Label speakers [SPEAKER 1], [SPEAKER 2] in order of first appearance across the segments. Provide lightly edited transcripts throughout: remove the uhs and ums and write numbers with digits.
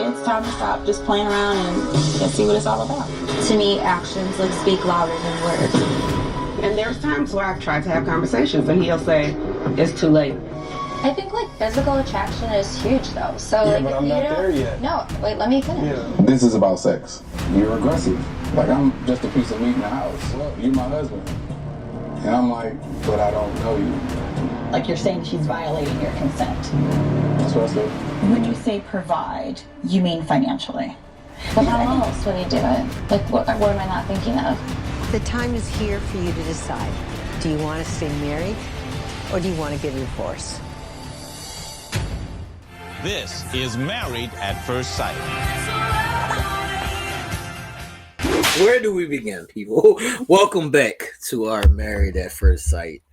[SPEAKER 1] it's time to stop just playing around and see what it's all about.
[SPEAKER 2] To me, actions like speak louder than words.
[SPEAKER 3] And there's times where I've tried to have conversations and he'll say, it's too late.
[SPEAKER 2] I think like physical attraction is huge though. So
[SPEAKER 4] yeah,
[SPEAKER 2] like
[SPEAKER 4] but I'm not there yet.
[SPEAKER 2] No, wait, let me finish.
[SPEAKER 4] Yeah.
[SPEAKER 5] This is about sex. You're aggressive. Like, I'm just a piece of meat in the house. Look, you're my husband. And I'm like, but I don't know you.
[SPEAKER 1] Like you're saying she's violating your consent.
[SPEAKER 5] That's what I said.
[SPEAKER 1] When you say provide, you mean financially.
[SPEAKER 2] But how else would you do it? Like what am I not thinking of?
[SPEAKER 6] The time is here for you to decide. Do you want to stay married or do you want to get a divorce?
[SPEAKER 7] This is Married at First Sight.
[SPEAKER 8] Where do we begin, people? Welcome back to our Married at First Sight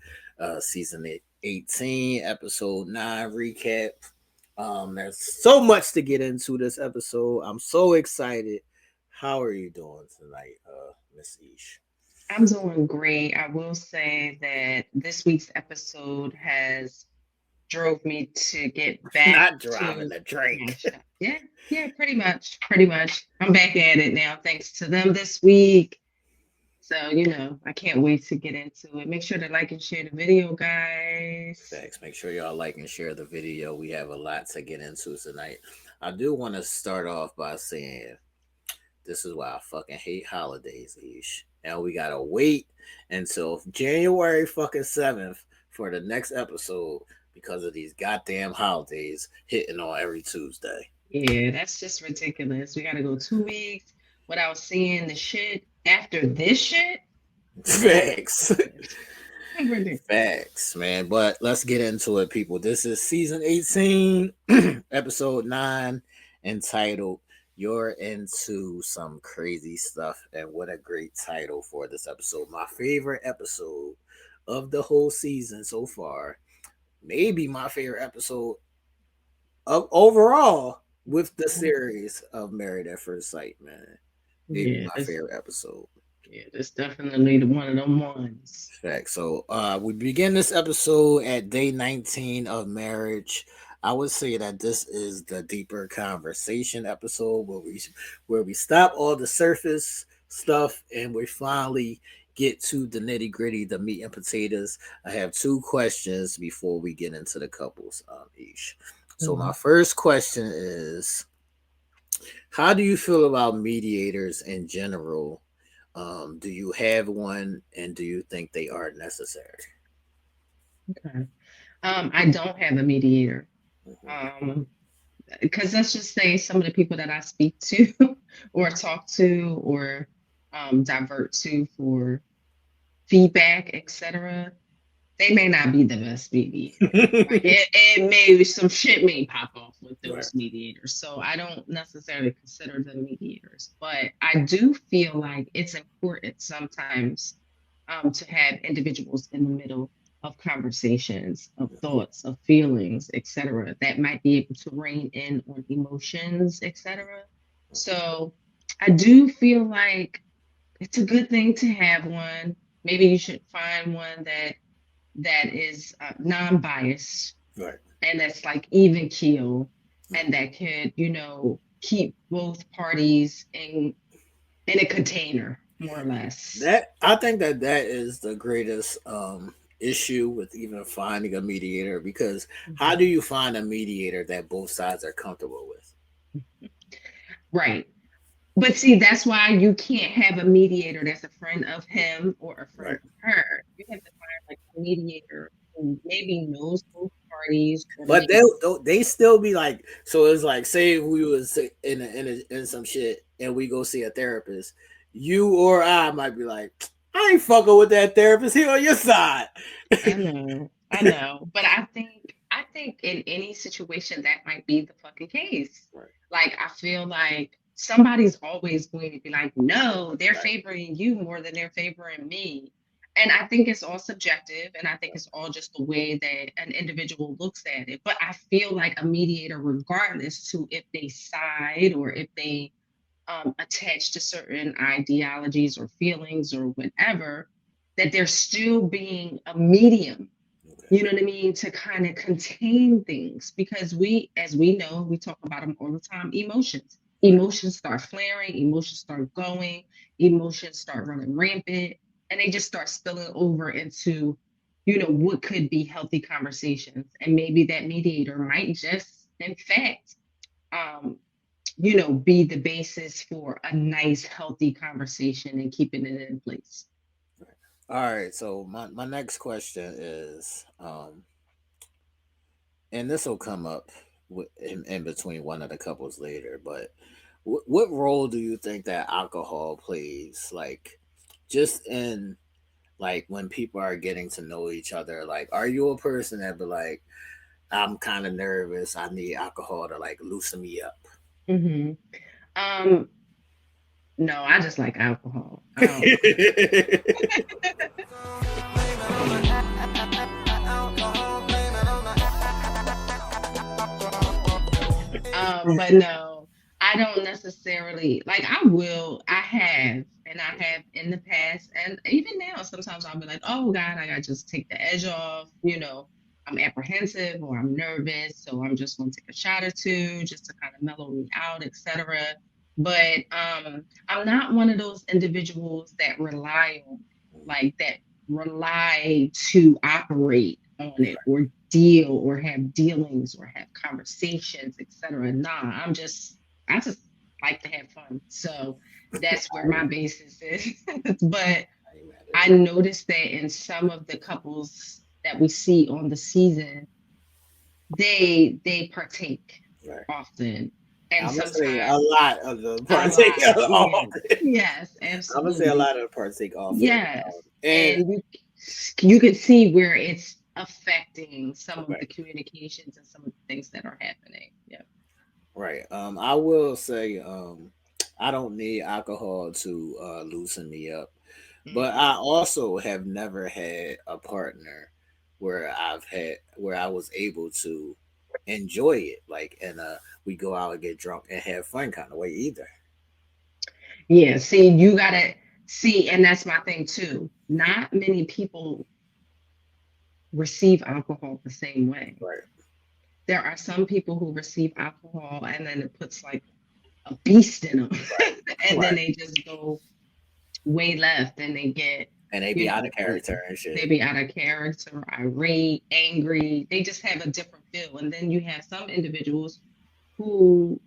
[SPEAKER 8] season 18, episode 9 recap. There's so much to get into this episode. I'm so excited. How are you doing tonight, Miss Ish?
[SPEAKER 3] I'm doing great. I will say that this week's episode has drove me to get back.
[SPEAKER 8] Not driving the drink.
[SPEAKER 3] Yeah, pretty much. I'm back at it now, thanks to them this week. So, I can't wait to get into it. Make sure to like and share the video, guys.
[SPEAKER 8] Thanks. Make sure y'all like and share the video. We have a lot to get into tonight. I do want to start off by saying this is why I fucking hate holidays, Ish. And we gotta wait until January fucking 7th for the next episode because of these goddamn holidays hitting on every Tuesday.
[SPEAKER 3] Yeah, that's just ridiculous. We gotta go 2 weeks without seeing the shit after this shit.
[SPEAKER 8] Facts. Facts, man. But let's get into it, people. This is season 18, episode 9, entitled You're Into Some Crazy Stuff. And what a great title for this episode. My favorite episode of the whole season so far. Maybe my favorite episode of overall with the series of Married at First Sight, man. Maybe my favorite episode.
[SPEAKER 3] Yeah, that's definitely one of them ones.
[SPEAKER 8] Fact. So we begin this episode at day 19 of marriage. I would say that this is the deeper conversation episode where we stop all the surface stuff and we finally get to the nitty gritty, the meat and potatoes. I have 2 questions before we get into the couples, Ish. So my first question is, how do you feel about mediators in general? Do you have one, and do you think they are necessary?
[SPEAKER 3] Okay. I don't have a mediator. Because let's just say some of the people that I speak to or talk to or divert to for feedback, etc., they may not be the best mediator. Like some shit may pop off with those mediators. So I don't necessarily consider them mediators. But I do feel like it's important sometimes to have individuals in the middle of conversations, of thoughts, of feelings, etc., that might be able to rein in on emotions, etc. So I do feel like it's a good thing to have one. Maybe you should find one that is non-biased,
[SPEAKER 8] right,
[SPEAKER 3] and that's like even keel, and that could, keep both parties in a container, more or less.
[SPEAKER 8] That I think that is the greatest issue with even finding a mediator, because how do you find a mediator that both sides are comfortable with?
[SPEAKER 3] Right. But see, that's why you can't have a mediator that's a friend of him or a friend of her. You have to find like a mediator who maybe knows both parties.
[SPEAKER 8] But they still be like, so it's like, say we was in some shit and we go see a therapist, you or I might be like, I ain't fucking with that therapist. He on your side.
[SPEAKER 3] I know. But I think in any situation that might be the fucking case. Right. Like, I feel like somebody's always going to be like, no, they're favoring you more than they're favoring me. And I think it's all subjective, and I think it's all just the way that an individual looks at it. But I feel like a mediator, regardless to if they side or if they attach to certain ideologies or feelings or whatever, that they're still being a medium You know what I mean? To kind of contain things, because as we know, we talk about them all the time. Emotions start flaring, emotions start going, emotions start running rampant, and they just start spilling over into, what could be healthy conversations. And maybe that mediator might just, in fact, be the basis for a nice, healthy conversation and keeping it in place.
[SPEAKER 8] All right. So my next question is, and this will come up in between one of the couples later, but what role do you think that alcohol plays, like, just in, like, when people are getting to know each other? Like, are you a person that be like, I'm kind of nervous, I need alcohol to, like, loosen me up?
[SPEAKER 3] Mm-hmm. No, I just like alcohol. But no, I don't necessarily like. I have in the past, and even now, sometimes I'll be like, oh God, I gotta just take the edge off. I'm apprehensive or I'm nervous, so I'm just gonna take a shot or two just to kind of mellow me out, etc. But I'm not one of those individuals that rely to operate on it or deal or have dealings or have conversations, etc. Nah, I just like to have fun. So that's where my basis is. But I noticed that in some of the couples that we see on the season, they partake often. And
[SPEAKER 8] I'm gonna
[SPEAKER 3] sometimes
[SPEAKER 8] say a lot of the partake often.
[SPEAKER 3] Yes,
[SPEAKER 8] I'm
[SPEAKER 3] absolutely.
[SPEAKER 8] gonna say a lot of the partake often.
[SPEAKER 3] Yes. And you can see where it's affecting some of the communications and some of the things that are happening. Yeah.
[SPEAKER 8] Right. I will say, I don't need alcohol to loosen me up, but I also have never had a partner where I was able to enjoy it, like, and we go out and get drunk and have fun kind of way either.
[SPEAKER 3] Yeah. See, you gotta see, and that's my thing too. Not many people receive alcohol the same way.
[SPEAKER 8] Right.
[SPEAKER 3] There are some people who receive alcohol and then it puts like a beast in them, and then they just go way left, and they
[SPEAKER 8] be out of character and shit.
[SPEAKER 3] They be out of character, irate, angry. They just have a different feel. And then you have some individuals who,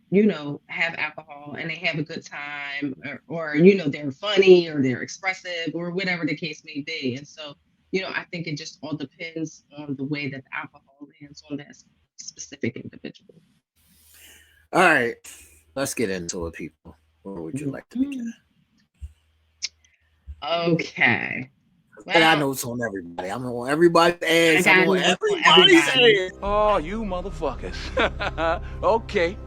[SPEAKER 3] have alcohol and they have a good time, or they're funny or they're expressive or whatever the case may be. And so, I think it just all depends on the way that the alcohol lands on that specific individual.
[SPEAKER 8] All right, let's get into it, people. Where would you like to begin?
[SPEAKER 3] Okay.
[SPEAKER 8] Well, I know it's on everybody. I'm on everybody's ass. I'm on everybody's ass.
[SPEAKER 4] Oh, you motherfuckers. Okay.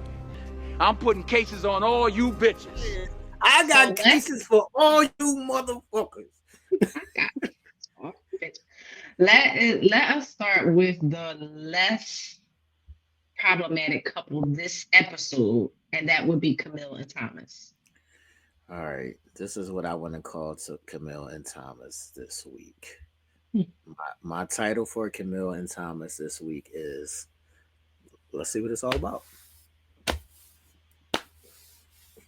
[SPEAKER 4] I'm putting cases on all you bitches.
[SPEAKER 8] I got cases for all you motherfuckers.
[SPEAKER 3] Let us start with the less problematic couple this episode, and that would be Camille and Thomas.
[SPEAKER 8] All right, this is what I want to call to Camille and Thomas this week. My title for Camille and Thomas this week is, let's see what it's all about.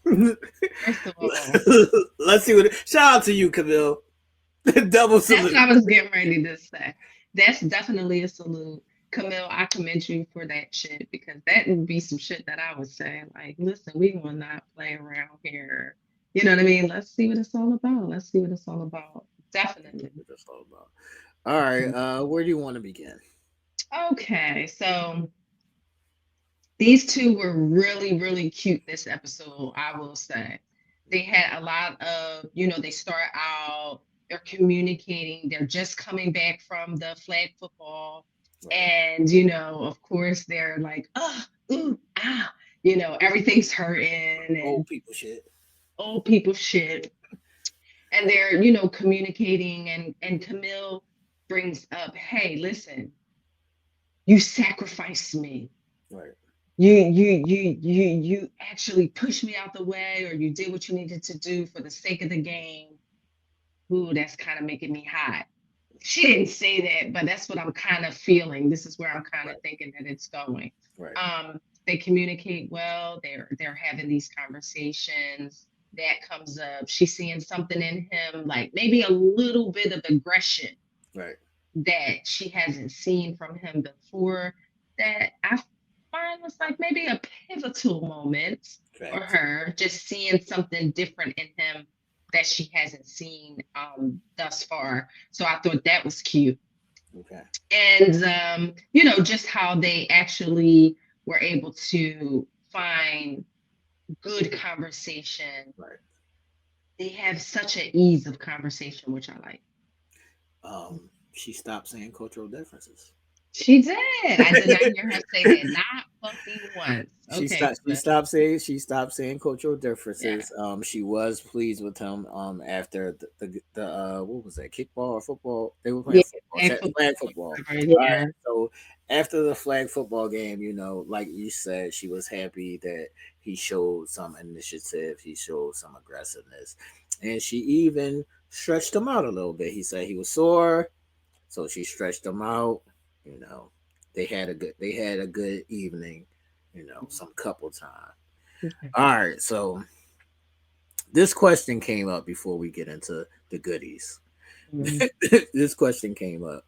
[SPEAKER 3] First of all,
[SPEAKER 8] let's see what. Shout out to you, Camille. Double salute.
[SPEAKER 3] That's what I was getting ready to say. That's definitely a salute. Camille, I commend you for that shit, because that would be some shit that I would say. Like, listen, we will not play around here. You know what I mean? Let's see what it's all about. Definitely.
[SPEAKER 8] What it's all about. All right. Where do you want to begin?
[SPEAKER 3] Okay. So these two were really, really cute this episode, I will say. They had a lot of, they start out, they're communicating, they're just coming back from the flag football. Right. And, of course, they're like, everything's hurting. And
[SPEAKER 8] old people shit.
[SPEAKER 3] And they're, communicating, and Camille brings up, hey, listen, you sacrificed me.
[SPEAKER 8] Right.
[SPEAKER 3] You actually pushed me out the way, or you did what you needed to do for the sake of the game. Ooh, that's kind of making me hot. she didn't say that, but that's what I'm kind of feeling. This is where I'm kind of thinking that it's going.
[SPEAKER 8] Right.
[SPEAKER 3] They communicate well. They're having these conversations. That comes up. She's seeing something in him, like maybe a little bit of aggression,
[SPEAKER 8] Right.
[SPEAKER 3] that she hasn't seen from him before. That I find was like maybe a pivotal moment for her, just seeing something different in him that she hasn't seen thus far. So I thought that was cute.
[SPEAKER 8] Okay.
[SPEAKER 3] And you know, just how they actually were able to find good conversation.
[SPEAKER 8] Right.
[SPEAKER 3] They have such an ease of conversation, which I like.
[SPEAKER 8] She stopped saying cultural differences.
[SPEAKER 3] She did. I did not hear her say that. Not fucking once. Okay.
[SPEAKER 8] She stopped saying cultural differences. Yeah. She was pleased with him after the what was that, kickball or football? They were playing flag football. Yeah. Right. So after the flag football game, you know, like you said, she was happy that he showed some initiative, he showed some aggressiveness, and she even stretched him out a little bit. He said he was sore, so she stretched him out. You know, they had a good evening, you know, some couple time. Okay. All right, so this question came up before we get into the goodies. Mm-hmm. This question came up.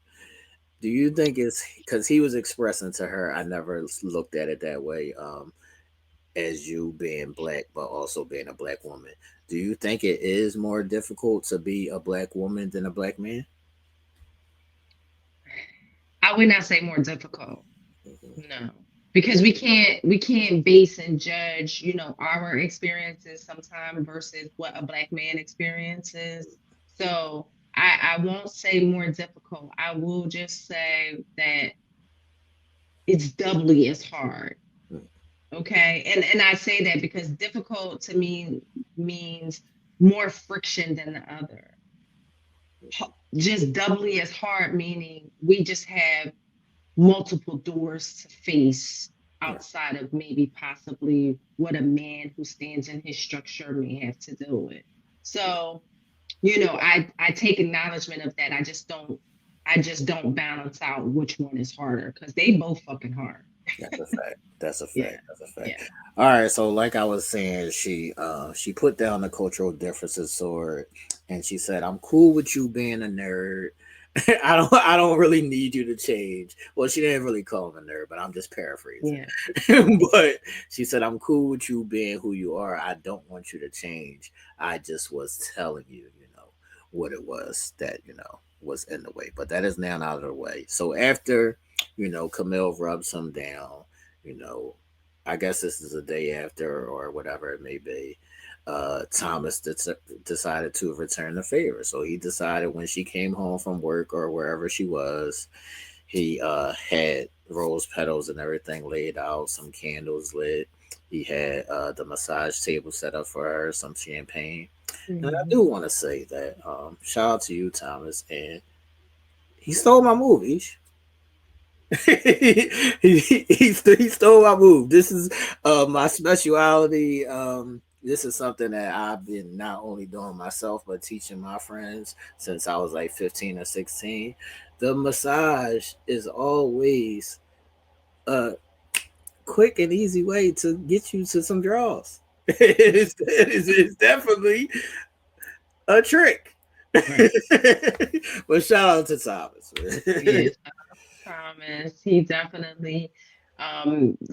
[SPEAKER 8] Do you think it's because he was expressing to her, I never looked at it that way, as you being black, but also being a black woman. Do you think it is more difficult to be a black woman than a black man?
[SPEAKER 3] I would not say more difficult. Mm-hmm. No, because we can't base and judge, you know, our experiences sometimes versus what a black man experiences. So I won't say more difficult. I will just say that it's doubly as hard. Okay. And I say that because difficult to me means more friction than the other. Just doubly as hard, meaning we just have multiple doors to face outside of maybe possibly what a man who stands in his structure may have to deal with. So, you know, I take acknowledgement of that. I just don't balance out which one is harder because they both fucking hard.
[SPEAKER 8] That's a fact. Yeah. Yeah. All right. So like I was saying, she put down the cultural differences sword and she said, I'm cool with you being a nerd. I don't really need you to change. Well, she didn't really call him a nerd, but I'm just paraphrasing. Yeah. But she said, I'm cool with you being who you are. I don't want you to change. I just was telling you, you know, what it was that, you know, was in the way. But that is now out of the way. So after, you know, Camille rubs him down, you know, I guess this is a day after or whatever it may be. Thomas decided to return the favor. So he decided when she came home from work or wherever she was, he had rose petals and everything laid out, some candles lit. He had the massage table set up for her, some champagne. Mm-hmm. And I do want to say that shout out to you, Thomas. And he stole my movies. he stole my move. This is my speciality. This is something that I've been not only doing myself, but teaching my friends since I was like 15 or 16. The massage is always a quick and easy way to get you to some draws. It's definitely a trick. Right. But shout out to Thomas.
[SPEAKER 3] Yes, Thomas. He definitely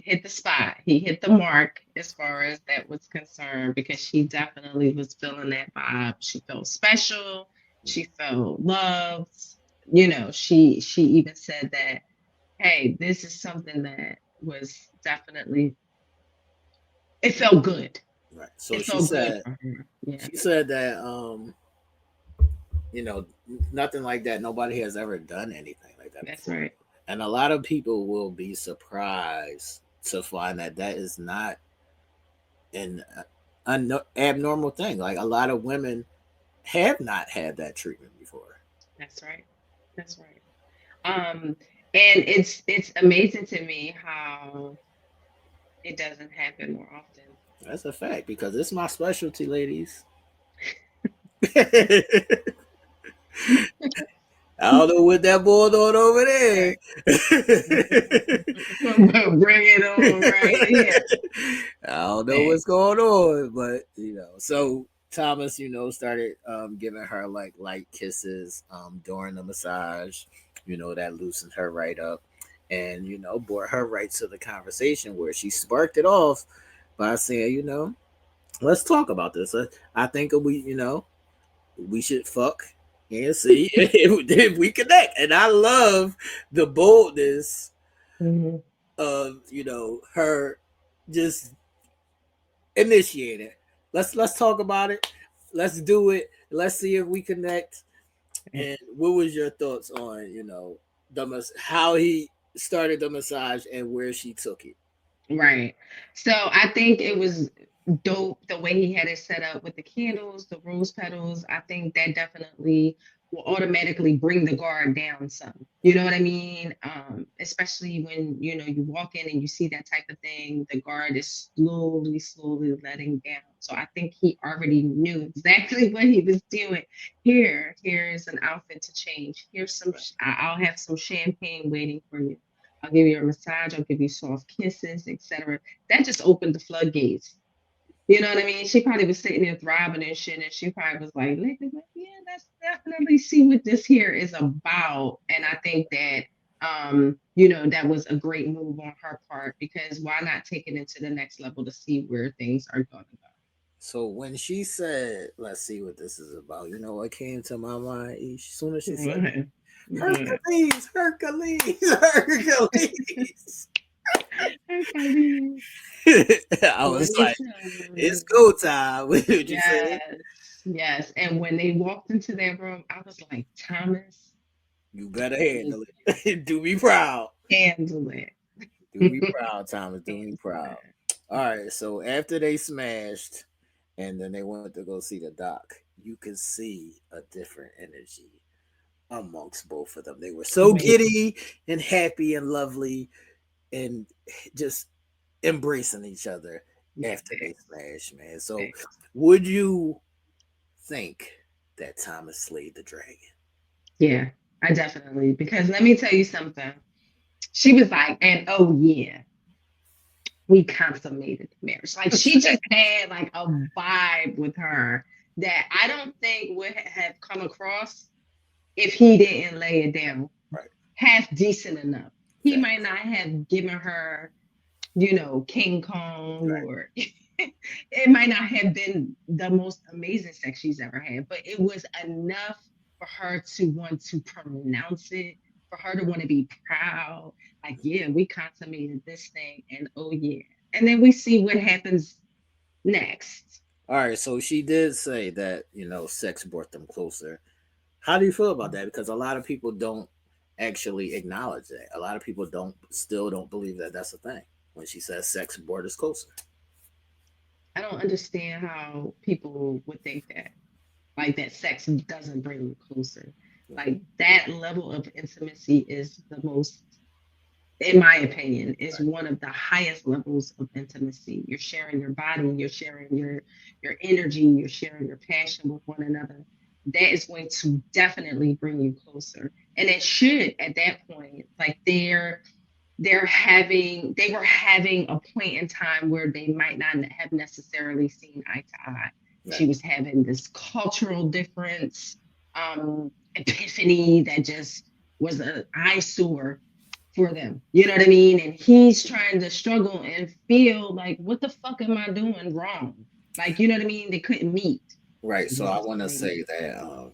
[SPEAKER 3] hit the spot. He hit the mark as far as that was concerned because she definitely was feeling that vibe. She felt special. She felt loved. You know, she even said that, hey, this is something that was definitely, it felt good.
[SPEAKER 8] Right. So she said that, you know, nothing like that. Nobody has ever done anything like that.
[SPEAKER 3] That's before. Right.
[SPEAKER 8] And a lot of people will be surprised to find that is not an abnormal thing. Like a lot of women have not had that treatment before.
[SPEAKER 3] That's right. That's right. And it's amazing to me how it doesn't happen more often.
[SPEAKER 8] That's a fact because it's my specialty, ladies. I don't know what that boy doing over there.
[SPEAKER 3] Bring it on right here.
[SPEAKER 8] I don't know what's going on, but so Thomas, started giving her like light kisses during the massage, that loosened her right up, and brought her right to the conversation where she sparked it off by saying, let's talk about this. I think we should fuck and see if we connect. And I love the boldness of her just initiating. Let's talk about it. Let's do it. Let's see if we connect. And what was your thoughts on how he started the massage and where she took it?
[SPEAKER 3] Right. So I think it was dope the way he had it set up with the candles, the rose petals. I think that definitely will automatically bring the guard down some. You know what I mean? Especially when you walk in and you see that type of thing, the guard is slowly letting down. So I think he already knew exactly what he was doing. Here's an outfit to change. I'll have some champagne waiting for you. I'll give you a massage. I'll give you soft kisses, etc. That just opened the floodgates. You know what I mean? She probably was sitting there throbbing and shit, and she probably was like, yeah, let's definitely see what this here is about. And I think that, that was a great move on her part, because why not take it into the next level to see where things are going to go?
[SPEAKER 8] So when she said, let's see what this is about, what came to my mind as soon as she said, Hercules. I was like, it's go time.
[SPEAKER 3] Yes. And when they walked into that room, I was like, Thomas,
[SPEAKER 8] you better handle it. Do me proud.
[SPEAKER 3] Handle it.
[SPEAKER 8] Do me proud, Thomas. Do me proud. All right. So after they smashed and then they went to go see the doc, you could see a different energy amongst both of them. They were so giddy and happy and lovely and just embracing each other after they smashed, man. So would you think that Thomas slayed the dragon?
[SPEAKER 3] Yeah, I definitely, because let me tell you something. She was like, and oh yeah, we consummated the marriage. Like she just had like a vibe with her that I don't think would have come across if he didn't lay it down half decent enough. He might not have given her, King Kong, or it might not have been the most amazing sex she's ever had, but it was enough for her to want to pronounce it, for her to want to be proud. Like, yeah, we consummated this thing, and oh yeah. And then we see what happens next.
[SPEAKER 8] All right, so she did say that, sex brought them closer. How do you feel about that? Because a lot of people don't actually acknowledge that. A lot of people still don't believe that that's a thing when she says sex brought us closer.
[SPEAKER 3] I don't understand how people would think that, like that sex doesn't bring you closer. Like that level of intimacy is the most, in my opinion, is one of the highest levels of intimacy. You're sharing your body, you're sharing your energy, you're sharing your passion with one another. That is going to definitely bring you closer. And it should at that point, like they were having a point in time where they might not have necessarily seen eye to eye. Right. She was having this cultural difference, epiphany that just was an eyesore for them. You know what I mean? And he's trying to struggle and feel like, what the fuck am I doing wrong? Like, you know what I mean? They couldn't meet.
[SPEAKER 8] Right. So I want to say that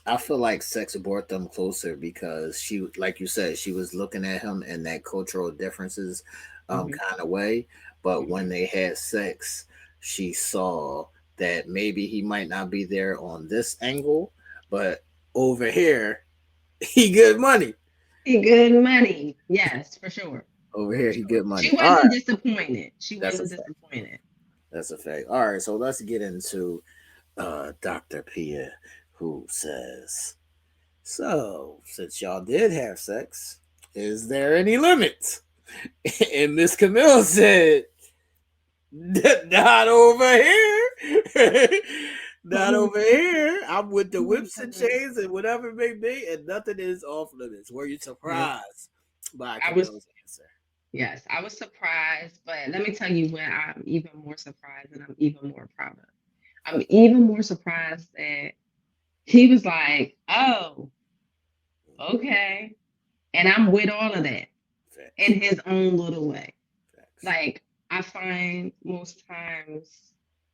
[SPEAKER 8] I feel like sex brought them closer because she, like you said, she was looking at him in that cultural differences kind of way. But when they had sex, she saw that maybe he might not be there on this angle, but over here, he good money.
[SPEAKER 3] He good money. Yes, for sure.
[SPEAKER 8] Over here, he good money.
[SPEAKER 3] She wasn't disappointed.
[SPEAKER 8] That's a fact. All right, so let's get into Dr. Pia, who says, so since y'all did have sex, is there any limits? And Miss Camille said, not over here. Not over here. I'm with the whips and chains and whatever it may be, and nothing is off limits. Were you surprised by Camille's answer?
[SPEAKER 3] Yes, I was surprised, but let me tell you when I'm even more surprised and I'm even more proud of. I'm even more surprised that he was like, oh, okay. And I'm with all of that in his own little way. Like, I find most times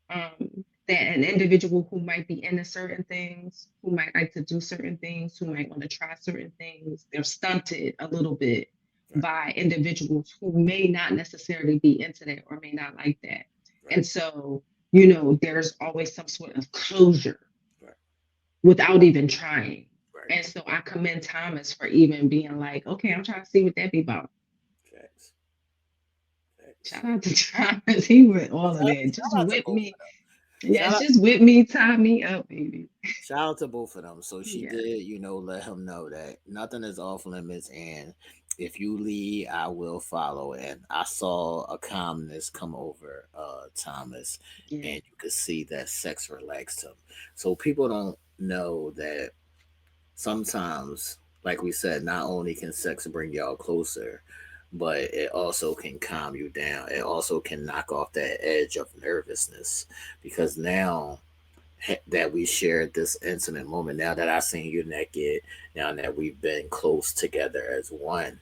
[SPEAKER 3] that an individual who might be into certain things, who might like to do certain things, who might want to try certain things, they're stunted a little bit by individuals who may not necessarily be into that or may not like that. And so, you know, there's always some sort of closure without even trying. And so I commend Thomas for even being like, okay, I'm trying to see what that be about. Shout out to Thomas. He with all of that. Just whip me. Yeah, just whip me, tie me up, baby.
[SPEAKER 8] Shout out to both of them. So she did, you know, let him know that nothing is off limits, and if you lead, I will follow. And I saw a calmness come over Thomas, and you could see that sex relaxed him. So people don't know that sometimes, like we said, not only can sex bring y'all closer, but it also can calm you down. It also can knock off that edge of nervousness, because now that we shared this intimate moment, now that I've seen you naked, now that we've been close together as one,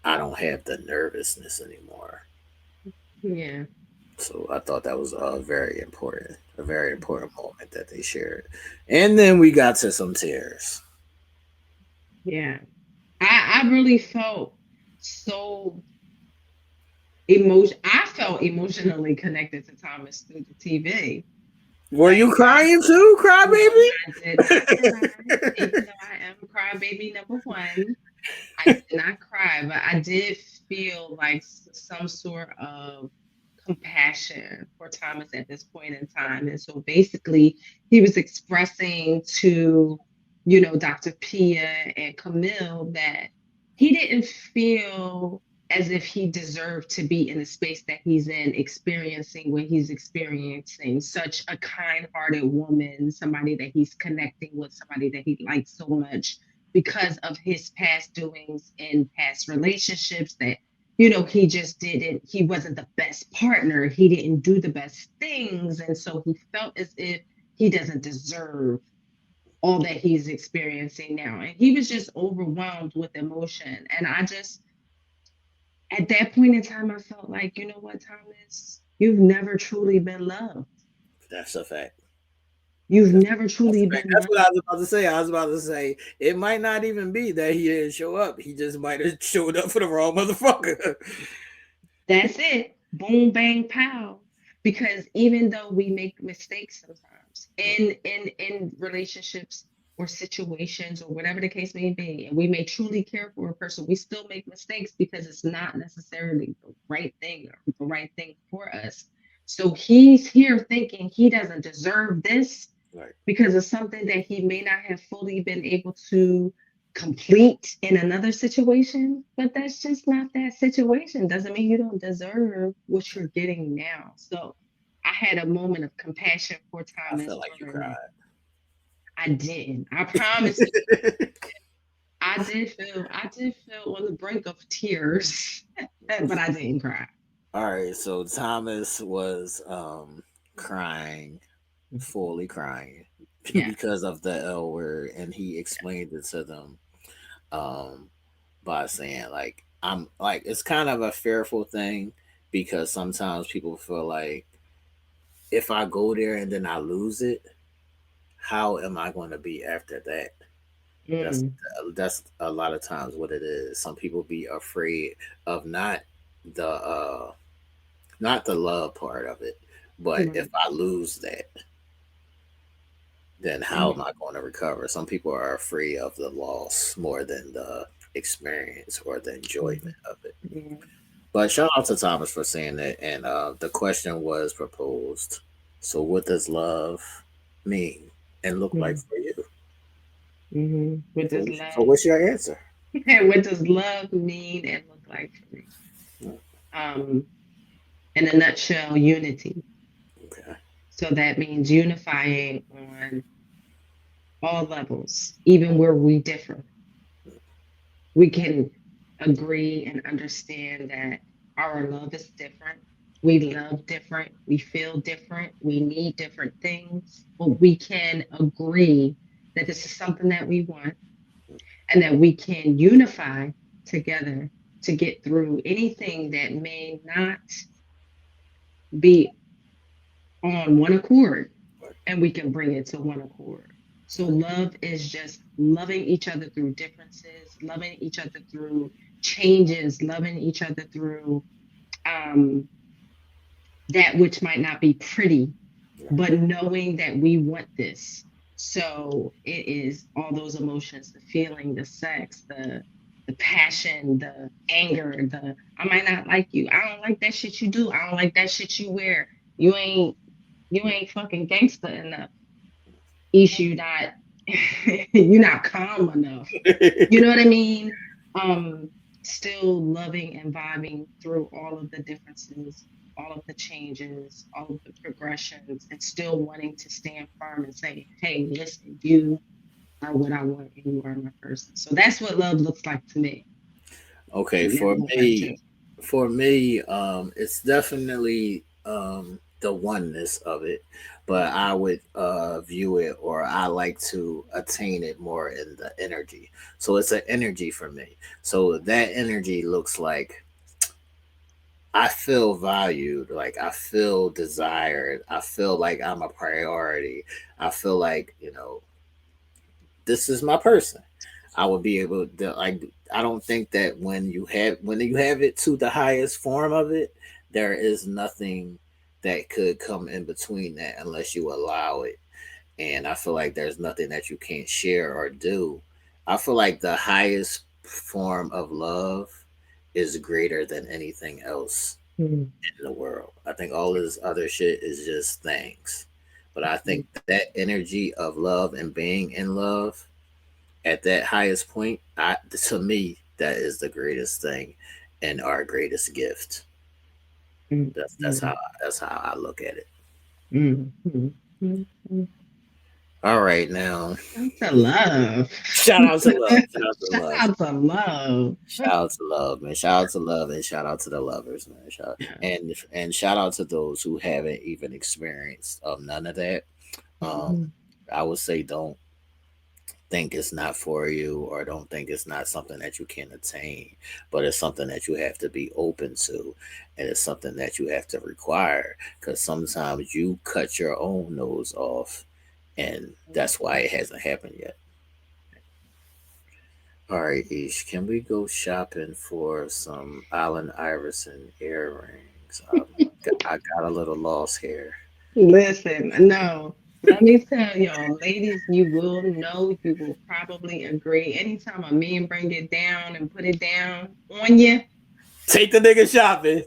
[SPEAKER 8] I don't have the nervousness anymore.
[SPEAKER 3] Yeah.
[SPEAKER 8] So I thought that was a very important moment that they shared. And then we got to some tears.
[SPEAKER 3] Yeah. I really felt so I felt emotionally connected to Thomas through the TV.
[SPEAKER 8] Were you crying too, crybaby?
[SPEAKER 3] I did not cry, even though I am crybaby number one. I did not cry, but I did feel like some sort of compassion for Thomas at this point in time. And so basically he was expressing to, you know, Dr. Pia and Camille that he didn't feel as if he deserved to be in the space that he's in, experiencing what he's experiencing. Such a kind-hearted woman, somebody that he's connecting with, somebody that he likes so much because of his past doings in past relationships that, you know, he wasn't the best partner. He didn't do the best things. And so he felt as if he doesn't deserve all that he's experiencing now. And he was just overwhelmed with emotion. And at that point in time, I felt like, you know what, Thomas, you've never truly been loved.
[SPEAKER 8] That's a fact.
[SPEAKER 3] You've never truly been loved.
[SPEAKER 8] That's what I was about to say. I was about to say, it might not even be that he didn't show up. He just might have showed up for the wrong motherfucker.
[SPEAKER 3] That's it. Boom, bang, pow. Because even though we make mistakes sometimes in relationships or situations or whatever the case may be, and we may truly care for a person, we still make mistakes because it's not necessarily the right thing or the right thing for us. So he's here thinking he doesn't deserve this because of something that he may not have fully been able to complete in another situation. But that's just not that situation. Doesn't mean you don't deserve what you're getting now. So I had a moment of compassion for Thomas.
[SPEAKER 8] I felt like you cried.
[SPEAKER 3] I didn't. I promise you. I did feel on the brink of tears, but I didn't cry.
[SPEAKER 8] All right, so Thomas was crying, fully crying because of the L word, and he explained it to them by saying, like, I'm like, it's kind of a fearful thing because sometimes people feel like if I go there and then I lose it, how am I going to be after that? That's a lot of times what it is. Some people be afraid of not the love part of it, but if I lose that, then how am I going to recover? Some people are afraid of the loss more than the experience or the enjoyment of it. But shout out to Thomas for saying that. And the question was proposed. So what does love mean and look like for you?
[SPEAKER 3] What does love?
[SPEAKER 8] So what's your answer?
[SPEAKER 3] What does love mean and look like for me? In a nutshell, unity.
[SPEAKER 8] Okay.
[SPEAKER 3] So that means unifying on all levels, even where we differ. We can agree and understand that our love is different. We love different. We feel different. We need different things. But we can agree that this is something that we want and that we can unify together to get through anything that may not be on one accord, and we can bring it to one accord. So love is just loving each other through differences, loving each other through changes, loving each other through that which might not be pretty, but knowing that we want this. So it is all those emotions, the feeling, the sex, the passion, the anger, the I might not like you. I don't like that shit you do. I don't like that shit you wear. You ain't fucking gangster enough. You not you're not calm enough. You know what I mean? Still loving and vibing through all of the differences, all of the changes, all of the progressions, and still wanting to stand firm and say, hey, listen, you are what I want and you are my person. So that's what love looks like to me.
[SPEAKER 8] Okay, for me, it's definitely the oneness of it, but I would view it, or I like to attain it more in the energy. So it's an energy for me. So that energy looks like I feel valued, like I feel desired, I feel like I'm a priority. I feel like, this is my person. I would be able to, like, I don't think that when you have it to the highest form of it, there is nothing that could come in between that unless you allow it. And I feel like there's nothing that you can't share or do. I feel like the highest form of love is greater than anything else in the world. I think all this other shit is just things. But I think that energy of love and being in love at that highest point, to me, that is the greatest thing and our greatest gift. That's how I look at it. All right, now.
[SPEAKER 3] Shout out to love.
[SPEAKER 8] Shout out to love.
[SPEAKER 3] Shout out to love.
[SPEAKER 8] Shout out to love, man. Shout out to love, and shout out to the lovers, man. And shout out to those who haven't even experienced none of that. I would say don't think it's not for you, or don't think it's not something that you can attain, but it's something that you have to be open to, and it's something that you have to require, because sometimes you cut your own nose off, and that's why it hasn't happened yet. All right, Ish, can we go shopping for some Allen Iverson earrings? I got a little lost here.
[SPEAKER 3] Listen, no. Let me tell y'all, ladies, you will know, you will probably agree. Anytime a man bring it down and put it down on you,
[SPEAKER 8] take the nigga shopping.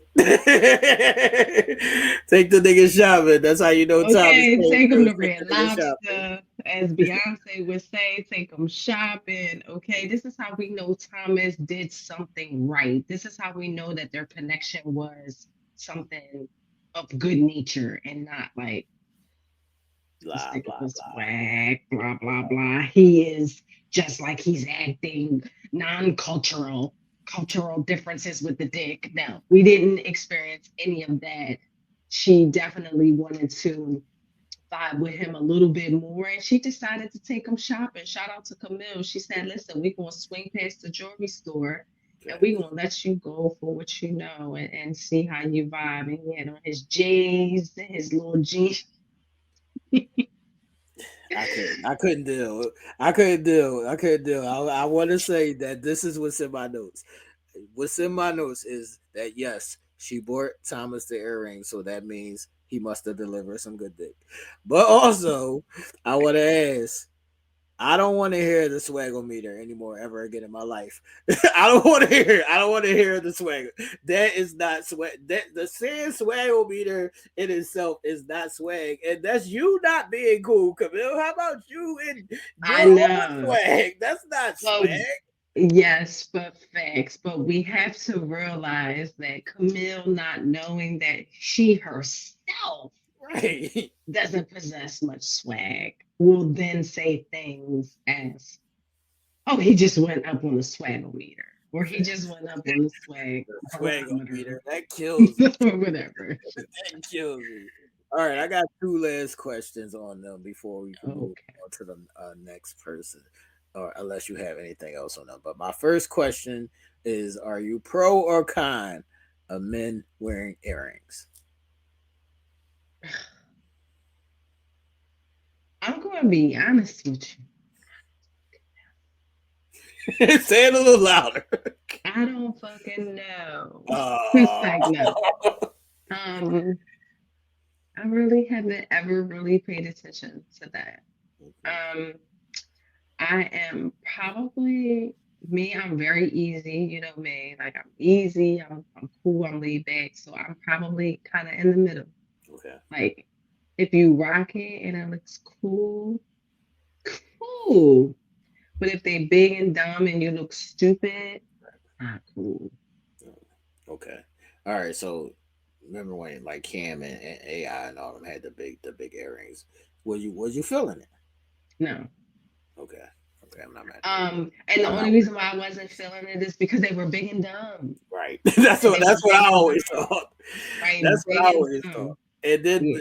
[SPEAKER 8] Take the nigga shopping. That's how you know.
[SPEAKER 3] Okay, take him to Red Lobster, as Beyonce would say. Take him shopping. Okay, this is how we know Thomas did something right. This is how we know that their connection was something of good nature and not like
[SPEAKER 8] blah, blah,
[SPEAKER 3] swag, blah, blah, blah. He is just like he's acting non-cultural, cultural differences with the dick. No, we didn't experience any of that. She definitely wanted to vibe with him a little bit more, and she decided to take him shopping. Shout out to Camille. She said, listen, we're going to swing past the jewelry store, and we're going to let you go for what you know and see how you vibe. And he had on his J's and his little jeans.
[SPEAKER 8] I couldn't deal. I want to say that this is what's in my notes. What's in my notes is that, yes, she bought Thomas the earring, so that means he must have delivered some good dick. But also, I want to ask, I don't want to hear the swagometer anymore ever again in my life. I don't want to hear the swag. That is not swag. That the saying swagometer in itself is not swag, and that's you not being cool, Camille. How about you and your swag? That's not swag.
[SPEAKER 3] Yes, but facts. But we have to realize that Camille, not knowing that she herself,
[SPEAKER 8] Right.
[SPEAKER 3] doesn't possess much swag will then say things as, oh, he just went up on the swagometer, or he just went up on the swag barometer,
[SPEAKER 8] That kills me.
[SPEAKER 3] or whatever.
[SPEAKER 8] That kills me. All right, I got two last questions on them before we can move on to the next person, or unless you have anything else on them. But my first question is: are you pro or con of men wearing earrings?
[SPEAKER 3] I'm going to be honest with
[SPEAKER 8] you. Say it a little louder.
[SPEAKER 3] I don't fucking know. It's like, no. I really haven't ever really paid attention to that. I am probably me. I'm very easy, you know me. Like I'm easy. I'm cool. I'm laid back. So I'm probably kind of in the middle.
[SPEAKER 8] Okay.
[SPEAKER 3] Like if you rock it and it looks cool, cool. But if they big and dumb and you look stupid, not cool.
[SPEAKER 8] Okay. All right. So remember when like Cam and AI and all them had the big earrings? Was you feeling it?
[SPEAKER 3] No.
[SPEAKER 8] Okay. Okay, I'm not mad.
[SPEAKER 3] And the only reason why I wasn't feeling it is because they were big and dumb.
[SPEAKER 8] Right. That's what I always thought.
[SPEAKER 3] Right.
[SPEAKER 8] That's what I always thought. And then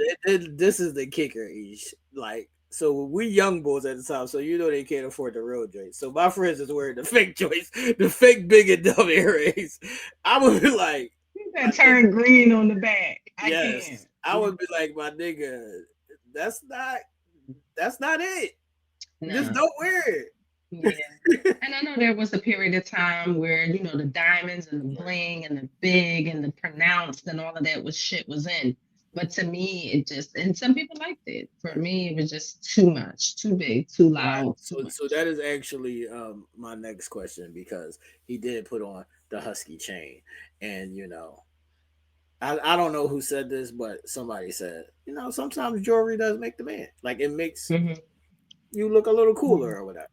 [SPEAKER 8] this is the kicker, Ish. Like, so we young boys at the time, so you know they can't afford the real joints. So my friends is wearing the fake joints, the fake big and dumb earrings. I would be like,
[SPEAKER 3] that turn green on the back.
[SPEAKER 8] I would be like, my nigga, that's not it.
[SPEAKER 3] No.
[SPEAKER 8] Just don't wear it.
[SPEAKER 3] Yeah. And I know there was a period of time where, you know, the diamonds and the bling and the big and the pronounced and all of that shit was in. But to me, it just, and some people liked it. For me, it was just too much, too big, too loud.
[SPEAKER 8] Right. So that is actually my next question, because he did put on the husky chain. And, you know, I don't know who said this, but somebody said, you know, sometimes jewelry does make the man. Like it makes you look a little cooler or whatever.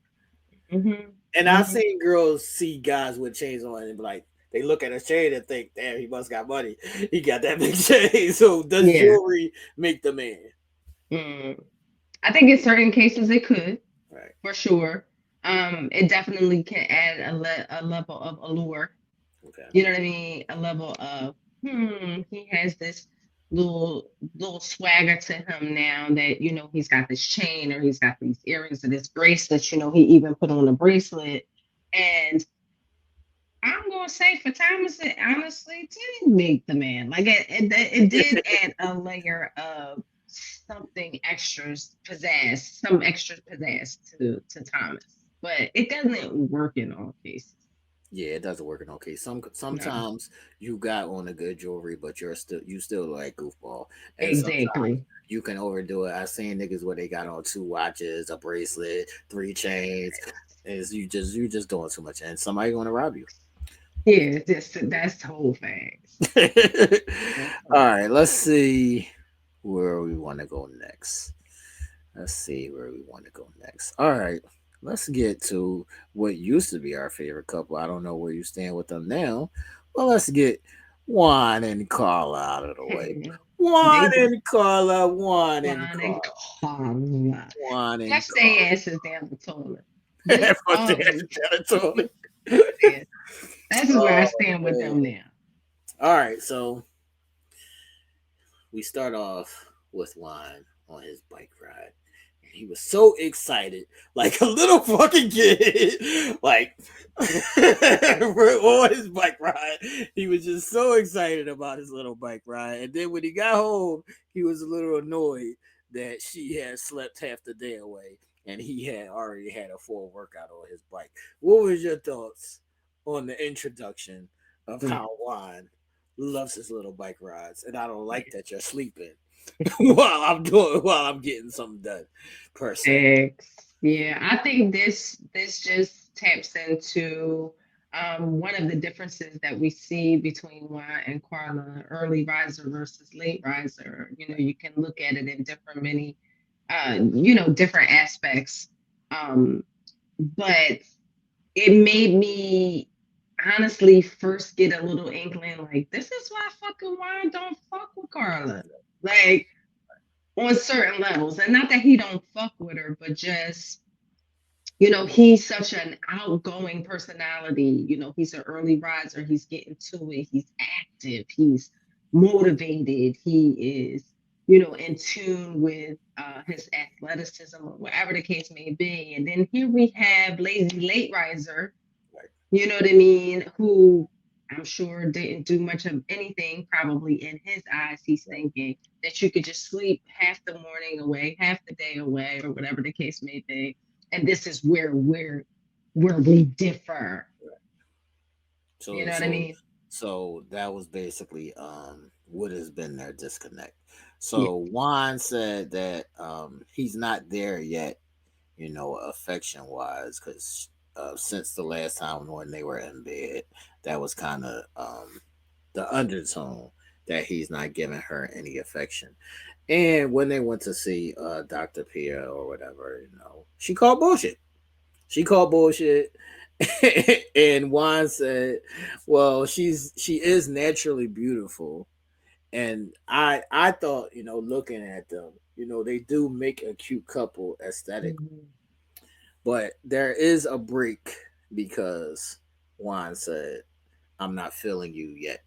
[SPEAKER 8] And I've seen girls see guys with chains on and be like, they look at his chain and think, damn, he must got money. He got that big chain. So does jewelry make the man?
[SPEAKER 3] I think in certain cases it could,
[SPEAKER 8] right,
[SPEAKER 3] for sure. It definitely can add a level of allure.
[SPEAKER 8] Okay.
[SPEAKER 3] You know what I mean? A level of, he has this little swagger to him now that, you know, he's got this chain or he's got these earrings or this bracelet, you know, he even put on a bracelet. And I'm going to say for Thomas, it honestly did make the man. Like it did add a layer of something extra pizzazz to Thomas. But it doesn't work in all cases.
[SPEAKER 8] Yeah, it doesn't work in okay. Sometimes you got on a good jewelry, but you still like goofball. And
[SPEAKER 3] exactly.
[SPEAKER 8] You can overdo it. I've seen niggas where they got on 2 watches, a bracelet, 3 chains. Is you just doing too much, and somebody going to rob you.
[SPEAKER 3] Yeah, that's the whole thing.
[SPEAKER 8] All right, let's see where we want to go next. All right. Let's get to what used to be our favorite couple. I don't know where you stand with them now. Well, let's get Juan and Carla out of the way. Juan and Carla.
[SPEAKER 3] Flush their asses down the toilet. That's where I stand with them now.
[SPEAKER 8] All right, so we start off with Juan on his bike ride. He was so excited, like a little fucking kid, like on his bike ride. He was just so excited about his little bike ride. And then when he got home, he was a little annoyed that she had slept half the day away and he had already had a full workout on his bike. What was your thoughts on the introduction of how Juan loves his little bike rides? And I don't like that you're sleeping while I'm getting something done, per se.
[SPEAKER 3] Yeah, I think this just taps into one of the differences that we see between Juan and Carla, early riser versus late riser. You know, you can look at it in different different aspects. But it made me honestly first get a little inkling like, this is why fucking Juan don't fuck with Carla. Like, on certain levels. And not that he don't fuck with her, but just, he's such an outgoing personality. He's an early riser. He's getting to it. He's active. He's motivated. He is, in tune with his athleticism or whatever the case may be. And then here we have lazy late riser, you know what I mean, who I'm sure didn't do much of anything, probably in his eyes. He's thinking that you could just sleep half the morning away, half the day away, or whatever the case may be. And this is where we differ.
[SPEAKER 8] So,
[SPEAKER 3] you know what I mean?
[SPEAKER 8] So that was basically what has been their disconnect. So Juan said that he's not there yet, affection wise, because since the last time when they were in bed, that was kind of the undertone that he's not giving her any affection. And when they went to see Dr. Pia or whatever, she called bullshit. And Juan said, well, she is naturally beautiful. And I thought, looking at them, they do make a cute couple aesthetically. Mm-hmm. But there is a break because Juan said, I'm not feeling you yet.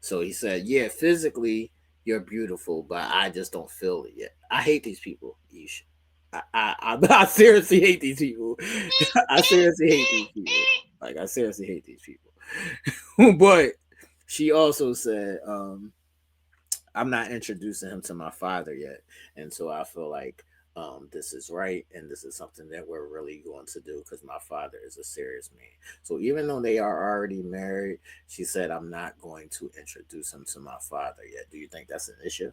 [SPEAKER 8] So he said, yeah, physically you're beautiful, but I just don't feel it yet. I hate these people, Ish. I seriously hate these people. I seriously hate these people. But she also said, I'm not introducing him to my father yet. And so I feel like this is right. And this is something that we're really going to do because my father is a serious man. So even though they are already married, she said, I'm not going to introduce him to my father yet. Do you think that's an issue?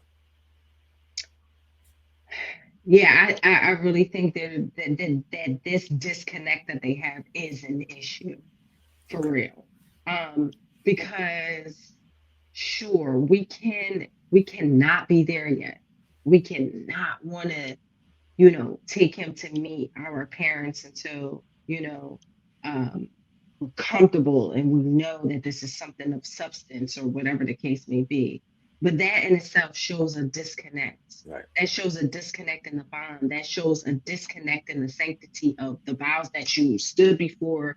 [SPEAKER 3] Yeah, I really think that this disconnect that they have is an issue for real. Because sure, we cannot be there yet. We cannot want to, take him to meet our parents until, we're comfortable and we know that this is something of substance or whatever the case may be. But that in itself shows a disconnect. Right. That shows a disconnect in the bond. That shows a disconnect in the sanctity of the vows that you stood before,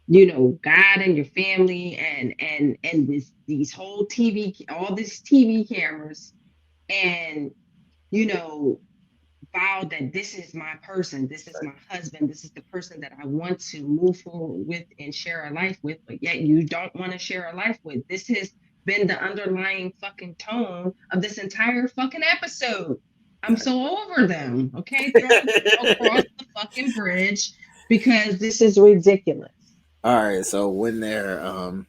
[SPEAKER 3] God and your family and these whole all these TV cameras, and vowed that this is my person, this is my husband, this is the person that I want to move forward with and share a life with, but yet you don't want to share a life with. This has been the underlying fucking tone of this entire fucking episode. I'm so over them, okay? Throw them across the fucking bridge because this is ridiculous.
[SPEAKER 8] All right, so when they're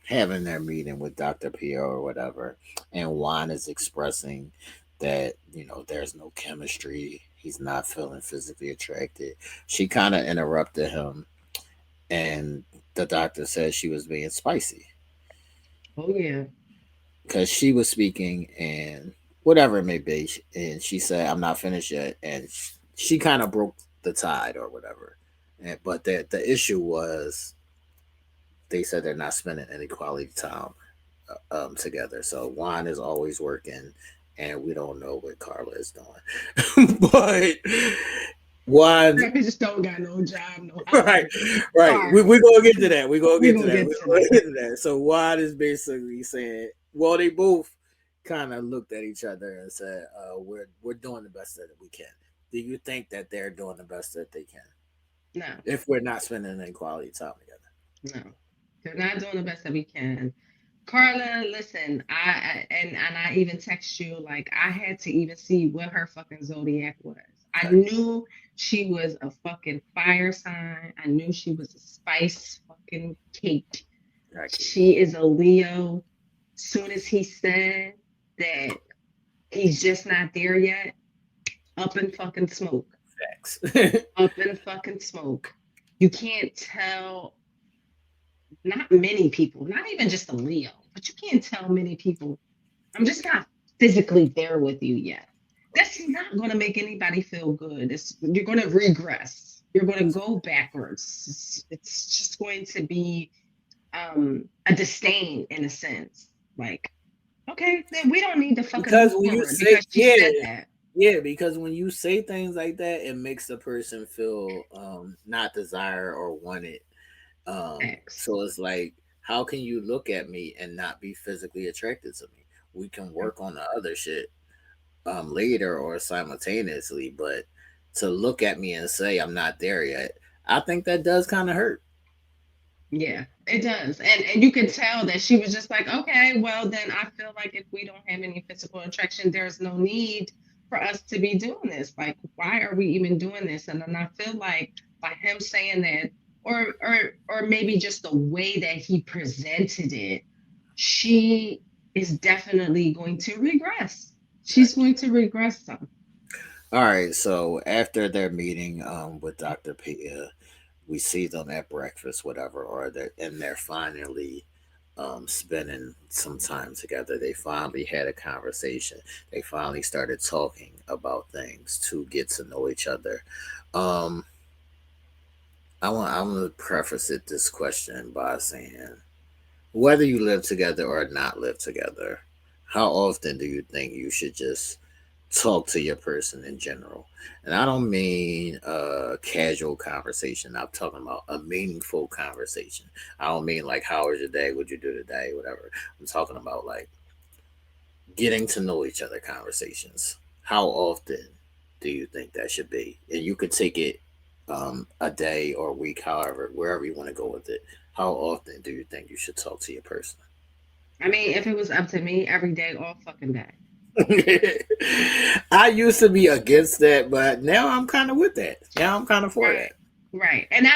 [SPEAKER 8] having their meeting with Dr. Pio or whatever, and Juan is expressing that, there's no chemistry, he's not feeling physically attracted, she kind of interrupted him, and the doctor said she was being spicy.
[SPEAKER 3] Oh, yeah.
[SPEAKER 8] Because she was speaking and whatever it may be, and she said, I'm not finished yet, and she kind of broke the tide or whatever. But the issue was they said they're not spending any quality time together. So Juan is always working, and we don't know what Carla is doing. But Juan
[SPEAKER 3] just don't got no job, no
[SPEAKER 8] right. We're gonna get to that. We're gonna get to that. So Juan is basically saying, well, they both kind of looked at each other and said, we're doing the best that we can. Do you think that they're doing the best that they can?
[SPEAKER 3] No.
[SPEAKER 8] If we're not spending any quality time together.
[SPEAKER 3] No. They're not doing the best that we can. Carla, listen, I even text you, like, I had to even see what her fucking zodiac was. I knew she was a fucking fire sign. I knew she was a spice fucking cake. She is a Leo. Soon as he said that he's just not there yet, up in fucking smoke.
[SPEAKER 8] Facts.
[SPEAKER 3] Up in fucking smoke. You can't tell, not many people, not even just a Leo, but you can't tell many people, I'm just not physically there with you yet. That's not going to make anybody feel good. You're going to regress. You're going to go backwards. It's just going to be a disdain in a sense. Like, okay, then we don't need to fucking
[SPEAKER 8] because when you say,
[SPEAKER 3] said that.
[SPEAKER 8] Yeah, because when you say things like that, it makes the person feel not desire or wanted.
[SPEAKER 3] X.
[SPEAKER 8] So it's like, how can you look at me and not be physically attracted to me? We can work on the other shit later or simultaneously, but to look at me and say I'm not there yet, I think that does kind of hurt.
[SPEAKER 3] Yeah, it does. And you could tell that she was just like, okay, well then I feel like if we don't have any physical attraction, there's no need for us to be doing this. Like, why are we even doing this? And then I feel like by him saying that, or maybe just the way that he presented it, she is definitely going to regress. She's going to regress some.
[SPEAKER 8] All right, so after their meeting with Dr. Pia, we see them at breakfast, whatever, or they're finally spending some time together. They finally had a conversation. They finally started talking about things to get to know each other. Um, I'm gonna preface this question by saying, whether you live together or not live together, how often do you think you should just talk to your person in general? And I don't mean a casual conversation. I'm talking about a meaningful conversation. I don't mean like, how was your day? What'd you do today? Whatever. I'm talking about like getting to know each other conversations. How often do you think that should be? And you could take it a day or a week, however, wherever you want to go with it. How often do you think you should talk to your person?
[SPEAKER 3] I mean, if it was up to me, every day, all fucking day.
[SPEAKER 8] I used to be against that, but now I'm kind of with that. Now I'm kind of for that.
[SPEAKER 3] Right. And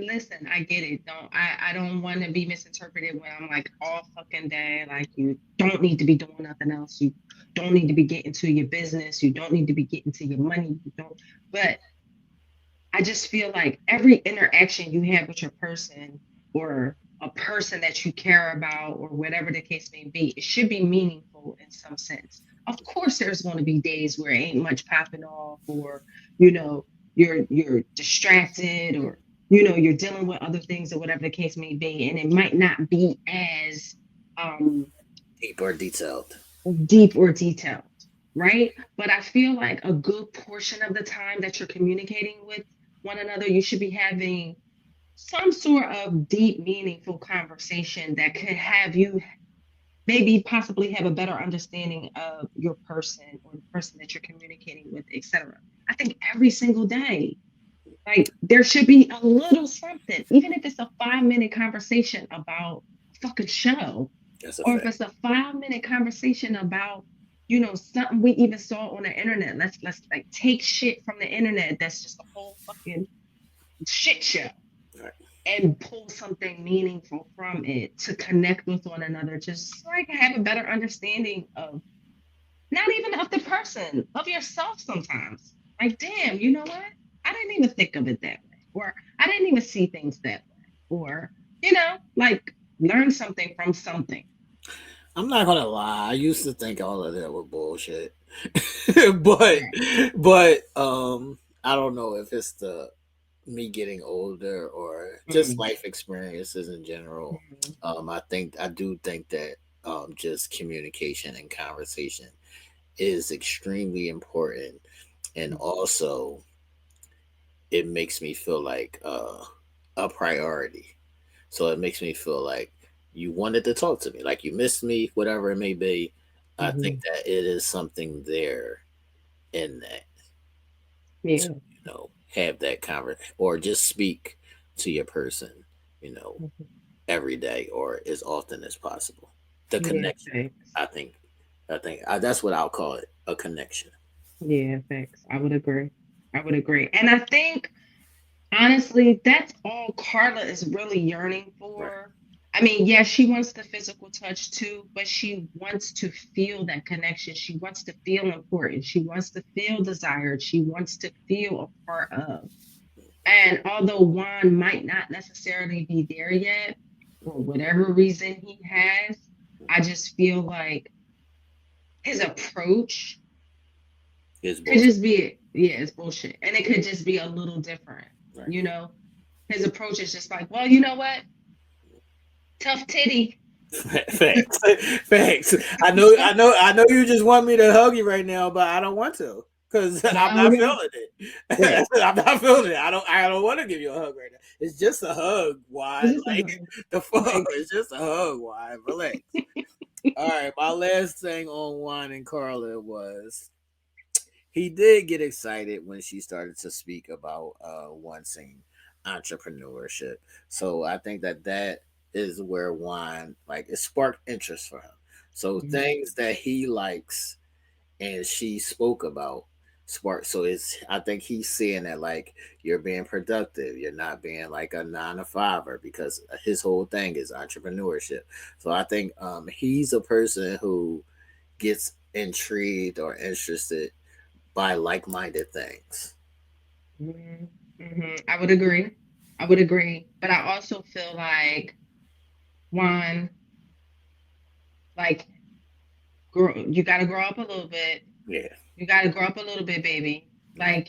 [SPEAKER 3] listen, I get it. I don't want to be misinterpreted when I'm like all fucking day, like you don't need to be doing nothing else. You don't need to be getting to your business. You don't need to be getting to your money. You don't, but I just feel like every interaction you have with your person or a person that you care about or whatever the case may be, it should be meaningful in some sense. Of course, there's going to be days where ain't much popping off, or you're distracted, or you're dealing with other things or whatever the case may be, and it might not be as
[SPEAKER 8] deep or detailed,
[SPEAKER 3] right? But I feel like a good portion of the time that you're communicating with one another, you should be having some sort of deep, meaningful conversation that could have you maybe possibly have a better understanding of your person or the person that you're communicating with, etc. I think every single day, like there should be a little something, even if it's a 5-minute conversation about a fucking show, or if it's a 5-minute conversation about something we even saw on the internet. Let's like take shit from the internet that's just a whole fucking shit show,
[SPEAKER 8] right,
[SPEAKER 3] and pull something meaningful from it to connect with one another, just like have a better understanding of not even of the person, of yourself sometimes. Like, damn, you know what? I didn't even think of it that way, or I didn't even see things that way, or like learn something from something.
[SPEAKER 8] I'm not gonna lie. I used to think all of that was bullshit, but I don't know if it's me getting older or just life experiences in general. I do think that just communication and conversation is extremely important, and also it makes me feel like a priority. So it makes me feel like you wanted to talk to me, like you missed me, whatever it may be. I think that it is something there in that.
[SPEAKER 3] Yeah.
[SPEAKER 8] To, have that conversation or just speak to your person, every day or as often as possible. The connection. I think that's what I'll call it, a connection.
[SPEAKER 3] Yeah, thanks. I would agree. And I think honestly, that's all Carla is really yearning for. Right. I mean, yeah, she wants the physical touch too, but she wants to feel that connection. She wants to feel important. She wants to feel desired. She wants to feel a part of. And although Juan might not necessarily be there yet, for whatever reason he has, I just feel like his approach could just be, it's bullshit. And it could just be a little different. Right. His approach is just like, well, you know what? Tough titty.
[SPEAKER 8] Facts. Facts. I know you just want me to hug you right now, but I don't want to. Because I'm not feeling it.
[SPEAKER 3] Right.
[SPEAKER 8] I'm not feeling it. I don't want to give you a hug right now. It's just a hug. Why?
[SPEAKER 3] It's just a
[SPEAKER 8] Like
[SPEAKER 3] hug.
[SPEAKER 8] the fuck?
[SPEAKER 3] Like-
[SPEAKER 8] It's just a hug. Why? Relax. All right. My last thing on Juan and Carla was he did get excited when she started to speak about wanting entrepreneurship. So I think that is where Juan like it sparked interest for him. So things that he likes and she spoke about spark. So it's I think he's seeing that like you're being productive, you're not being like a 9 to 5er because his whole thing is entrepreneurship. So I think he's a person who gets intrigued or interested by like-minded things.
[SPEAKER 3] I would agree. But I also feel like Juan, like, you got to grow up a little bit.
[SPEAKER 8] Yeah.
[SPEAKER 3] You got to grow up a little bit, baby. Like,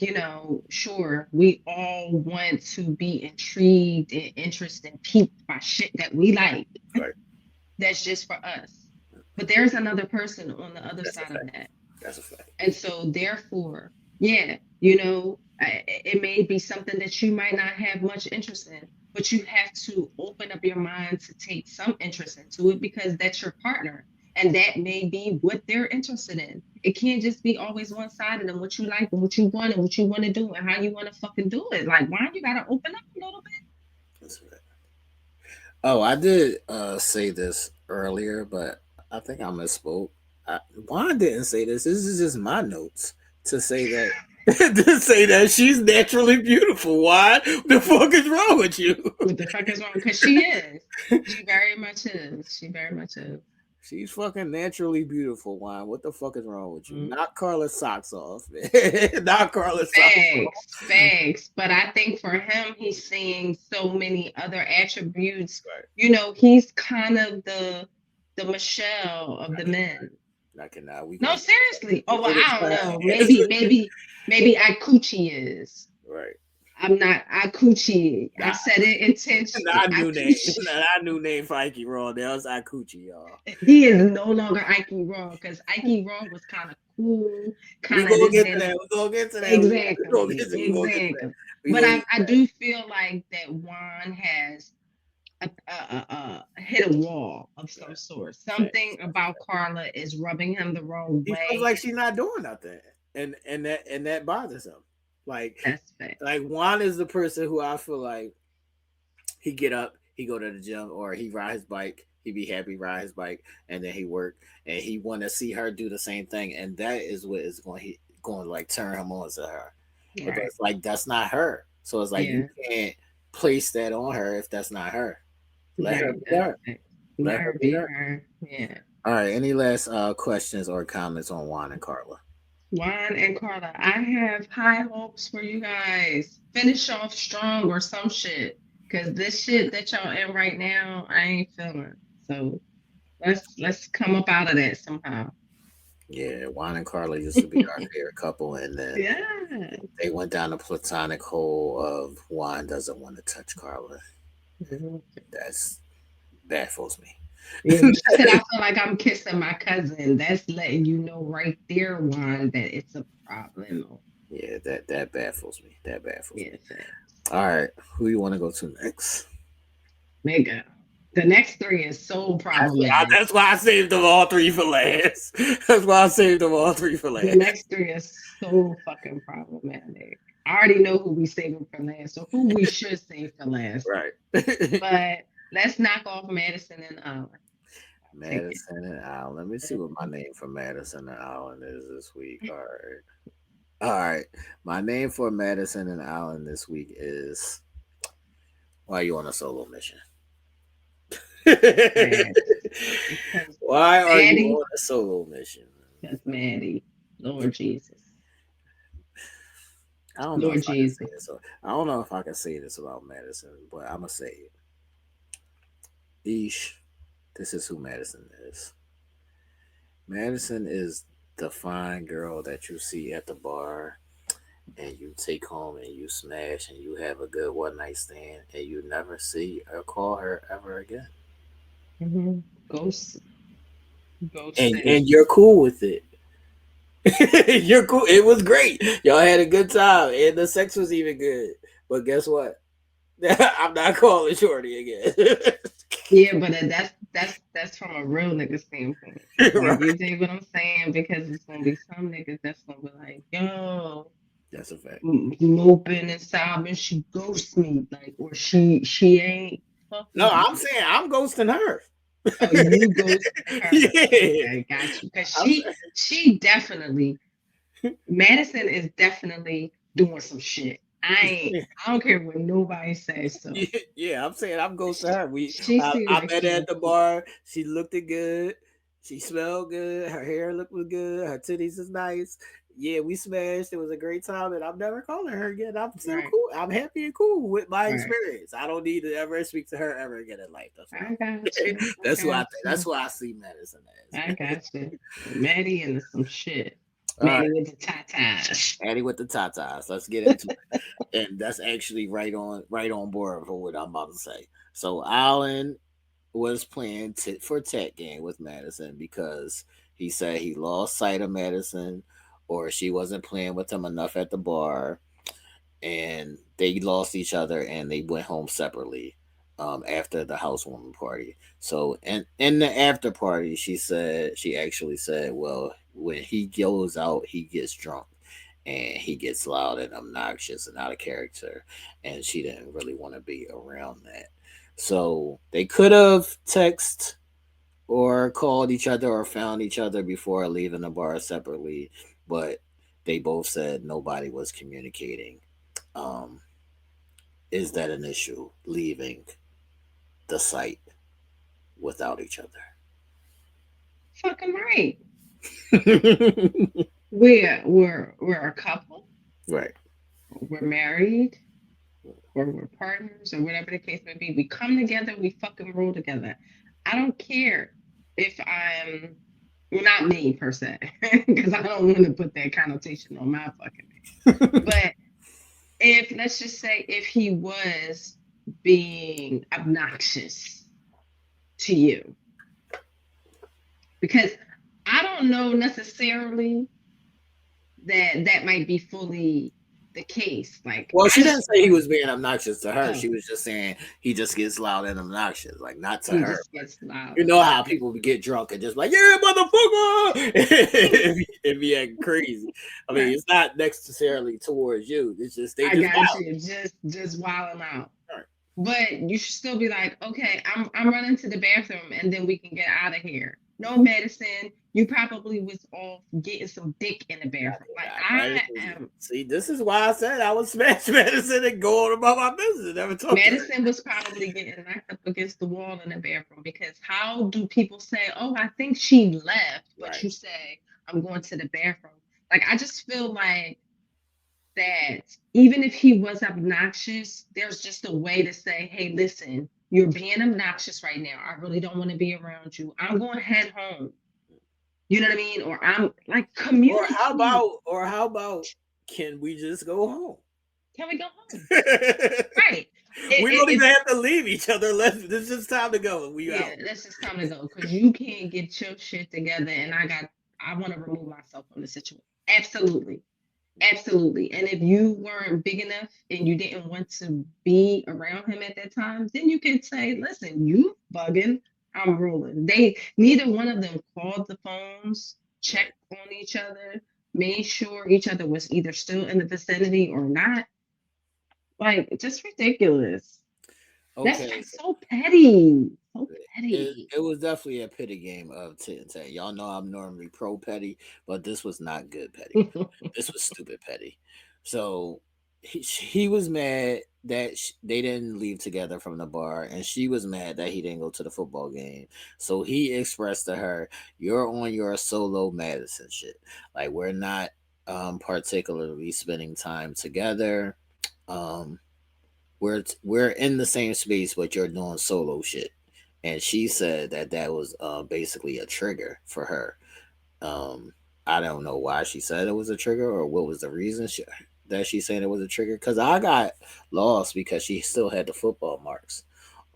[SPEAKER 3] sure, we all want to be intrigued and interested and piqued by shit that we like.
[SPEAKER 8] Right.
[SPEAKER 3] That's just for us. But there's another person on the other side of that.
[SPEAKER 8] That's a fact.
[SPEAKER 3] And so, therefore, yeah, it may be something that you might not have much interest in, but you have to open up your mind to take some interest into it because that's your partner. And that may be what they're interested in. It can't just be always one-sided and what you like and what you want and what you want to do and how you want to fucking do it. Like, why you got to open up a little bit?
[SPEAKER 8] That's right. Oh, I did say this earlier, but I think I misspoke. Juan didn't say this. This is just my notes to say that to say that she's naturally beautiful. Why the fuck is wrong with you?
[SPEAKER 3] What the fuck is wrong? Because she is. She very much is. She very much is.
[SPEAKER 8] She's fucking naturally beautiful, Juan. What the fuck is wrong with you? Knock Carla's socks off, man. Knock Carla's socks off.
[SPEAKER 3] Thanks. But I think for him, he's seeing so many other attributes.
[SPEAKER 8] Right.
[SPEAKER 3] He's kind of the Michelle of the men. No, seriously. Oh, well, I don't know. Maybe I coochie is.
[SPEAKER 8] Right.
[SPEAKER 3] I'm not Akuchi. I said it intentionally.
[SPEAKER 8] Not a new name for Ike Raw. That was Akuchi, y'all.
[SPEAKER 3] He is no longer Ike Raw because Ike Raw was kind of cool.
[SPEAKER 8] We're gonna get to that.
[SPEAKER 3] Exactly. But I do feel like that Juan has hit a wall of some sort. Something about Carla is rubbing him the wrong way.
[SPEAKER 8] He feels like she's not doing nothing, and that bothers him. Like
[SPEAKER 3] that's fact.
[SPEAKER 8] Like Juan is the person who I feel like he get up, he go to the gym, or he ride his bike. He be happy, ride his bike, and then he work, and he want to see her do the same thing, and that is what is going to like turn him on to her. Right. But it's like that's not her, so it's like you can't place that on her if that's not her. Let her be her. Let her be her.
[SPEAKER 3] Yeah.
[SPEAKER 8] All right. Any last questions or comments on Juan and Carla?
[SPEAKER 3] Juan and Carla, I have high hopes for you guys. Finish off strong or some shit. Because this shit that y'all in right now, I ain't feeling. So let's come up out of that somehow.
[SPEAKER 8] Yeah, Juan and Carla used to be our favorite couple, and then they went down the platonic hole of Juan doesn't want to touch Carla. Mm-hmm. That baffles me.
[SPEAKER 3] Yeah, I said I feel like I'm kissing my cousin. That's letting you know right there, Juan, that it's a problem.
[SPEAKER 8] Yeah, that baffles me. That baffles me. All right, who you want to go to next?
[SPEAKER 3] Nigga, the next three is so problematic.
[SPEAKER 8] That's why I saved them all three for last. The
[SPEAKER 3] next three is so fucking problematic. I already know who we saving for last, so who we should save for last.
[SPEAKER 8] Right.
[SPEAKER 3] But let's knock off Madison and Allan.
[SPEAKER 8] Madison and Allan. Let me see what my name for Madison and Allan is this week. All right. My name for Madison and Allan this week is Why Are You on a Solo Mission? Why are you on a solo mission?
[SPEAKER 3] That's Maddie. Lord Jesus.
[SPEAKER 8] I don't know if I can say this about Madison, but I'm gonna say it. This is who Madison is. Madison is the fine girl that you see at the bar and you take home and you smash and you have a good one night stand and you never see or call her ever again.
[SPEAKER 3] Mm-hmm. Ghost.
[SPEAKER 8] And you're cool with it. You're cool. It was great. Y'all had a good time, and the sex was even good. But guess what? I'm not calling Shorty again.
[SPEAKER 3] Yeah, but that's from a real nigga standpoint. Like,
[SPEAKER 8] Right.
[SPEAKER 3] you dig what I'm saying? Because it's gonna be some niggas that's gonna be like, yo,
[SPEAKER 8] That's a fact.
[SPEAKER 3] moping and sobbing, she ghosts me, like, or she ain't.
[SPEAKER 8] No, I'm saying I'm ghosting her.
[SPEAKER 3] Oh, you ghost her.
[SPEAKER 8] Yeah.
[SPEAKER 3] Okay, got you. Because she definitely, Madison is definitely doing some shit. I don't care what nobody says. So
[SPEAKER 8] Yeah, I'm saying I'm ghosting her.
[SPEAKER 3] seemed
[SPEAKER 8] I
[SPEAKER 3] like
[SPEAKER 8] met
[SPEAKER 3] she
[SPEAKER 8] her at
[SPEAKER 3] was
[SPEAKER 8] the
[SPEAKER 3] cool.
[SPEAKER 8] bar. She looked good. She smelled good. Her hair looked good. Her titties is nice. Yeah, we smashed. It was a great time, and I'm never calling her again. I'm still
[SPEAKER 3] Right.
[SPEAKER 8] cool. I'm happy and cool with my
[SPEAKER 3] Right.
[SPEAKER 8] experience. I don't need to ever speak to her ever again in life. That's
[SPEAKER 3] I got you.
[SPEAKER 8] that's what I think. That's why I see Madison as.
[SPEAKER 3] I got you. Maddie into some shit.
[SPEAKER 8] All
[SPEAKER 3] Maddie
[SPEAKER 8] right.
[SPEAKER 3] with the tatas.
[SPEAKER 8] Addie with the tatas. Let's get into it. And that's actually right on board for what I'm about to say. So Allan was playing tit for tat game with Madison because he said he lost sight of Madison or she wasn't playing with him enough at the bar, and they lost each other and they went home separately after the housewarming party. So in the after party, she actually said, well, when he goes out, he gets drunk and he gets loud and obnoxious and out of character, and she didn't really want to be around that. So they could have texted or called each other or found each other before leaving the bar separately, but they both said nobody was communicating. Is that an issue, leaving the site without each other?
[SPEAKER 3] Fucking right. We're a couple.
[SPEAKER 8] Right.
[SPEAKER 3] We're married. Or we're partners, or whatever the case may be. We come together. We fucking roll together. I don't care if I'm, well, not me per se, because I don't want to put that connotation on my fucking name. But if, let's just say, if he was being obnoxious to you, because I don't know necessarily that might be fully the case. Like,
[SPEAKER 8] well, she
[SPEAKER 3] I
[SPEAKER 8] didn't
[SPEAKER 3] just
[SPEAKER 8] say he
[SPEAKER 3] want-
[SPEAKER 8] was being obnoxious to her.
[SPEAKER 3] Oh.
[SPEAKER 8] She was just saying he just gets loud and obnoxious, like not to
[SPEAKER 3] he
[SPEAKER 8] her.
[SPEAKER 3] just gets loud.
[SPEAKER 8] You know how people get drunk and just like, yeah, motherfucker, if he acting crazy. I mean, it's not necessarily towards you. It's just they
[SPEAKER 3] I
[SPEAKER 8] just
[SPEAKER 3] got
[SPEAKER 8] wild.
[SPEAKER 3] you. Just wilding out.
[SPEAKER 8] Right.
[SPEAKER 3] But you should still be like, okay, I'm running to the bathroom and then we can get out of here. No medicine. You probably was off getting some dick in the bathroom. Like I am.
[SPEAKER 8] See, this is why I said I would smash Madison and go on about my business. Never talk.
[SPEAKER 3] Madison was probably getting knocked up against the wall in the bathroom, because how do people say, oh, I think she left, but
[SPEAKER 8] Right.
[SPEAKER 3] you say, I'm going to the bathroom? Like, I just feel like that even if he was obnoxious, there's just a way to say, hey, listen, you're being obnoxious right now. I really don't want to be around you. I'm going to head home. You know what I mean? Or I'm like, communicate.
[SPEAKER 8] Or how about can we just go home?
[SPEAKER 3] Can we go home? Right.
[SPEAKER 8] We don't even have to leave each other. This is time to go.
[SPEAKER 3] Yeah, that's just time to go, because you can't get your shit together, and I want to remove myself from the situation. Absolutely. And if you weren't big enough and you didn't want to be around him at that time, then you can say, listen, you bugging, I'm rolling. Neither one of them called the phones, checked on each other, made sure each other was either still in the vicinity or not. Like, just ridiculous.
[SPEAKER 8] Okay.
[SPEAKER 3] That's so petty. So petty.
[SPEAKER 8] It was definitely a petty game of tit and tat. Y'all know I'm normally pro petty, but this was not good petty. This was stupid petty. So he was mad that they didn't leave together from the bar, and she was mad that he didn't go to the football game. So he expressed to her, you're on your solo Madison shit. Like, we're not particularly spending time together. We're in the same space, but you're doing solo shit. And she said that was basically a trigger for her. I don't know why she said it was a trigger or what was the reason that she said it was a trigger. Because I got lost because she still had the football marks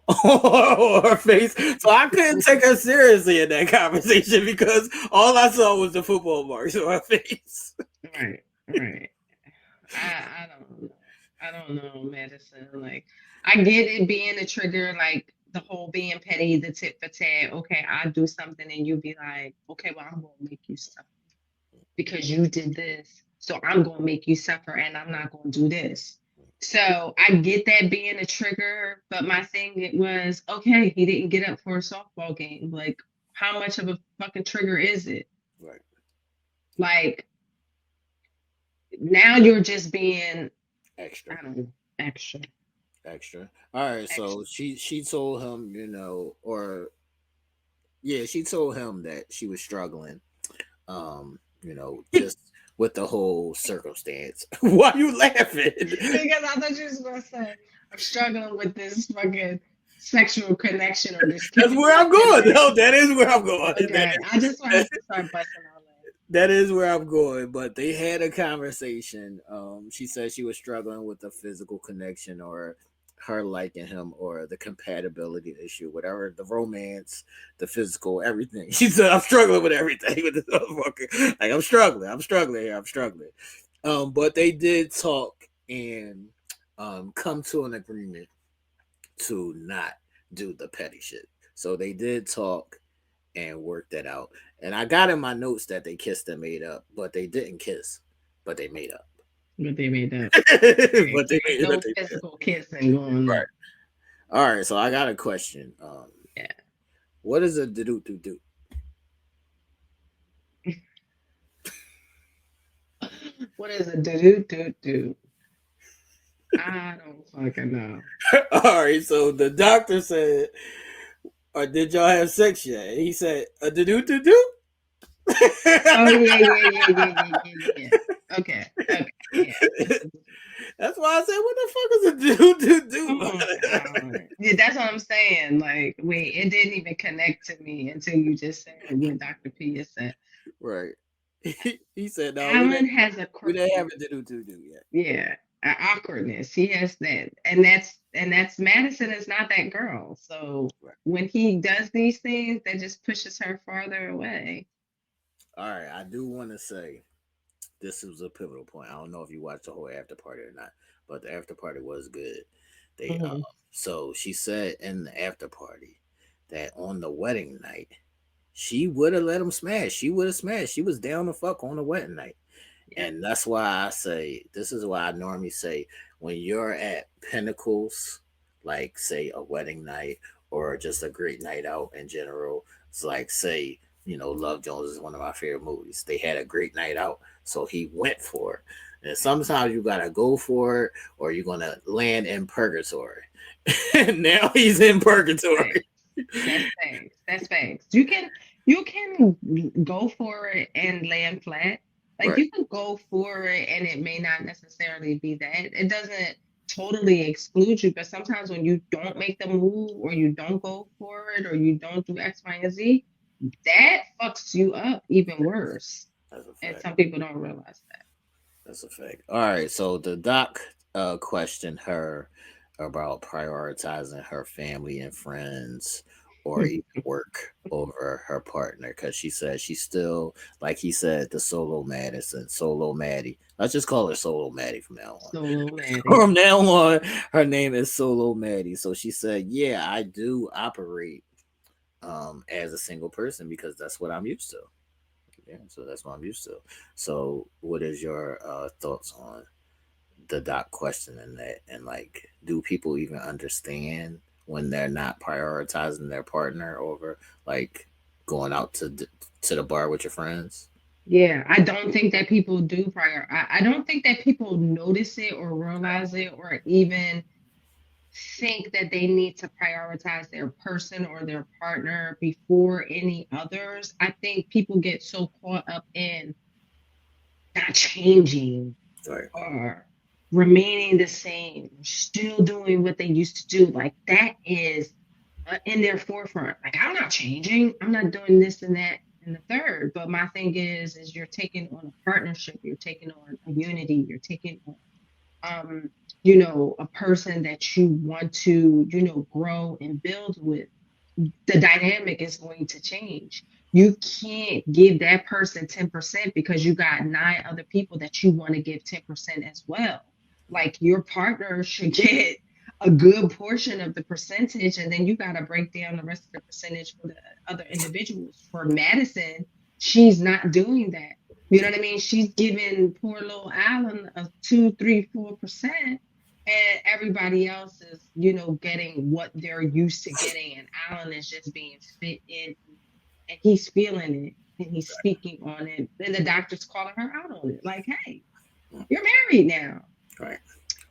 [SPEAKER 8] on her face. So I couldn't take her seriously in that conversation because all I saw was the football marks on her face.
[SPEAKER 3] Right. I don't know. I don't know, Madison. Like, I get it being a trigger, like the whole being petty, the tit for tat. Okay, I do something and you be like, okay, well, I'm gonna make you suffer because you did this. So I'm gonna make you suffer and I'm not gonna do this. So I get that being a trigger, but my thing it was, okay, he didn't get up for a softball game. Like, how much of a fucking trigger is it?
[SPEAKER 8] Right.
[SPEAKER 3] Like, now you're just being
[SPEAKER 8] Extra.
[SPEAKER 3] I don't know, extra.
[SPEAKER 8] All right, so she told him, she told him that she was struggling, just with the whole circumstance. Why are you laughing?
[SPEAKER 3] Because I thought you was gonna say I'm struggling with this fucking sexual connection or this.
[SPEAKER 8] That's where I'm going. No, that is where I'm going.
[SPEAKER 3] Okay, I just wanted to start busting all that.
[SPEAKER 8] That is where I'm going, but they had a conversation. She said she was struggling with the physical connection or her liking him or the compatibility issue, whatever, the romance, the physical, everything. She said, I'm struggling with everything with this motherfucker. Like, I'm struggling. But they did talk and come to an agreement to not do the petty shit. So they did talk and work that out. And I got in my notes that they kissed and made up, but they didn't kiss, but they made up.
[SPEAKER 3] But they made up.
[SPEAKER 8] But they made
[SPEAKER 3] no physical kissing going on.
[SPEAKER 8] Right. All right, so I got a question.
[SPEAKER 3] Yeah.
[SPEAKER 8] What is a do?
[SPEAKER 3] What is a do? I don't fucking know.
[SPEAKER 8] All right, so the doctor said, or did y'all have sex yet? He said, a do?
[SPEAKER 3] Oh yeah. Okay. Yeah.
[SPEAKER 8] That's why I said, what the fuck is a do?
[SPEAKER 3] Oh, yeah, that's what I'm saying. Like, wait, it didn't even connect to me until you just said what Dr. P has said.
[SPEAKER 8] Right. He said, no,
[SPEAKER 3] Allan has a
[SPEAKER 8] we didn't have a do yet.
[SPEAKER 3] Yeah, an awkwardness. He has that, and that's Madison is not that girl. So when he does these things, that just pushes her farther away.
[SPEAKER 8] All right, I do want to say this was a pivotal point. I don't know if you watched the whole after party or not, but the after party was good. They so she said in the after party that on the wedding night, she would have let him smash. She would have smashed. She was down to fuck on the wedding night. And that's why I say, this is why I normally say, when you're at pinnacles, like say a wedding night or just a great night out in general, it's like say, Love Jones is one of my favorite movies. They had a great night out, so he went for it. And sometimes you gotta go for it, or you're gonna land in purgatory. And now he's in purgatory.
[SPEAKER 3] That's thanks. You can go for it and land flat. Like you can go for it and it may not necessarily be that. It doesn't totally exclude you, but sometimes when you don't make the move or you don't go for it or you don't do X, Y, and Z, that fucks you up even worse. And some people don't realize that.
[SPEAKER 8] That's a fact. All right, so the doc questioned her about prioritizing her family and friends or even work over her partner, because she said she's still, like he said, the solo Madison, solo Maddie. Let's just call her Solo Maddie from now on.
[SPEAKER 3] Solo Maddie.
[SPEAKER 8] From now on, her name is Solo Maddie. So she said, yeah, I do operate as a single person because that's what I'm used to. Yeah, so that's what I'm used to. So what is your thoughts on the doc questioning that, and like, do people even understand when they're not prioritizing their partner over like going out to the bar with your friends?
[SPEAKER 3] Yeah, I don't think that people do I don't think that people notice it or realize it or even think that they need to prioritize their person or their partner before any others. I think people get so caught up in not changing or remaining the same, still doing what they used to do. Like that is in their forefront. Like, I'm not changing. I'm not doing this and that and the third. But my thing is you're taking on a partnership. You're taking on a unity. You're taking on you know, a person that you want to, you know, grow and build with, the dynamic is going to change. You can't give that person 10% because you got 9 other people that you want to give 10% as well. Like your partner should get a good portion of the percentage, and then you got to break down the rest of the percentage for the other individuals. For Madison, she's not doing that. You know what I mean? She's giving poor little Allan a 2, 3, 4%, and everybody else is, you know, getting what they're used to getting, and Allan is just being fit in, and he's feeling it, and he's speaking on it. Then the doctor's calling her out on it, like, "Hey, you're married now."
[SPEAKER 8] Right.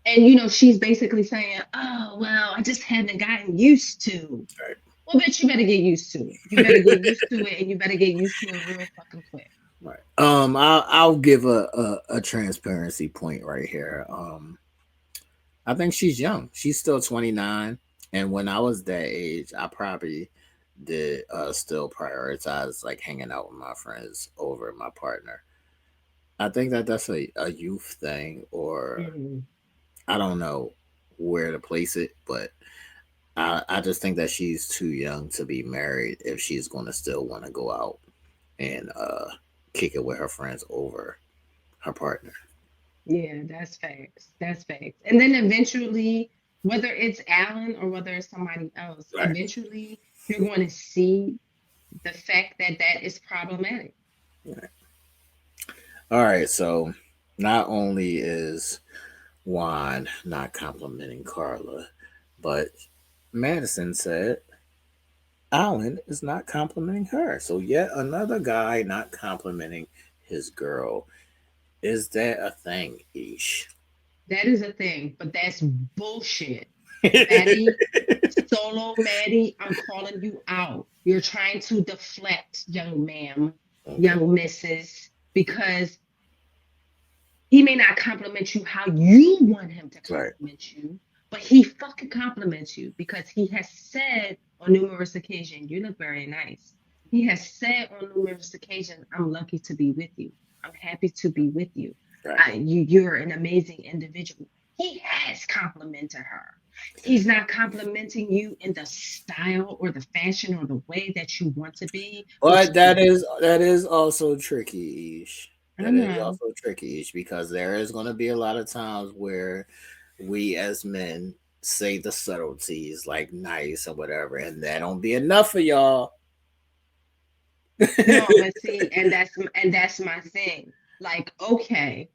[SPEAKER 3] And you know, she's basically saying, "Oh, well, I just haven't gotten used to."
[SPEAKER 8] Right.
[SPEAKER 3] Well, bitch, you better get used to it. You better get used to it, and you better get used to it real fucking quick.
[SPEAKER 8] Right. I'll give a transparency point right here. I think she's young. She's still 29. And when I was that age, I probably did still prioritize like hanging out with my friends over my partner. I think that's a youth thing, or I don't know where to place it, but I just think that she's too young to be married if she's going to still want to go out and kick it with her friends over her partner.
[SPEAKER 3] Yeah, that's facts. That's facts. And then eventually, whether it's Allan or whether it's somebody else,
[SPEAKER 8] Right.
[SPEAKER 3] eventually you're going to see the fact that that is problematic.
[SPEAKER 8] Right. All right. So not only is Juan not complimenting Carla, but Madison said Allan is not complimenting her. So yet another guy not complimenting his girl. Is that a thing, Ish?
[SPEAKER 3] That is a thing, but that's bullshit. Maddie, solo Maddie, I'm calling you out. You're trying to deflect, young ma'am, young missus, because he may not compliment you how you want him to compliment you, but he fucking compliments you because he has said on numerous occasions, "You look very nice." He has said on numerous occasions, "I'm lucky to be with you. I'm happy to be with you.
[SPEAKER 8] Right.
[SPEAKER 3] You're an amazing individual." He has complimented her. He's not complimenting you in the style or the fashion or the way that you want to be.
[SPEAKER 8] But that is also tricky, Ish. That is
[SPEAKER 3] know.
[SPEAKER 8] also tricky, Ish, because there is going to be a lot of times where we as men say the subtleties like nice or whatever, and that don't be enough for y'all.
[SPEAKER 3] No, but see, and that's my thing. Like, okay,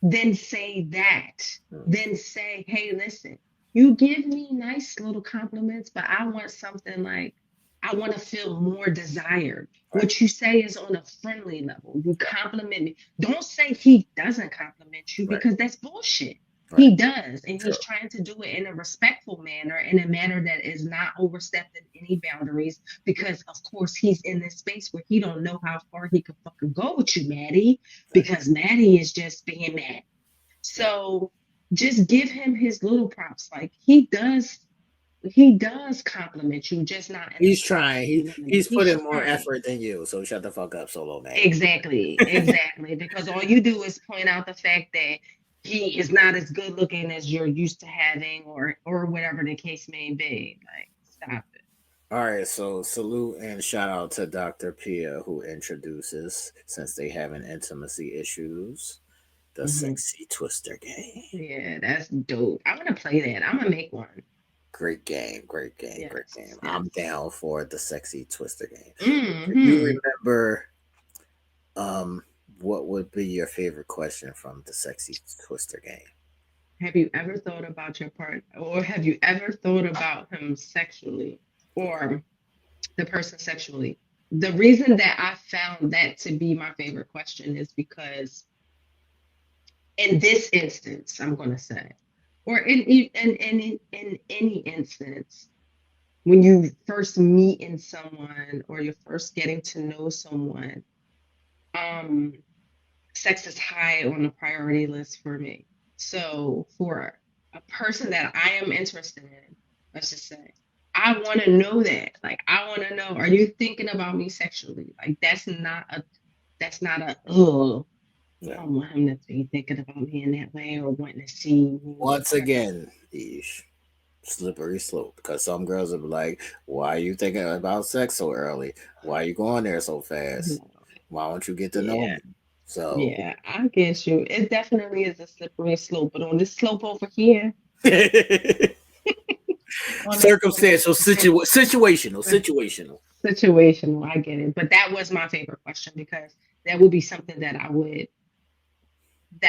[SPEAKER 3] then say that. Then say, "Hey, listen, you give me nice little compliments, but I want something like, I want to feel more desired."
[SPEAKER 8] Right.
[SPEAKER 3] What you say is on a friendly level. You compliment me. Don't say he doesn't compliment you, because that's bullshit.
[SPEAKER 8] Right.
[SPEAKER 3] He does, and he's trying to do it in a respectful manner, in a manner that is not overstepping any boundaries, because of course he's in this space where he don't know how far he can fucking go with you, Maddie, because Maddie is just being mad. So just give him his little props. Like, he does compliment you, just not.
[SPEAKER 8] He's trying. He's putting more effort than you. So shut the fuck up, solo man.
[SPEAKER 3] Exactly. Because all you do is point out the fact that he is not as good looking as you're used to having, or whatever the case may be. Like, stop it.
[SPEAKER 8] All right, so salute and shout out to Dr. Pia, who introduces, since they having intimacy issues, the Sexy Twister game.
[SPEAKER 3] Yeah, that's dope. I'm gonna play that. I'm gonna make one.
[SPEAKER 8] Great game.
[SPEAKER 3] Yes.
[SPEAKER 8] I'm down for the Sexy Twister game.
[SPEAKER 3] Mm-hmm.
[SPEAKER 8] You remember what would be your favorite question from the Sexy Twister game?
[SPEAKER 3] Have you ever thought about your partner, or have you ever thought about him sexually, or the person sexually? The reason that I found that to be my favorite question is because in this instance, I'm going to say, or in any instance, when you first meeting someone or you're first getting to know someone, sex is high on the priority list for me. So for a person that I am interested in, let's just say, I want to know that. Like, I want to know, are you thinking about me sexually? Like, that's not a I don't want him to be thinking about me in that way or wanting to see me.
[SPEAKER 8] Once again, slippery slope, because some girls will be like, why are you thinking about sex so early? Why are you going there so fast? Why don't you get to know me? So
[SPEAKER 3] yeah, I get you. It definitely is a slippery slope, but on this slope over here,
[SPEAKER 8] circumstantial, situational.
[SPEAKER 3] I get it. But that was my favorite question because that would be something that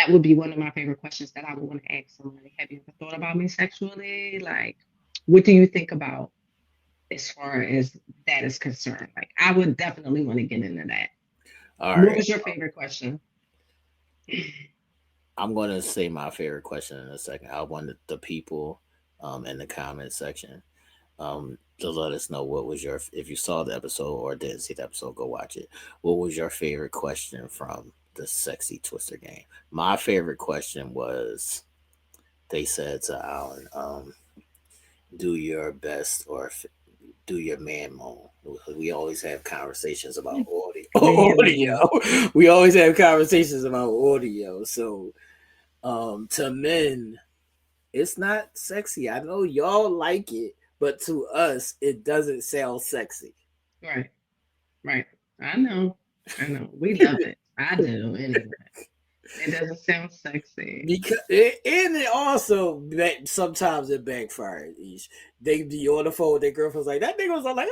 [SPEAKER 3] would be one of my favorite questions that I would want to ask somebody. Have you ever thought about me sexually? Like, what do you think about as far as that is concerned? Like, I would definitely want to get into that.
[SPEAKER 8] All
[SPEAKER 3] what
[SPEAKER 8] right.
[SPEAKER 3] was your favorite question?
[SPEAKER 8] I'm going to say my favorite question in a second. I wanted the people in the comment section to let us know what was your, if you saw the episode or didn't see the episode, go watch it. What was your favorite question from the Sexy Twister game? My favorite question was, they said to Allan, do your best or do your man moan. We always have conversations about audio. We always have conversations about audio. So to men, it's not sexy. I know y'all like it, but to us, it doesn't sound sexy.
[SPEAKER 3] Right. I know. We love it. I do anyway. It doesn't sound sexy.
[SPEAKER 8] Because it also sometimes it backfired. They be on the phone with their girlfriends like, that nigga was like,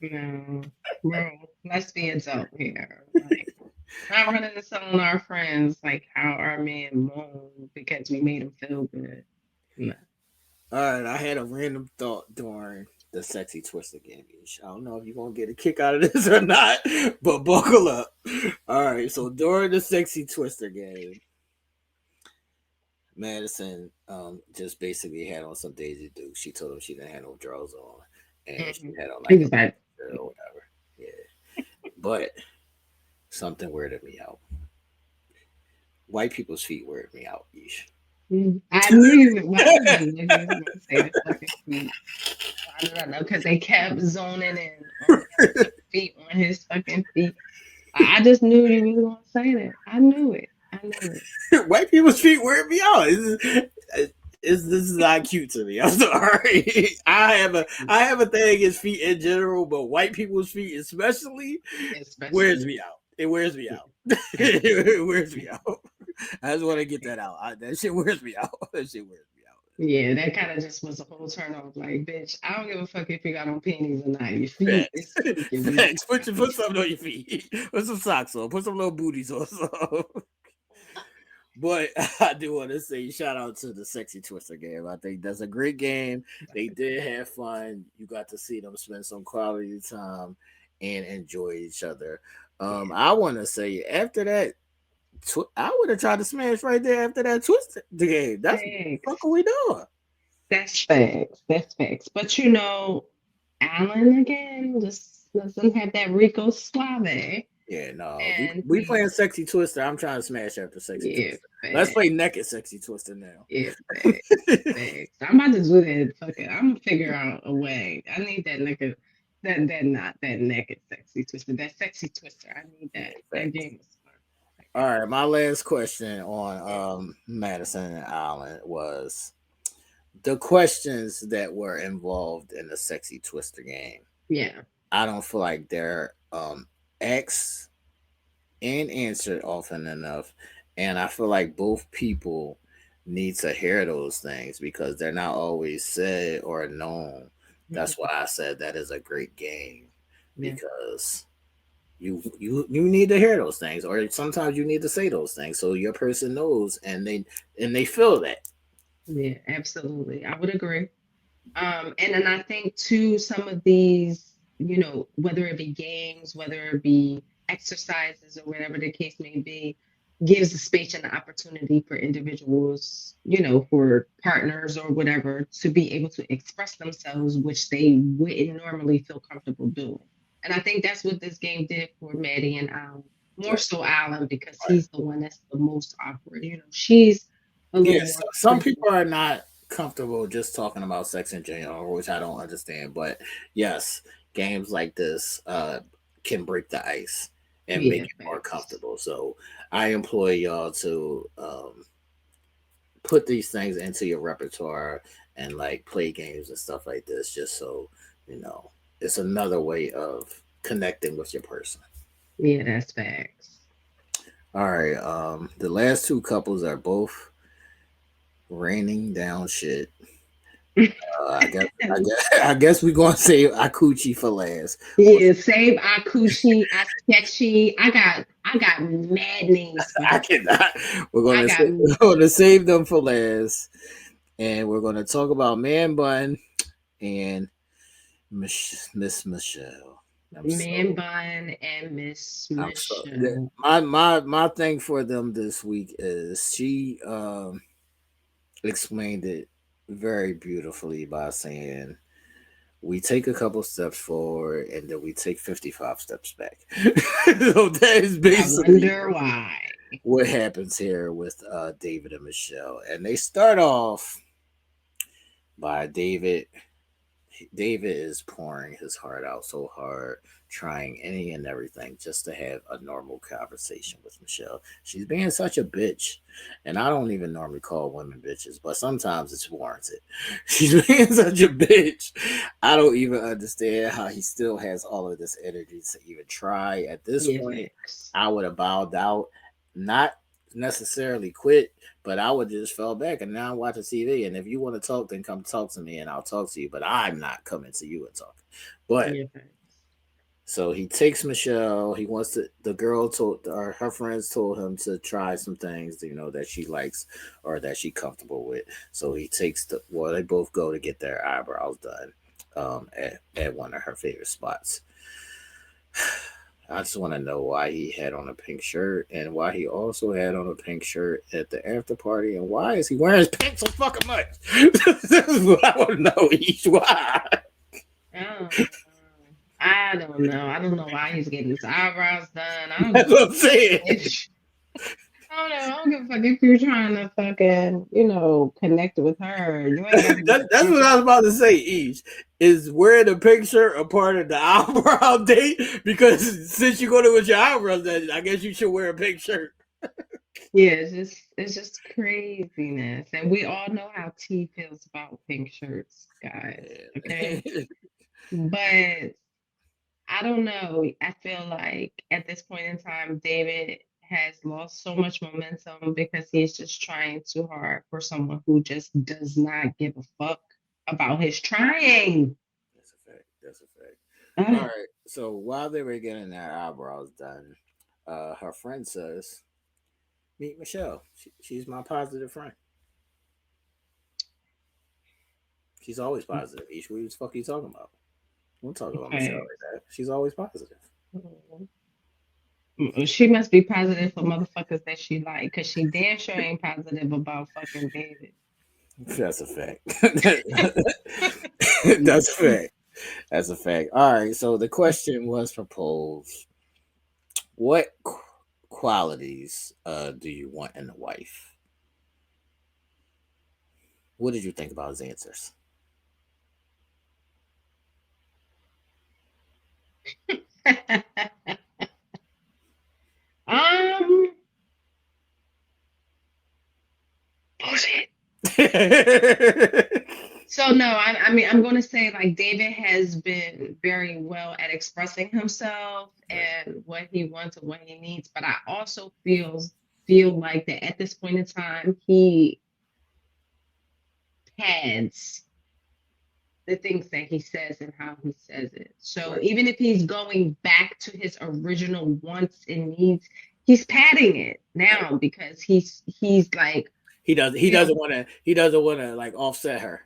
[SPEAKER 3] no, bro, let's be adult here. Like, not running to telling our friends like how our man moaned because we made him feel good. No.
[SPEAKER 8] All right, I had a random thought during the Sexy Twister game. I don't know if you're going to get a kick out of this or not, but buckle up. All right, so during the Sexy Twister game, Madison just basically had on some Daisy Duke. She told him she didn't have no drawers on, and she had on like a or whatever. Yeah, but something weirded me out. White people's feet weirded me out,
[SPEAKER 3] I knew you were going to say the fucking feet. I don't know, because they kept zoning in on his feet, on his fucking feet. I just knew you was going to say that. I knew it.
[SPEAKER 8] White people's feet weird me out. This is not cute to me. I'm sorry. I have a thing against feet in general, but white people's feet especially wears me out. It wears me out. It wears me out. I just want to get that out. That shit wears me out.
[SPEAKER 3] Yeah, that kind of just was a whole turn off. Like, bitch, I don't give a fuck if you got on panties or not. Your feet is
[SPEAKER 8] Thanks. Put something on your feet. Put some socks on. Put some little booties on. But I do want to say shout out to the Sexy Twister game. I think that's a great game. They did have fun. You got to see them spend some quality time and enjoy each other. I want to say after that, I would have tried to smash right there after that Twister game. That's what we doing.
[SPEAKER 3] That's facts. But you know, Allan again just doesn't have that Rico Suave.
[SPEAKER 8] Yeah, no. We playing Sexy Twister. I'm trying to smash after Sexy Twister. Facts. Let's play naked Sexy Twister now.
[SPEAKER 3] Yeah, facts. I'm about to do that. Fuck it. I'm gonna figure out a way. I need that naked. That not that naked Sexy Twister. That Sexy Twister. I need that. That game is fun.
[SPEAKER 8] All right, my last question on Madison and Allan was the questions that were involved in the Sexy Twister game.
[SPEAKER 3] Yeah.
[SPEAKER 8] I don't feel like they're asked and answered often enough. And I feel like both people need to hear those things because they're not always said or known. That's why I said that is a great game because you need to hear those things, or sometimes you need to say those things so your person knows and they feel that.
[SPEAKER 3] Yeah, absolutely. I would agree. And then I think too, some of these, you know, whether it be games, whether it be exercises or whatever the case may be, gives the space and the opportunity for individuals, you know, for partners or whatever, to be able to express themselves, which they wouldn't normally feel comfortable doing. And I think that's what this game did for Maddie and Allan. More so Allan, because he's the one that's the most awkward. You know, she's a little more.
[SPEAKER 8] Some people are not comfortable just talking about sex in general, which I don't understand. But yes, games like this can break the ice. and make it more comfortable. So I employ y'all to put these things into your repertoire and like play games and stuff like this, just so it's another way of connecting with your person.
[SPEAKER 3] Yeah, that's facts.
[SPEAKER 8] All right. The last two couples are both raining down shit. I guess we're gonna save Akuchi for last.
[SPEAKER 3] Yeah, save Akuchi, Akechi. I got mad names.
[SPEAKER 8] I cannot. We're gonna save them for last, and we're gonna talk about Man Bun and Miss Michelle.
[SPEAKER 3] Man Bun and Miss Michelle.
[SPEAKER 8] My thing for them this week is she explained it very beautifully by saying we take a couple steps forward and then we take 55 steps back. So that is basically what happens here with David and Michelle. And they start off by David is pouring his heart out so hard, trying any and everything just to have a normal conversation with Michelle. She's being such a bitch. And I don't even normally call women bitches, but sometimes it's warranted. She's being such a bitch. I don't even understand how he still has all of this energy to even try. At this point, I would have bowed out, not necessarily quit, but I would just fall back and now watch the TV. And if you want to talk, then come talk to me and I'll talk to you. But I'm not coming to you and talking. But so he takes Michelle. He wants to. The girl told her friends told him to try some things, that she likes or that she's comfortable with. So he takes they both go to get their eyebrows done at one of her favorite spots. I just want to know why he had on a pink shirt and why he also had on a pink shirt at the after party and why is he wearing his pink so fucking much? This is what I want to know each why.
[SPEAKER 3] I don't know. I don't know why he's getting his eyebrows done.
[SPEAKER 8] That's what I'm saying.
[SPEAKER 3] I don't know. I don't give a fuck if you're trying to fucking, connect with her. You ain't
[SPEAKER 8] that's what I was about to say, Ish. Is wearing a pink shirt a part of the eyebrow date? Because since you're going to with your eyebrows, then I guess you should wear a pink shirt.
[SPEAKER 3] Yeah, it's just craziness. And we all know how T feels about pink shirts, guys. Okay. But I don't know. I feel like at this point in time, David has lost so much momentum because he's just trying too hard for someone who just does not give a fuck about his trying.
[SPEAKER 8] That's a fact. All right. So while they were getting their eyebrows done, her friend says, "Meet Michelle. She's my positive friend. She's always positive. Ish, what the fuck are you talking about? We'll talk about Michelle like that. She's always positive."
[SPEAKER 3] She must be positive for motherfuckers that she like, because she damn sure ain't positive about fucking David.
[SPEAKER 8] That's a fact. That's a fact. That's a fact. All right. So the question was proposed. What qualities do you want in a wife? What did you think about his answers?
[SPEAKER 3] Bullshit. So no, I mean I'm gonna say like David has been very well at expressing himself and what he wants and what he needs, but I also feel like that at this point in time he pads the things that he says and how he says it. So even if he's going back to his original wants and needs, he's padding it now because he's like
[SPEAKER 8] he doesn't want to like offset her.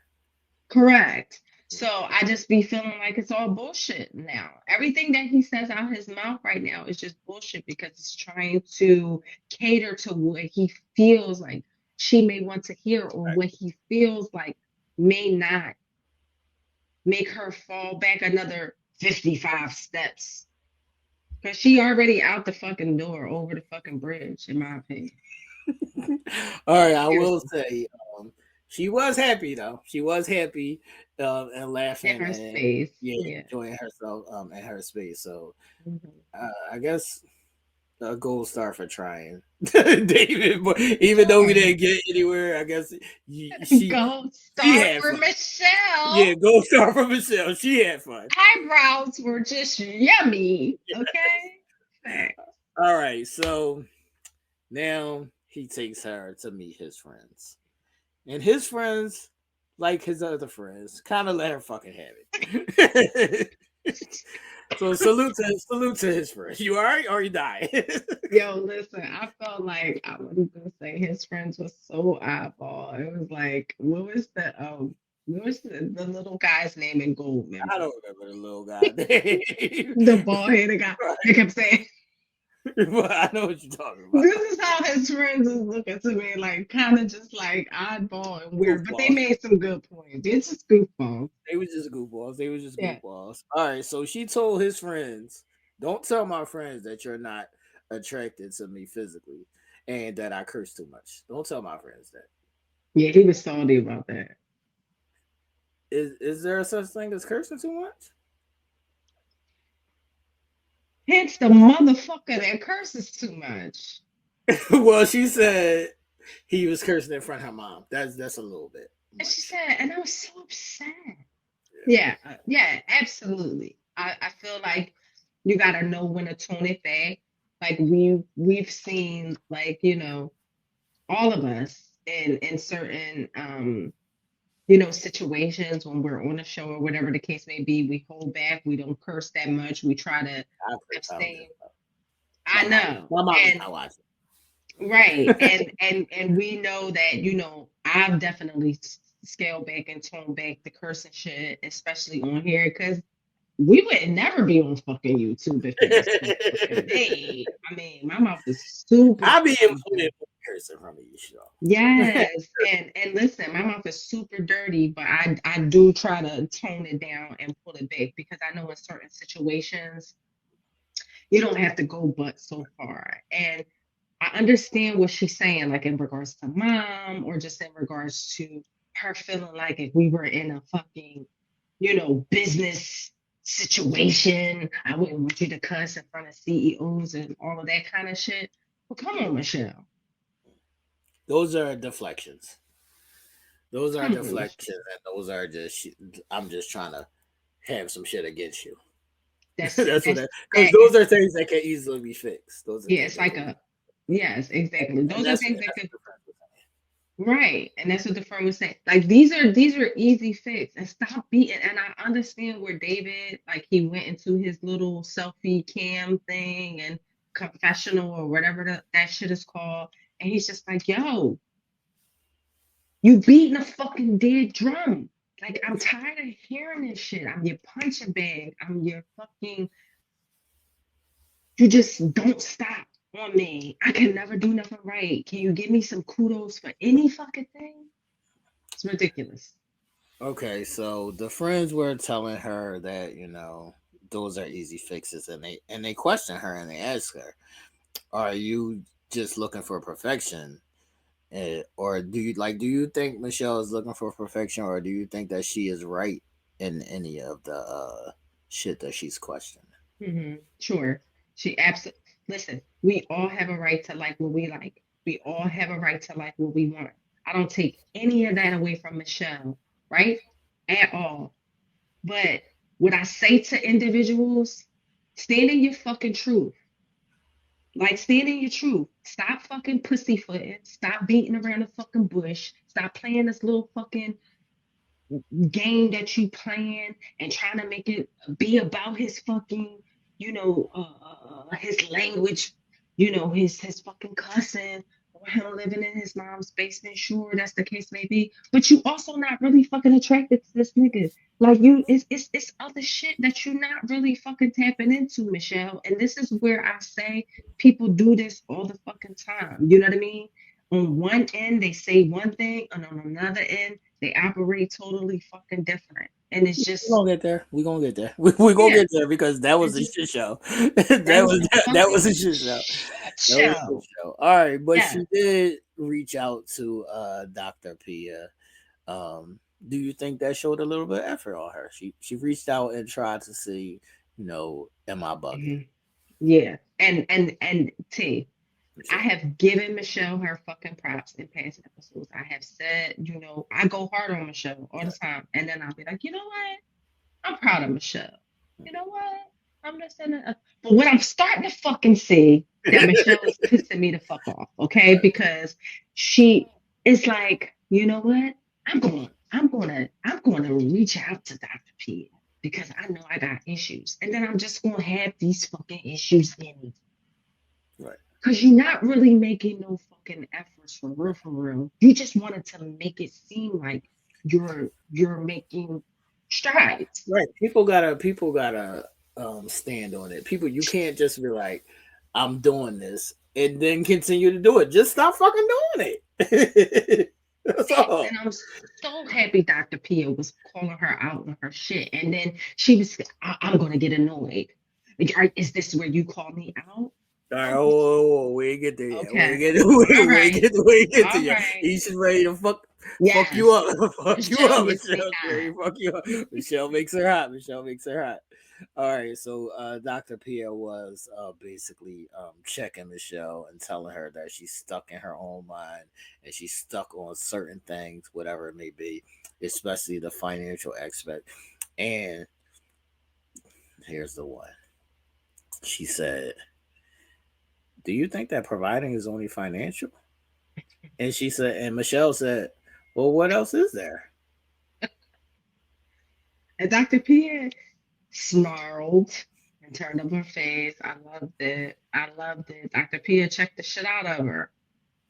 [SPEAKER 3] Correct. So I just be feeling like it's all bullshit now. Everything that he says out his mouth right now is just bullshit because it's trying to cater to what he feels like she may want to hear or what he feels like may not make her fall back another 55 steps. Because she already out the fucking door, over the fucking bridge, in my opinion.
[SPEAKER 8] All right, I will say, she was happy though. She was happy and laughing
[SPEAKER 3] in her space.
[SPEAKER 8] Yeah, enjoying herself in her space. So I guess a gold star for trying, David. But even though we didn't get anywhere, I guess
[SPEAKER 3] Gold
[SPEAKER 8] she
[SPEAKER 3] star
[SPEAKER 8] had
[SPEAKER 3] for
[SPEAKER 8] fun.
[SPEAKER 3] Michelle.
[SPEAKER 8] Yeah, gold star for Michelle. She had fun.
[SPEAKER 3] Eyebrows were just yummy. Okay.
[SPEAKER 8] All right, so now he takes her to meet his friends, and his friends, like his other friends, kind of let her fucking have it. So salute to his friends. You all right or you die?
[SPEAKER 3] Yo, listen, I felt like I was gonna say his friends was so eyeball. It was like, what was the little guy's name in Goldman?
[SPEAKER 8] I don't remember the little guy name.
[SPEAKER 3] The bald headed guy. They kept saying,
[SPEAKER 8] But I know what you're talking about.
[SPEAKER 3] this is how his friends is looking to me, like kind of just like oddball and weird. But they made some good points. They're just goofballs.
[SPEAKER 8] They was just goofballs.
[SPEAKER 3] Yeah.
[SPEAKER 8] All right, so she told his friends, "Don't tell my friends that you're not attracted to me physically, and that I curse too much. Don't tell my friends that."
[SPEAKER 3] Yeah, he was salty about that.
[SPEAKER 8] Is there a such thing as cursing too much?
[SPEAKER 3] Hence the motherfucker that curses too much.
[SPEAKER 8] Well, she said he was cursing in front of her mom. That's a little bit.
[SPEAKER 3] And she said, and I was so upset. Yeah, absolutely. I feel like you gotta know when to tone it back. Like we've seen, like, all of us in certain situations when we're on a show or whatever the case may be, we hold back, we don't curse that much, we try to abstain. I know.
[SPEAKER 8] My mom is not watching.
[SPEAKER 3] Right. and we know that, I've definitely scaled back and toned back the cursing shit, especially on here, because we would never be on fucking YouTube if it was hey, I mean, my mouth is super.
[SPEAKER 8] I be employed cursing from you, show.
[SPEAKER 3] Yes, and listen, my mouth is super dirty, but I do try to tone it down and pull it back because I know in certain situations you don't have to go but so far. And I understand what she's saying, like in regards to mom, or just in regards to her feeling like if we were in a fucking, business situation, I wouldn't want you to cuss in front of CEOs and all of that kind of shit. Well, come on, Michelle.
[SPEAKER 8] Those are deflections. Those are deflections, and those are just. I'm just trying to have some shit against you. That's what that, because those are things that can easily be fixed. Those are
[SPEAKER 3] it's like yes, exactly. Those are things that could. Right, and that's what the friend was saying. Like these are easy fix, and stop beating. And I understand where David, like, he went into his little selfie cam thing and confessional or whatever that shit is called, and he's just like, "Yo, you beating a fucking dead drum. Like, I'm tired of hearing this shit. I'm your punching bag. I'm your fucking. You just don't stop on me. I can never do nothing right. Can you give me some kudos for any fucking thing?" It's ridiculous.
[SPEAKER 8] Okay, so the friends were telling her that those are easy fixes, and they question her and they ask her, "Are you just looking for perfection, or do you think Michelle is looking for perfection, or do you think that she is right in any of the shit that she's questioning?"
[SPEAKER 3] Mm-hmm. Sure, she absolutely. Listen, we all have a right to like what we like. We all have a right to like what we want. I don't take any of that away from Michelle, right? At all. But what I say to individuals, stand in your fucking truth. Like, stand in your truth. Stop fucking pussyfooting. Stop beating around the fucking bush. Stop playing this little fucking game that you playing and trying to make it be about his fucking, his language, his fucking cussing, or him living in his mom's basement. Sure, that's the case maybe, but you also not really fucking attracted to this nigga. Like, it's other shit that you're not really fucking tapping into, Michelle. And this is where I say people do this all the fucking time. You know what I mean? On one end, they say one thing, and on another end, they operate totally fucking different. And it's just
[SPEAKER 8] we're gonna get there. We're gonna get there. We're gonna get there because that was a shit show. that was a shit show. All right, but she did reach out to Dr. Pia. Do you think that showed a little bit of effort on her? She reached out and tried to see, am I bugging?
[SPEAKER 3] Yeah. And T, I have given Michelle her fucking props in past episodes. I have said, I go hard on Michelle all the time. And then I'll be like, you know what? I'm proud of Michelle. You know what? I'm just saying. But what I'm starting to fucking see that Michelle is pissing me the fuck off, okay? Because she is like, you know what? I'm gonna reach out to Dr. P because I know I got issues. And then I'm just gonna have these fucking issues in.
[SPEAKER 8] Right.
[SPEAKER 3] Because you're not really making no fucking efforts for real, for real. You just wanted to make it seem like you're making strides.
[SPEAKER 8] Right. People gotta stand on it. People, you can't just be like, I'm doing this and then continue to do it. Just stop fucking doing it. That's all.
[SPEAKER 3] And I'm so happy Dr. Pia was calling her out on her shit. And then she was, I'm gonna get annoyed. Is this where you call me out?
[SPEAKER 8] All right, oh, we ain't get there yet.
[SPEAKER 3] Okay.
[SPEAKER 8] We ain't get there yet.
[SPEAKER 3] Right.
[SPEAKER 8] He's ready to fuck
[SPEAKER 3] Yes.
[SPEAKER 8] you up. Fuck you up,
[SPEAKER 3] makes me
[SPEAKER 8] Michelle.
[SPEAKER 3] hot.
[SPEAKER 8] Fuck you up. Michelle makes her hot. Michelle makes her hot. All right, so Dr. Pia was basically checking Michelle and telling her that she's stuck in her own mind and she's stuck on certain things, whatever it may be, especially the financial aspect. And here's the one. She said, do you think that providing is only financial? And she said, and Michelle said, well, what else is there?
[SPEAKER 3] And Dr. Pia snarled and turned up her face. I loved it. Dr. Pia checked the shit out of her.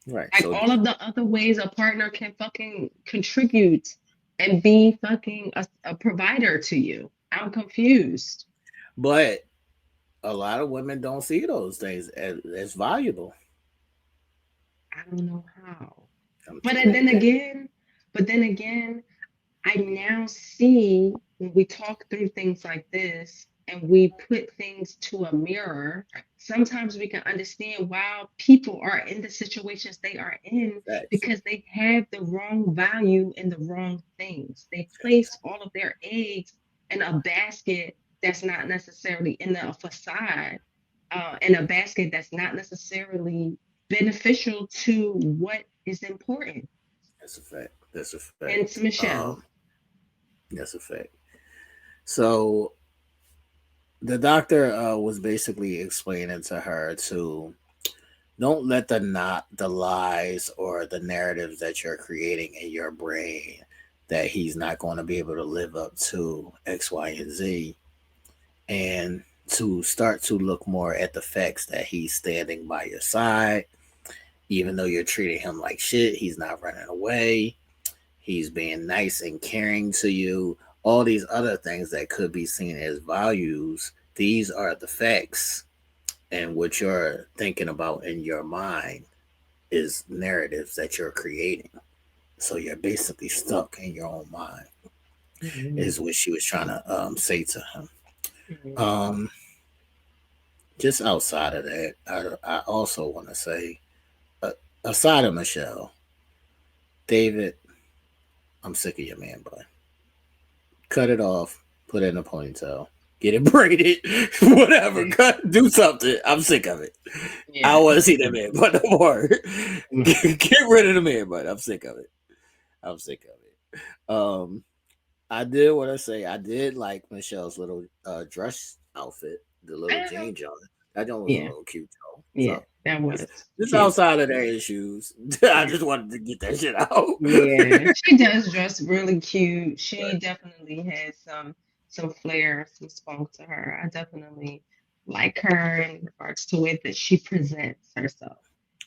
[SPEAKER 8] Right.
[SPEAKER 3] Like all of the other ways a partner can fucking contribute and be fucking a provider to you. I'm confused.
[SPEAKER 8] But a lot of women don't see those things as valuable.
[SPEAKER 3] I don't know how. But then again, I now see when we talk through things like this and we put things to a mirror, sometimes we can understand why people are in the situations they are in because they have the wrong value in the wrong things. They place all of their eggs in a basket that's not necessarily in a facade, in a basket that's not necessarily beneficial to what is important.
[SPEAKER 8] That's a fact.
[SPEAKER 3] And it's Michelle.
[SPEAKER 8] That's a fact. So the doctor was basically explaining to her to don't let the lies or the narratives that you're creating in your brain that he's not going to be able to live up to X, Y, and Z, and to start to look more at the facts that he's standing by your side, even though you're treating him like shit. He's not running away. He's being nice and caring to you. All these other things that could be seen as values, these are the facts. And what you're thinking about in your mind is narratives that you're creating. So you're basically stuck in your own mind, is what she was trying to say to him. Just outside of that, I also want to say, aside of Michelle, David, I'm sick of your man bun. Cut it off, put it in a ponytail, get it braided, whatever. Do something. I'm sick of it. Yeah. I don't want to see that man bun no more. Get rid of the man bun. I'm sick of it. I did want to say I did like Michelle's little dress outfit, the little jean jacket. That one was a little cute though.
[SPEAKER 3] Yeah,
[SPEAKER 8] so,
[SPEAKER 3] that was.
[SPEAKER 8] Just outside of their issues, I just wanted to get that shit out.
[SPEAKER 3] Yeah, she does dress really cute. She definitely has some flair, some spunk to her. I definitely like her in regards to the way that she presents herself.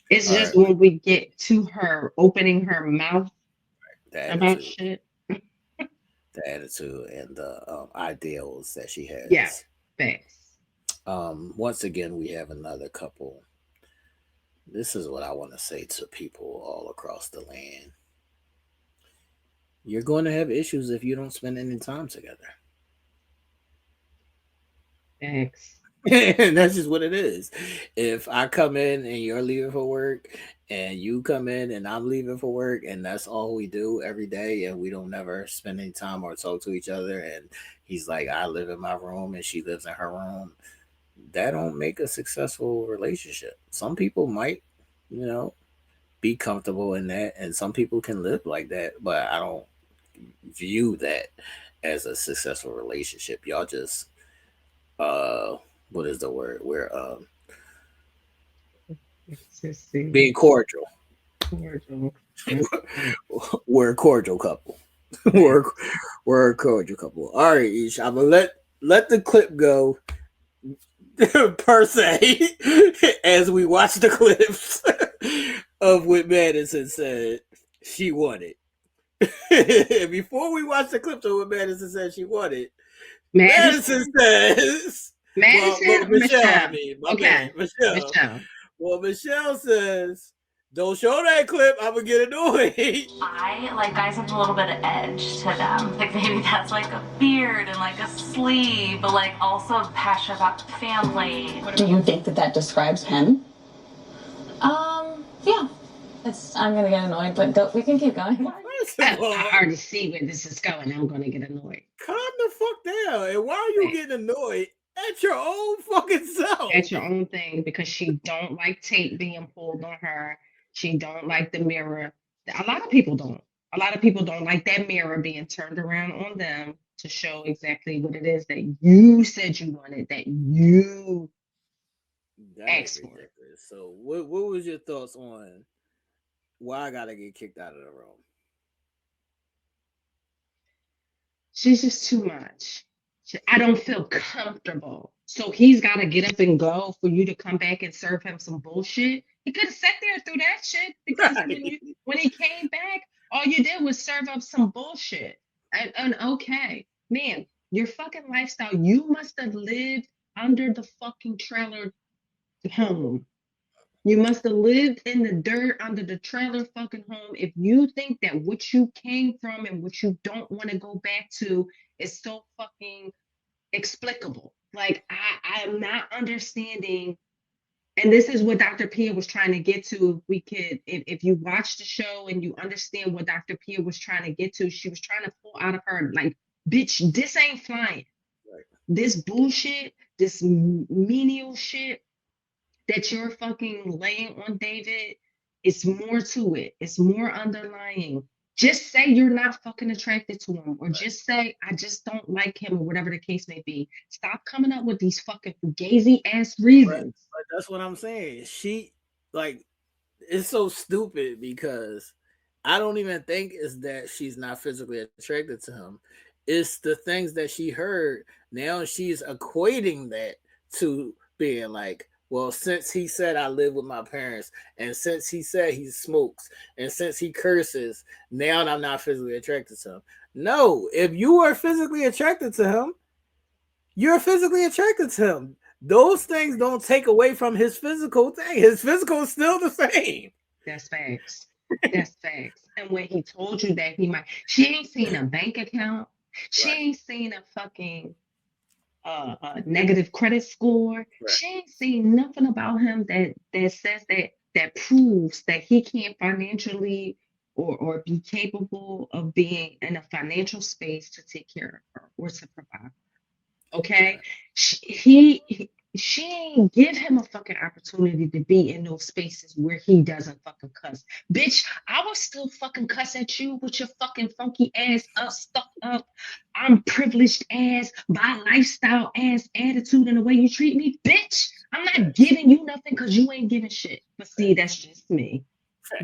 [SPEAKER 3] It's just when we get to her opening her mouth about shit.
[SPEAKER 8] The attitude and the ideals that she has.
[SPEAKER 3] Yeah, thanks.
[SPEAKER 8] Once again, we have another couple. This is what I want to say to people all across the land. You're going to have issues if you don't spend any time together.
[SPEAKER 3] Thanks.
[SPEAKER 8] And that's just what it is. If I come in and you're leaving for work and you come in and I'm leaving for work and that's all we do every day and we don't never spend any time or talk to each other and he's like, I live in my room and she lives in her room, that don't make a successful relationship. Some people might, you know, be comfortable in that, and some people can live like that, but I don't view that as a successful relationship. Y'all just what is the word? We're being cordial. We're a cordial couple. we're a cordial couple. All right, Ish, I'm gonna let the clip go per se as we watch the clips of what Madison said she wanted. Before we watch the clips of what Madison said she wanted, Madison says,
[SPEAKER 3] Madison,
[SPEAKER 8] Michelle,
[SPEAKER 3] Michelle.
[SPEAKER 8] I mean,
[SPEAKER 3] Okay,
[SPEAKER 8] Michelle. Well, Michelle says, don't show that clip. I'm gonna get annoyed.
[SPEAKER 2] I like guys have a little bit of edge to them. Like maybe that's like a beard and like a sleeve, but like also passion about family.
[SPEAKER 1] Do you think that describes him?
[SPEAKER 2] Yeah. I'm gonna get annoyed, but we can keep going.
[SPEAKER 3] I already see where this is going. I'm gonna get annoyed.
[SPEAKER 8] Calm the fuck down. And why are you getting annoyed at your own fucking self?
[SPEAKER 3] At your own thing, because she don't like tape being pulled on her. She don't like the mirror. A lot of people don't. A lot of people don't like that mirror being turned around on them to show exactly what it is that you said you wanted, that you asked for.
[SPEAKER 8] So what was your thoughts on why I gotta get kicked out of the room?
[SPEAKER 3] She's just too much. I don't feel comfortable. So he's got to get up and go for you to come back and serve him some bullshit. He could have sat there through that shit because when he came back, all you did was serve up some bullshit. And okay, man, your fucking lifestyle, you must have lived under the fucking trailer home. You must have lived in the dirt under the trailer fucking home if you think that what you came from and what you don't want to go back to is so fucking explicable. Like I am not understanding, and this is what Dr. Pia was trying to get to. If you watch the show and you understand what Dr. Pia was trying to get to, she was trying to pull out of her like, bitch, this ain't flying. Right. This bullshit, this menial shit that you're fucking laying on David, it's more to it. It's more underlying. Just say you're not fucking attracted to him, or just say, I just don't like him, or whatever the case may be. Stop coming up with these fucking fugazi ass reasons.
[SPEAKER 8] Right. That's what I'm saying. She, like, it's so stupid because I don't even think it's that she's not physically attracted to him. It's the things that she heard. Now she's equating that to being like, well, since he said I live with my parents, and since he said he smokes, and since he curses, now I'm not physically attracted to him. No, if you are physically attracted to him, you're physically attracted to him. Those things don't take away from his physical thing. His physical is still the same.
[SPEAKER 3] That's facts. That's facts. And when he told you that he might, she ain't seen a bank account. She ain't seen a fucking negative credit score. Right. She ain't seen nothing about him that says that proves that he can't financially or be capable of being in a financial space to take care of her or to provide. Okay, she ain't give him a fucking opportunity to be in those spaces where he doesn't fucking cuss. Bitch, I will still fucking cuss at you with your fucking funky ass stuck up, I'm privileged ass, by lifestyle ass attitude and the way you treat me. Bitch, I'm not giving you nothing because you ain't giving shit. But see, that's just me.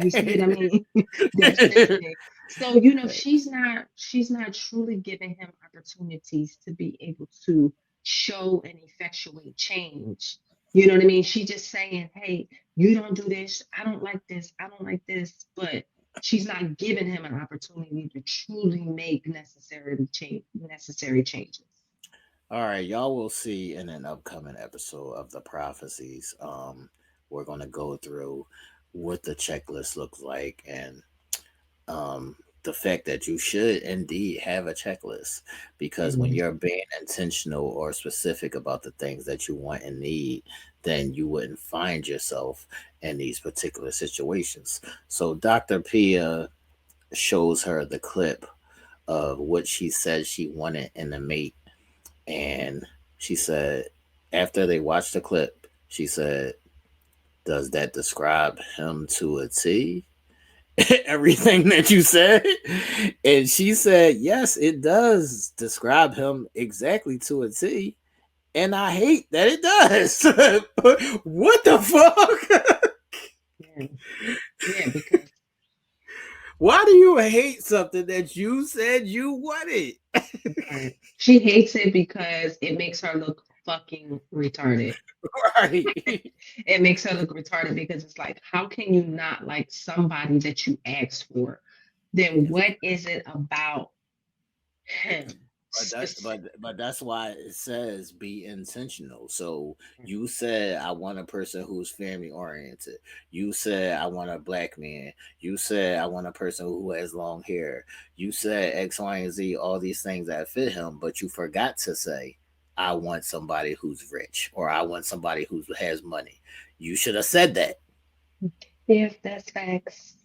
[SPEAKER 3] You see what I mean? That's just me. So, you know, she's not truly giving him opportunities to be able to show and effectuate change. You know what I mean? She just saying, hey, you don't do this. I don't like this. I don't like this. But she's not giving him an opportunity to truly make necessary changes.
[SPEAKER 8] All right, y'all will see in an upcoming episode of the prophecies. We're going to go through what the checklist looks like and the fact that you should indeed have a checklist, because when you're being intentional or specific about the things that you want and need, then you wouldn't find yourself in these particular situations. So Dr. Pia shows her the clip of what she said she wanted in a mate, and she said, After they watched the clip, she said, "Does that describe him to a T?" Everything that you said, and she said, "Yes, it does describe him exactly to a T." And I hate that it does. What the fuck?
[SPEAKER 3] Yeah, because
[SPEAKER 8] Why do you hate something that you said you wanted?
[SPEAKER 3] right. She hates it because it makes her look fucking retarded.
[SPEAKER 8] Right.
[SPEAKER 3] It makes her look retarded because it's like, how can you not like somebody that you asked for? Then what is it about him?
[SPEAKER 8] But that's why it says be intentional. So you said I want a person who's family oriented. You said I want a black man. You said I want a person who has long hair. You said X, Y, and Z, all these things that fit him, but you forgot to say I want somebody who's rich or I want somebody who has money. You should have said that.
[SPEAKER 3] Yeah, that's facts.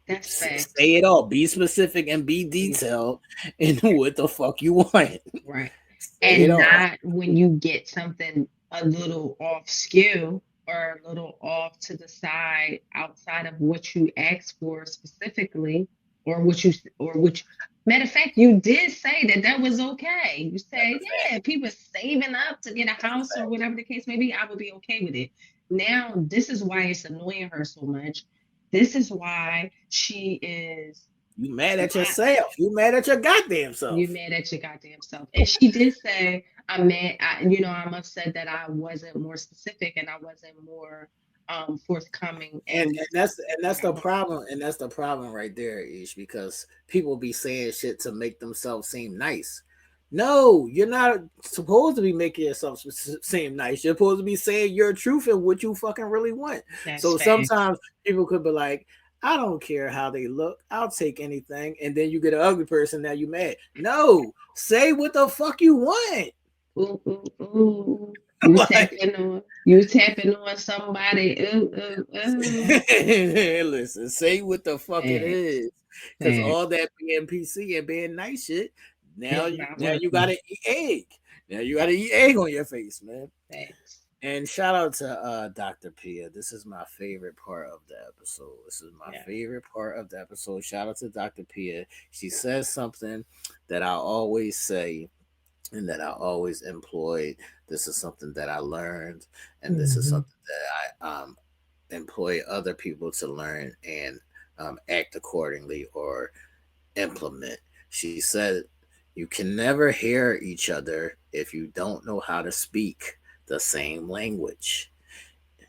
[SPEAKER 3] That's facts.
[SPEAKER 8] Say it all. Be specific and be detailed in what the fuck you want.
[SPEAKER 3] Right.
[SPEAKER 8] Say
[SPEAKER 3] And
[SPEAKER 8] it all.
[SPEAKER 3] not when you get something a little off skew or a little off to the side outside of what you asked for specifically, or which matter of fact, you did say that was okay. You said, yeah, if he was saving up to get a house or whatever the case may be, I would be okay with it. Now, this is why it's annoying her so much. This is why she is.
[SPEAKER 8] You mad at yourself. You mad at your goddamn self.
[SPEAKER 3] You mad at your goddamn self. And she did say, I'm mad. I'm upset that I wasn't more specific and I wasn't more forthcoming.
[SPEAKER 8] And that's the problem. And that's the problem right there, Ish, because people be saying shit to make themselves seem nice. No, you're not supposed to be making yourself seem nice. You're supposed to be saying your truth and what you fucking really want.
[SPEAKER 3] That's
[SPEAKER 8] so
[SPEAKER 3] fact.
[SPEAKER 8] Sometimes people could be like, I don't care how they look. I'll take anything. And then you get an ugly person. Now you mad. No, say what the fuck you want.
[SPEAKER 3] Ooh, ooh, ooh. You tapping on somebody. Ooh, ooh, ooh.
[SPEAKER 8] Listen, say what the fuck it is. Because all that being PC and being nice shit, now you gotta eat egg. Now you gotta eat egg on your face, man.
[SPEAKER 3] Thanks.
[SPEAKER 8] And shout out to Dr. Pia. This is my favorite part of the episode. Favorite part of the episode. Shout out to Dr. Pia. She says something that I always say and that I always employ. This is something that I learned, and this is something that I employ other people to learn and act accordingly or implement. She said, you can never hear each other if you don't know how to speak the same language.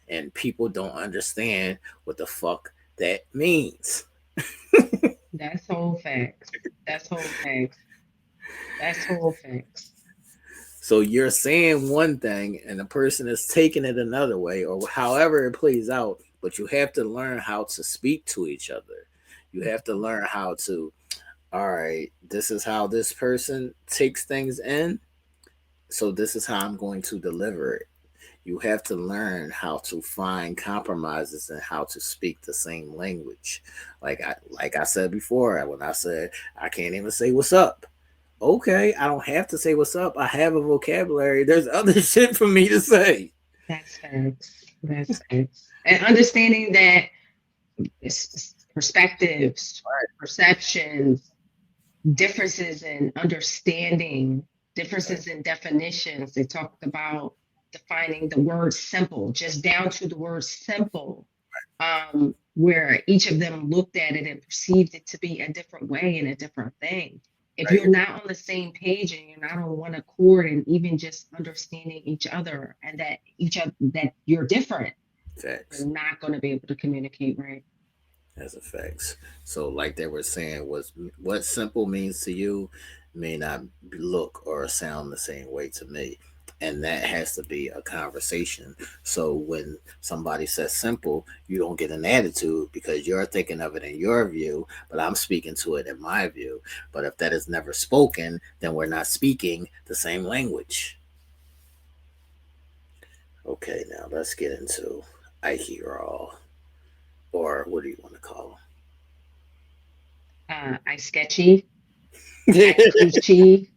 [SPEAKER 8] And people don't understand what the fuck that means.
[SPEAKER 3] That's whole facts. That's whole facts. That's whole facts.
[SPEAKER 8] So you're saying one thing and the person is taking it another way, or however it plays out, but you have to learn how to speak to each other. You have to learn how to, all right, this is how this person takes things in. So this is how I'm going to deliver it. You have to learn how to find compromises and how to speak the same language. Like I said before, when I said I can't even say what's up. Okay, I don't have to say what's up. I have a vocabulary. There's other shit for me to say.
[SPEAKER 3] That's facts. That's facts. And understanding that perspectives, perceptions, differences in understanding, differences in definitions. They talked about defining the word simple, just down to the word simple, where each of them looked at it and perceived it to be a different way and a different thing. If you're not on the same page and you're not on one accord and even just understanding each other and that that you're different,
[SPEAKER 8] Facts.
[SPEAKER 3] you're not going to be able to communicate right.
[SPEAKER 8] That's a fact. So like they were saying, what simple means to you may not look or sound the same way to me. And that has to be a conversation. So when somebody says simple, you don't get an attitude because you're thinking of it in your view, but I'm speaking to it in my view. But if that is never spoken, then we're not speaking the same language. Okay, now let's get into Ike Raw, or what do you want to call
[SPEAKER 3] him? I sketchy. I coochie.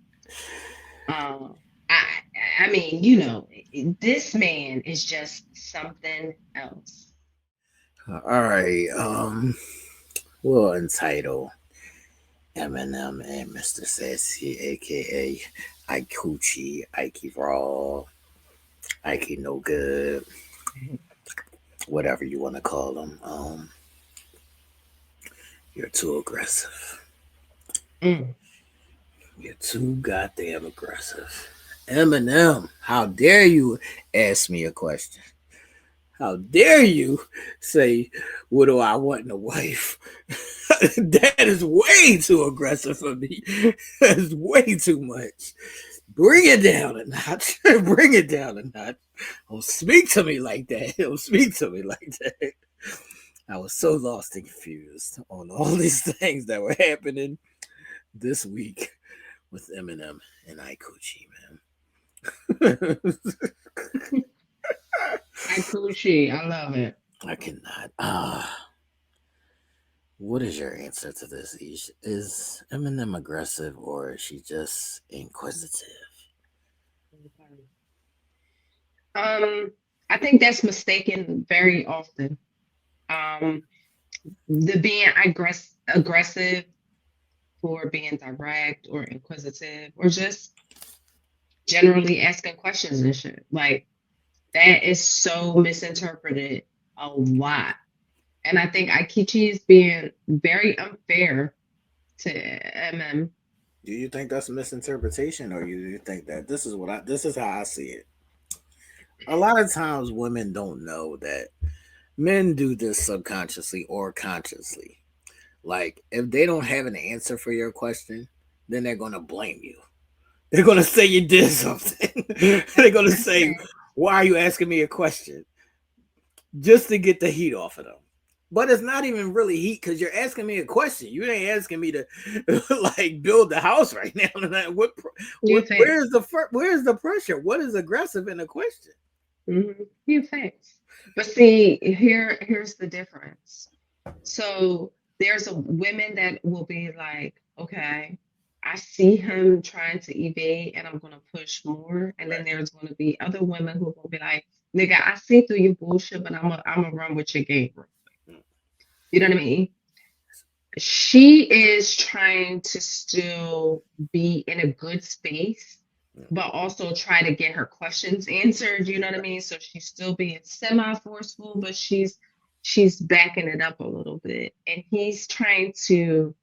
[SPEAKER 3] I mean, this man is just something else.
[SPEAKER 8] All right. We'll entitle Eminem and Mr. Sassy, aka Ike Coochie, Ike Raw, Ike No Good, whatever you want to call them. You're too aggressive. You're too goddamn aggressive. Eminem, how dare you ask me a question? How dare you say, what do I want in a wife? That is way too aggressive for me. That's way too much. Bring it down a notch. Bring it down a notch. Don't speak to me like that. Don't speak to me like that. I was so lost and confused on all these things that were happening this week with Eminem and Ike Coochie, man.
[SPEAKER 3] Ike Coochie, I love it.
[SPEAKER 8] I cannot. What is your answer to this, Ish? Is Eminem aggressive or is she just inquisitive?
[SPEAKER 3] I think that's mistaken very often. The being aggressive for being direct or inquisitive or just generally asking questions and shit. Like, that is so misinterpreted a lot. And I think Aikichi is being very unfair to Emem.
[SPEAKER 8] Do you think that's a misinterpretation, or do you think that this is how I see it? A lot of times women don't know that men do this subconsciously or consciously. Like, if they don't have an answer for your question, then they're going to blame you. They're going to say you did something. They're going to say, why are you asking me a question? Just to get the heat off of them. But it's not even really heat because you're asking me a question. You ain't asking me to like build the house right now. Where's the pressure? What is aggressive in the question?
[SPEAKER 3] You think. But see, here's the difference. So there's women that will be like, okay, I see him trying to evade and I'm going to push more. And then there's going to be other women who will be like, nigga, I see through your bullshit, but I'm going to run with your game. You know what I mean? She is trying to still be in a good space, but also try to get her questions answered. You know what I mean? So she's still being semi-forceful, but she's backing it up a little bit. And he's trying to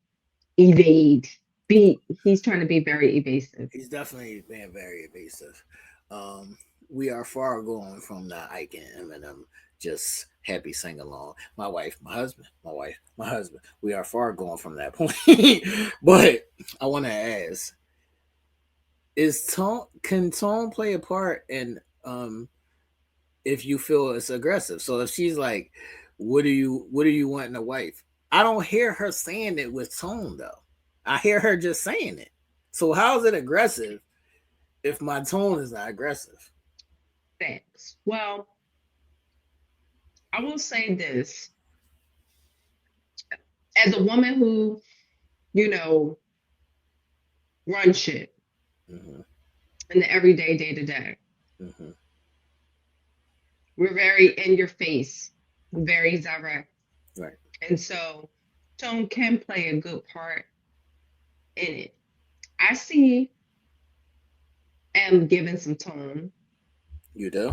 [SPEAKER 3] evade. He's trying to be very evasive.
[SPEAKER 8] He's definitely being very evasive. We are far gone from the Ike and Eminem just happy sing along. My wife, my husband, my wife, my husband. We are far gone from that point. But I want to ask, can tone play a part in if you feel it's aggressive? So if she's like, what do you want in a wife? I don't hear her saying it with tone though. I hear her just saying it. So how is it aggressive if my tone is not aggressive?
[SPEAKER 3] Thanks. Well, I will say this. As a woman who, runs shit in the everyday, day to day, we're very in your face, very direct.
[SPEAKER 8] Right.
[SPEAKER 3] And so tone can play a good part in it. I see Em giving some tone.
[SPEAKER 8] You do?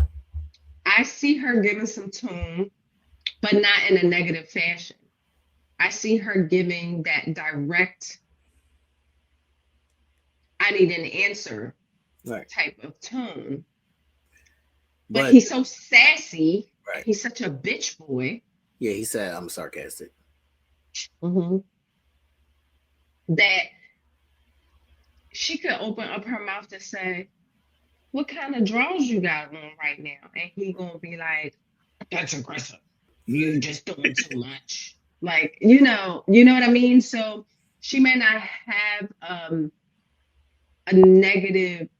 [SPEAKER 3] I see her giving some tone, but not in a negative fashion. I see her giving that direct, I need an answer type of tone. But he's so sassy.
[SPEAKER 8] Right.
[SPEAKER 3] He's such a bitch boy.
[SPEAKER 8] Yeah, he said I'm sarcastic.
[SPEAKER 3] That she could open up her mouth to say, what kind of draws you got on right now? And he gonna be like, that's aggressive. You're just doing too much. Like, you know what I mean? So she may not have a negative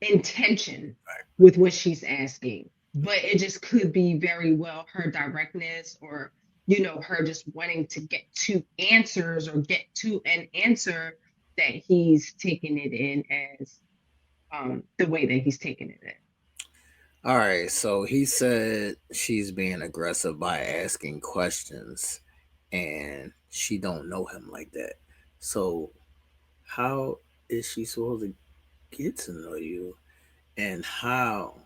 [SPEAKER 3] intention with what she's asking, but it just could be very well her directness or, her just wanting to get to answers or get to an answer that he's taking it in as the way that he's taking it in.
[SPEAKER 8] All right, so he said she's being aggressive by asking questions, and she don't know him like that. So how is she supposed to get to know you? And how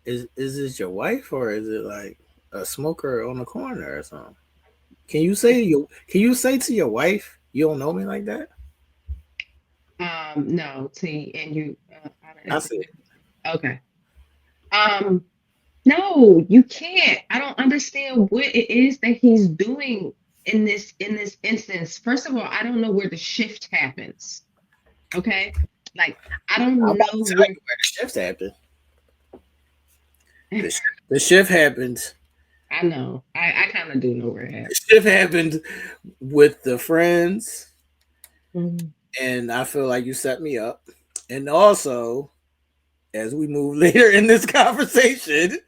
[SPEAKER 8] is this your wife, or is it like a smoker on the corner or something? Can you say to your wife, you don't know me like that?
[SPEAKER 3] No, see, and you,
[SPEAKER 8] I see.
[SPEAKER 3] okay. No, you can't. I don't understand what it is that he's doing in this instance. First of all, I don't know where the shift happens. Okay, like I don't
[SPEAKER 8] I'm
[SPEAKER 3] know
[SPEAKER 8] about to tell
[SPEAKER 3] where.
[SPEAKER 8] you where the shift happened. The shift happened.
[SPEAKER 3] I know. I kind of do know where it
[SPEAKER 8] The
[SPEAKER 3] happens.
[SPEAKER 8] shift happened with the friends,
[SPEAKER 3] Mhm.
[SPEAKER 8] and I feel like you set me up. And also, as we move later in this conversation,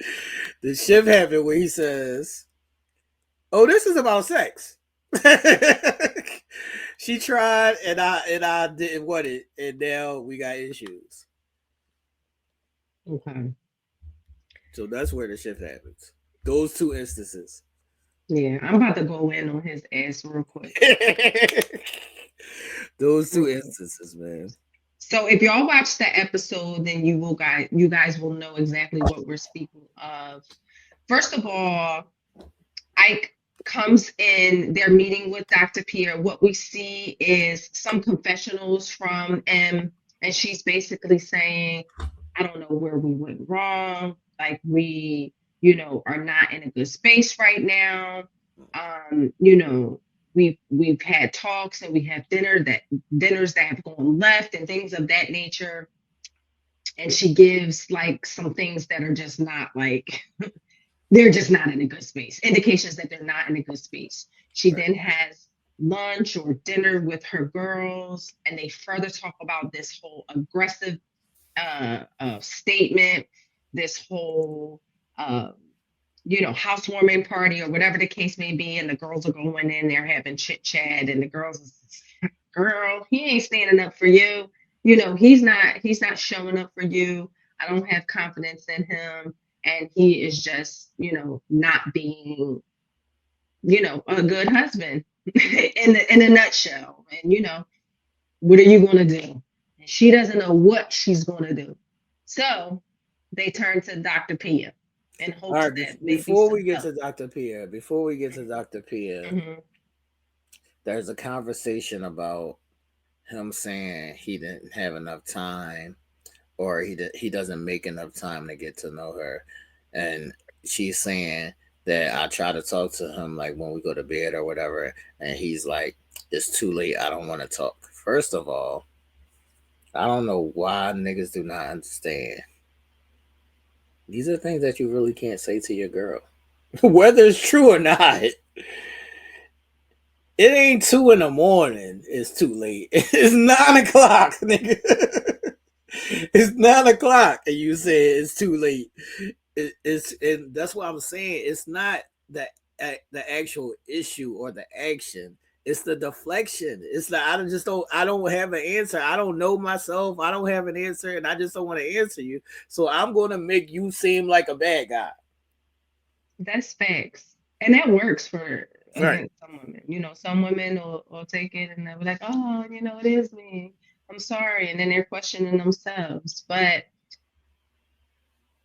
[SPEAKER 8] the shift happened where he says, "Oh, this is about sex." She tried, and I didn't want it, and now we got issues.
[SPEAKER 3] Okay.
[SPEAKER 8] So that's where the shift happens. Those two instances.
[SPEAKER 3] Yeah, I'm about to go in on his ass real quick.
[SPEAKER 8] Those two instances, man.
[SPEAKER 3] So if y'all watch the episode, then you guys will know exactly what we're speaking of. First of all, Ike comes in, they're meeting with Dr. Pierre. What we see is some confessionals from M, and she's basically saying, I don't know where we went wrong. Like we, are not in a good space right now. We've had talks and we have dinners that have gone left and things of that nature. And she gives like some things that are just not like they're just not in a good space. Indications that they're not in a good space. She then has lunch or dinner with her girls, and they further talk about this whole aggressive statement, this whole housewarming party or whatever the case may be, and the girls are going in there having chit chat, and the girls, girl, he ain't standing up for you. He's not showing up for you. I don't have confidence in him, and he is just not being a good husband in a nutshell. And what are you going to do? And she doesn't know what she's going to do. So they turn to Dr. Pia in hopes
[SPEAKER 8] All right,
[SPEAKER 3] that
[SPEAKER 8] before
[SPEAKER 3] maybe
[SPEAKER 8] we get to Dr. Pia,
[SPEAKER 3] Mhm.
[SPEAKER 8] there's a conversation about him saying he didn't have enough time, or he doesn't make enough time to get to know her, and she's saying that I try to talk to him like when we go to bed or whatever, and he's like, "It's too late. I don't want to talk." First of all, I don't know why niggas do not understand. These are things that you really can't say to your girl, whether it's true or not. It ain't 2 a.m. It's too late. It's 9 o'clock, nigga. It's 9 o'clock, and you say it's too late. And that's what I'm saying. It's not the actual issue or the action. It's the deflection. It's like I don't have an answer. I don't know myself. I don't have an answer, and I just don't want to answer you. So I'm gonna make you seem like a bad guy.
[SPEAKER 3] That's facts. And that works for
[SPEAKER 8] Right.
[SPEAKER 3] some women. Some women will take it and they'll be like, oh, it is me. I'm sorry. And then they're questioning themselves. But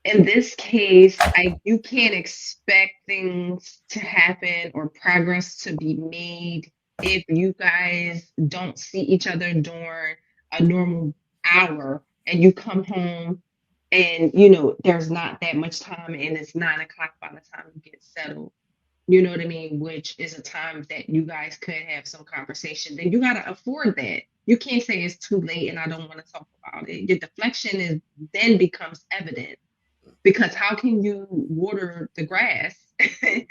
[SPEAKER 3] in this case, you can't expect things to happen or progress to be made if you guys don't see each other during a normal hour and you come home and there's not that much time and it's 9 o'clock by the time you get settled. You know what I mean? Which is a time that you guys could have some conversation. Then you gotta afford that. You can't say it's too late and I don't want to talk about it. Your deflection then becomes evident, because how can you water the grass if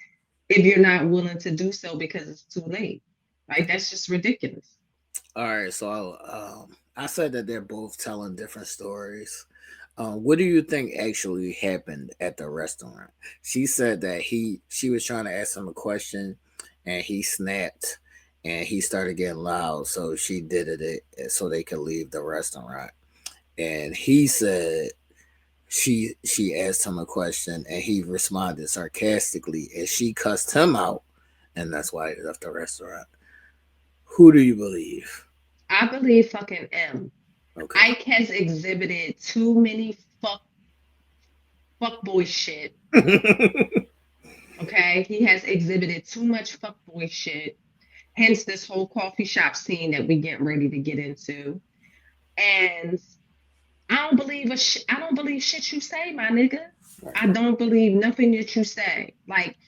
[SPEAKER 3] you're not willing to do so because it's too late? Like that's just ridiculous.
[SPEAKER 8] All right. So I said that they're both telling different stories. What do you think actually happened at the restaurant? She said that she was trying to ask him a question, and he snapped, and he started getting loud. So she did it so they could leave the restaurant. and he said she asked him a question and he responded sarcastically and she cussed him out, and that's why he left the restaurant. Who do you believe?
[SPEAKER 3] I believe fucking M.
[SPEAKER 8] Okay.
[SPEAKER 3] Ike has exhibited too many fuckboy shit. Okay, he has exhibited too much fuckboy shit. Hence this whole coffee shop scene that we getting ready to get into. And I don't believe I don't believe shit you say, my nigga. I don't believe nothing that you say. Like,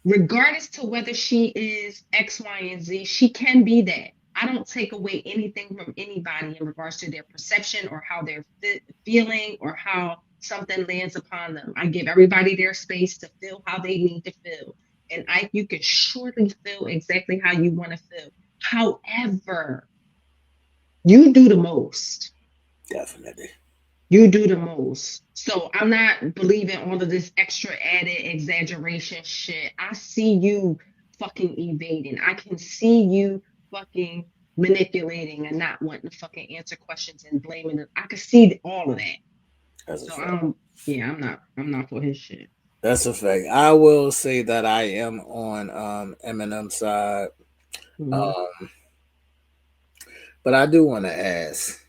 [SPEAKER 3] regardless to whether she is X, Y, and Z, she can be that. I don't take away anything from anybody in regards to their perception or how they're feeling or how something lands upon them. I give everybody their space to feel how they need to feel. And you can surely feel exactly how you want to feel. However, you do the most.
[SPEAKER 8] Definitely.
[SPEAKER 3] You do the most. So I'm not believing all of this extra added exaggeration shit. I see you fucking evading. I can see you fucking manipulating and not wanting to fucking answer questions and blaming it. I can see all of that.
[SPEAKER 8] That's
[SPEAKER 3] so I'm not for his shit.
[SPEAKER 8] That's a fact. I will say that I am on Eminem's side.
[SPEAKER 3] Mm-hmm.
[SPEAKER 8] But I do want to ask,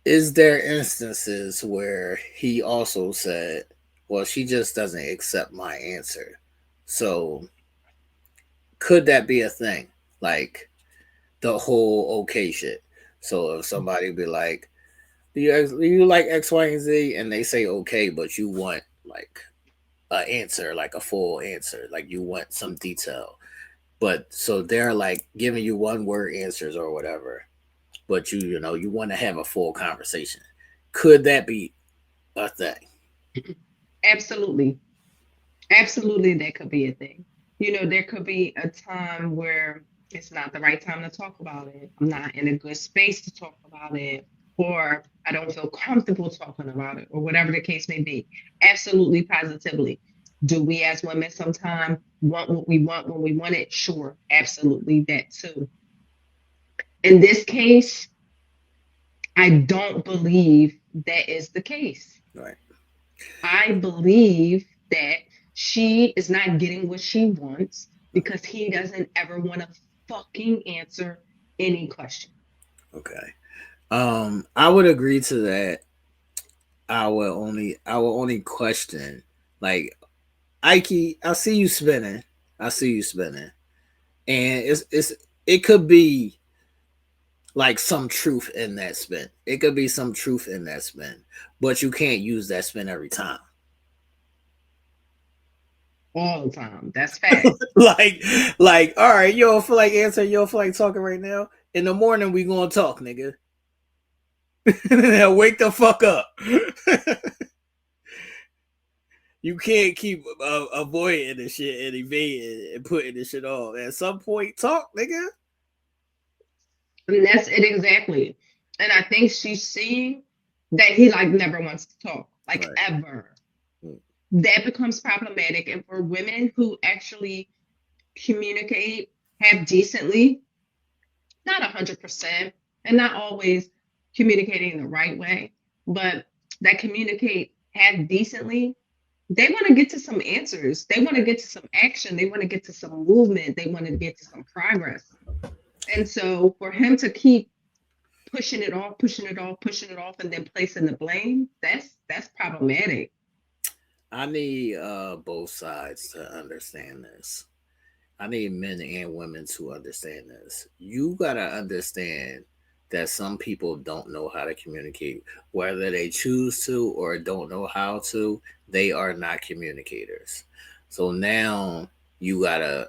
[SPEAKER 8] is there instances where he also said, well, she just doesn't accept my answer? So could that be a thing? Like the whole okay shit. So if somebody be like, do you like X, Y, and Z? And they say okay, but you want like an answer, like a full answer. Like you want some detail. But so they're like giving you one word answers or whatever. But you want to have a full conversation. Could that be a thing?
[SPEAKER 3] Absolutely. Absolutely, that could be a thing. There could be a time where it's not the right time to talk about it. I'm not in a good space to talk about it, or I don't feel comfortable talking about it, or whatever the case may be. Absolutely, positively. Do we as women sometimes want what we want when we want it? Sure, absolutely, that too. In this case, I don't believe that is the case.
[SPEAKER 8] Right.
[SPEAKER 3] I believe that she is not getting what she wants because he doesn't ever want to fucking answer any question.
[SPEAKER 8] Okay. I would agree to that. I will only question, like, Ike, I see you spinning. And it could be like some truth in that spin. But you can't use that spin every time.
[SPEAKER 3] All the time. That's fact.
[SPEAKER 8] like, all right, you don't feel like answering, you don't feel like talking right now. In the morning, we gonna talk, nigga. Wake the fuck up. You can't keep avoiding the shit and evading and putting the shit off. At some point, talk, nigga.
[SPEAKER 3] And that's it exactly. And I think she's seeing that he never wants to talk, right. Ever. That becomes problematic. And for women who actually communicate, have decently, not 100%, and not always communicating the right way, but that communicate, have decently, they want to get to some answers. They want to get to some action. They want to get to some movement. They want to get to some progress. And so for him to keep pushing it off, and then placing the blame, that's problematic.
[SPEAKER 8] I need both sides to understand this. I need men and women to understand this. You got to understand that some people don't know how to communicate. Whether they choose to or don't know how to, they are not communicators. So now you got to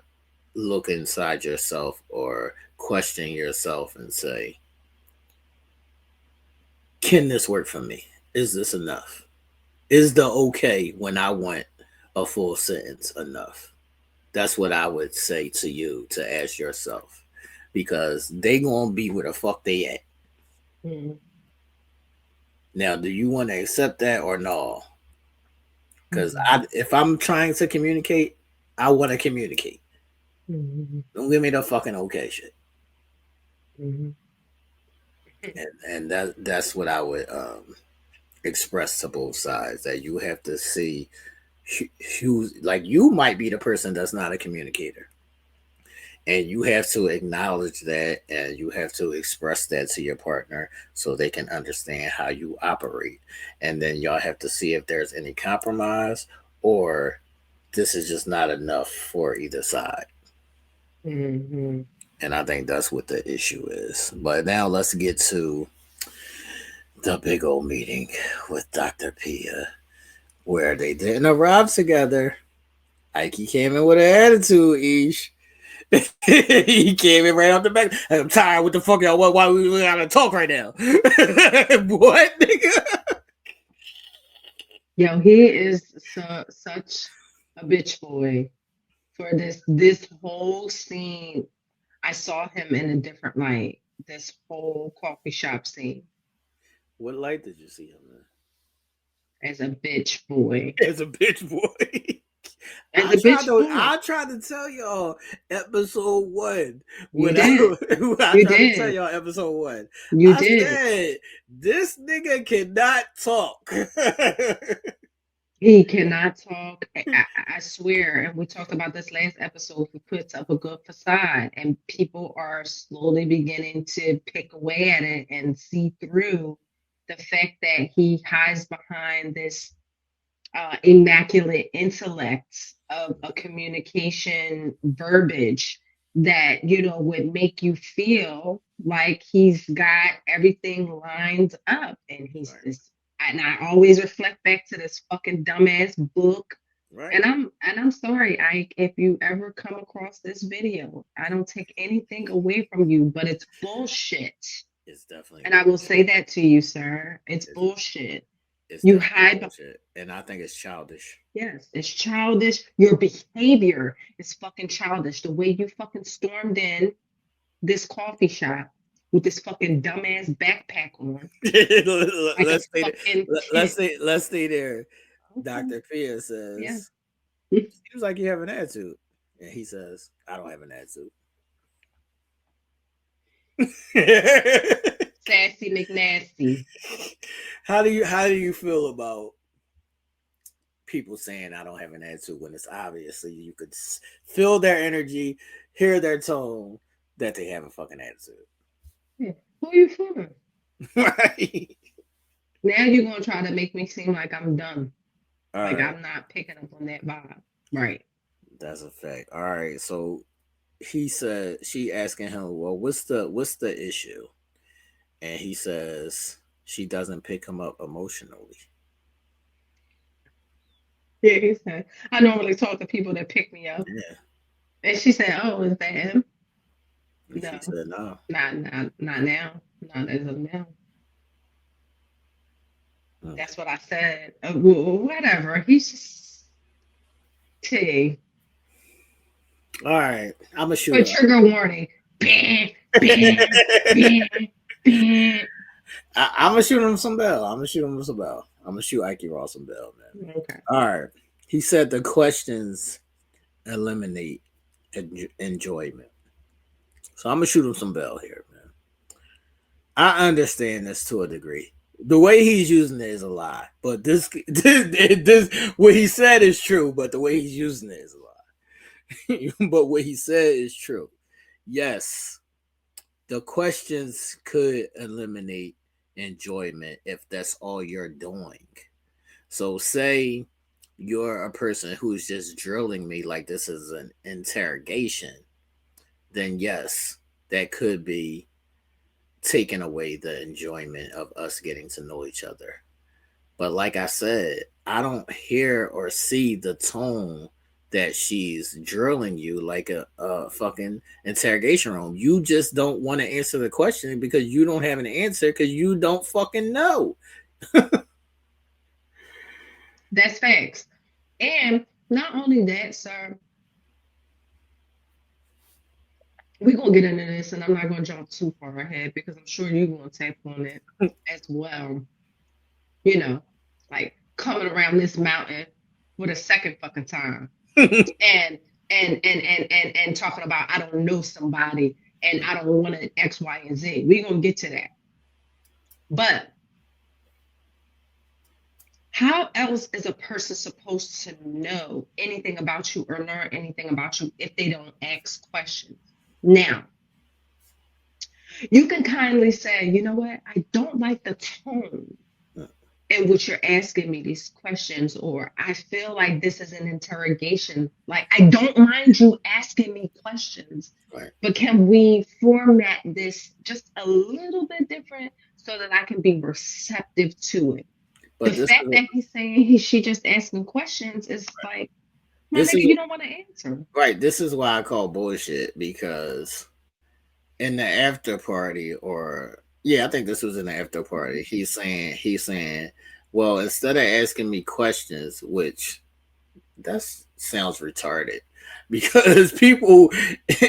[SPEAKER 8] look inside yourself or question yourself and say, can this work for me? Is this enough? Is the okay when I want a full sentence enough? That's what I would say to you to ask yourself, because they gonna be where the fuck they at. Mm-hmm. Now, do you want to accept that or no? Because if I'm trying to communicate, I want to communicate. Mm-hmm. Don't give me the fucking okay shit.
[SPEAKER 3] Mm-hmm.
[SPEAKER 8] and that's what I would express to both sides, that you have to see who, like, you might be the person that's not a communicator, and you have to acknowledge that, and you have to express that to your partner so they can understand how you operate, and then y'all have to see if there's any compromise, or this is just not enough for either side.
[SPEAKER 3] Mm-hmm.
[SPEAKER 8] And I think that's what the issue is. But now let's get to the big old meeting with Dr. Pia, where they didn't arrive together. Ike came in with an attitude, Ish. He came in right off the back. I'm tired. What the fuck, y'all? Why we gotta talk right now? What, nigga?
[SPEAKER 3] Yo, he is such a bitch boy for this whole scene. I saw him in a different light. This whole coffee shop scene.
[SPEAKER 8] What light did you see him in?
[SPEAKER 3] As a bitch boy.
[SPEAKER 8] As a bitch boy. I tried to tell y'all episode 1. When I tried to tell y'all episode 1.
[SPEAKER 3] You
[SPEAKER 8] said, this nigga cannot talk.
[SPEAKER 3] He cannot talk. I swear, and we talked about this last episode, he puts up a good facade, and people are slowly beginning to pick away at it and see through the fact that he hides behind this immaculate intellect of a communication verbiage that, you know, would make you feel like he's got everything lined up, and he's
[SPEAKER 8] right.
[SPEAKER 3] this. And I always reflect back to this fucking dumbass book.
[SPEAKER 8] Right.
[SPEAKER 3] And I'm sorry, Ike, if you ever come across this video, I don't take anything away from you, but it's bullshit.
[SPEAKER 8] It's definitely.
[SPEAKER 3] And I will say that to you, sir. It's bullshit. You hide
[SPEAKER 8] bullshit, and I think it's childish.
[SPEAKER 3] Yes, it's childish. Your behavior is fucking childish. The way you fucking stormed in this coffee shop with this fucking dumbass backpack on.
[SPEAKER 8] Let's stay there. Okay. Dr. Pia says, seems like you have an attitude. And he says, I don't have an attitude.
[SPEAKER 3] Sassy McNasty.
[SPEAKER 8] How do you feel about people saying I don't have an attitude when it's obviously you could feel their energy, hear their tone, that they have a fucking attitude?
[SPEAKER 3] Yeah. Who are you fooling?
[SPEAKER 8] Right.
[SPEAKER 3] Now you're gonna try to make me seem like I'm dumb.
[SPEAKER 8] All
[SPEAKER 3] like
[SPEAKER 8] right.
[SPEAKER 3] I'm not picking up on that vibe. Right.
[SPEAKER 8] That's a fact. All right. So he said, she asking him, well, what's the issue? And he says she doesn't pick him up emotionally.
[SPEAKER 3] Yeah, he said, I normally talk to people that pick me up.
[SPEAKER 8] Yeah.
[SPEAKER 3] And she said, oh, is that him?
[SPEAKER 8] And
[SPEAKER 3] no.
[SPEAKER 8] She said no.
[SPEAKER 3] Not now. Not as of now. That's what I said. Whatever. He's just T.
[SPEAKER 8] All right. I'm gonna shoot.
[SPEAKER 3] But trigger warning.
[SPEAKER 8] I'm gonna shoot him some bell. I'm gonna shoot Ike Ross some bell, man.
[SPEAKER 3] Okay.
[SPEAKER 8] All right. He said the questions eliminate enjoyment. So I'm gonna shoot him some bell here, man. I understand this to a degree. The way he's using it is a lie, but this what he said is true. But the way he's using it is a lie. But what he said is true. Yes, the questions could eliminate enjoyment if that's all you're doing. So say you're a person who's just drilling me like this is an interrogation, then yes, that could be taking away the enjoyment of us getting to know each other. But like I said, I don't hear or see the tone that she's drilling you like a fucking interrogation room. You just don't want to answer the question because you don't have an answer because you don't fucking know.
[SPEAKER 3] That's facts. And not only that, sir, we're going to get into this, and I'm not going to jump too far ahead because I'm sure you're going to tap on it as well. You know, like coming around this mountain for the second fucking time. and talking about I don't know somebody and I don't want an X, Y, and Z. We're going to get to that. But how else is a person supposed to know anything about you or learn anything about you if they don't ask questions? Now, you can kindly say, you know what, I don't like the tone in which you're asking me these questions, or I feel like this is an interrogation. Like, I don't mind you asking me questions,
[SPEAKER 8] Right.
[SPEAKER 3] but can we format this just a little bit different so that I can be receptive to it?
[SPEAKER 8] But
[SPEAKER 3] The fact that he's saying she just asking questions is like, my
[SPEAKER 8] This
[SPEAKER 3] nigga,
[SPEAKER 8] is-
[SPEAKER 3] you don't want to answer.
[SPEAKER 8] right. This is why I call bullshit, because in the after party, or I think this was in the after party, he's saying, well, instead of asking me questions, which that sounds retarded, because people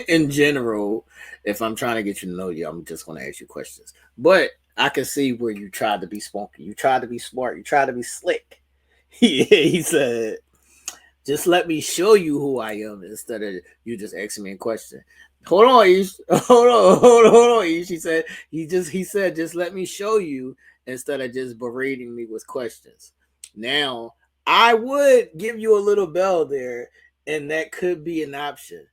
[SPEAKER 8] in general, if I'm trying to get you to know you, I'm just going to ask you questions. But I can see where you tried to be spunky, you tried to be smart, you tried to be slick. He said, just let me show you who I am instead of you just asking me a question. Hold on, Ish. Hold on, Ish. He said, just let me show you instead of just berating me with questions. Now, I would give you a little bell there, and that could be an option.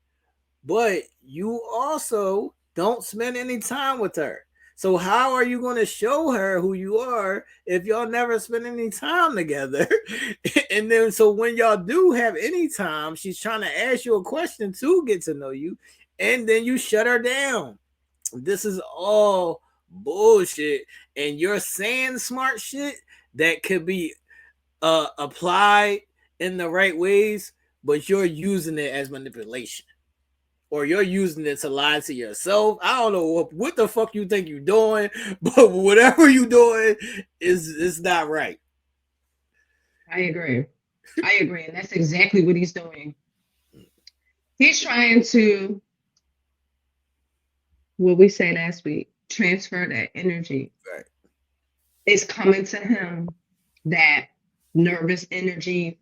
[SPEAKER 8] But you also don't spend any time with her. So how are you going to show her who you are if y'all never spend any time together? And then so when y'all do have any time, she's trying to ask you a question to get to know you, and then you shut her down. This is all bullshit. And you're saying smart shit that could be applied in the right ways, but you're using it as manipulation. Or you're using it to lie to yourself. I don't know what the fuck you think you're doing, but whatever you're doing is not right.
[SPEAKER 3] I agree. And that's exactly what he's doing. He's trying to, what we said last week, transfer that energy.
[SPEAKER 8] Right.
[SPEAKER 3] It's coming to him, that nervous energy,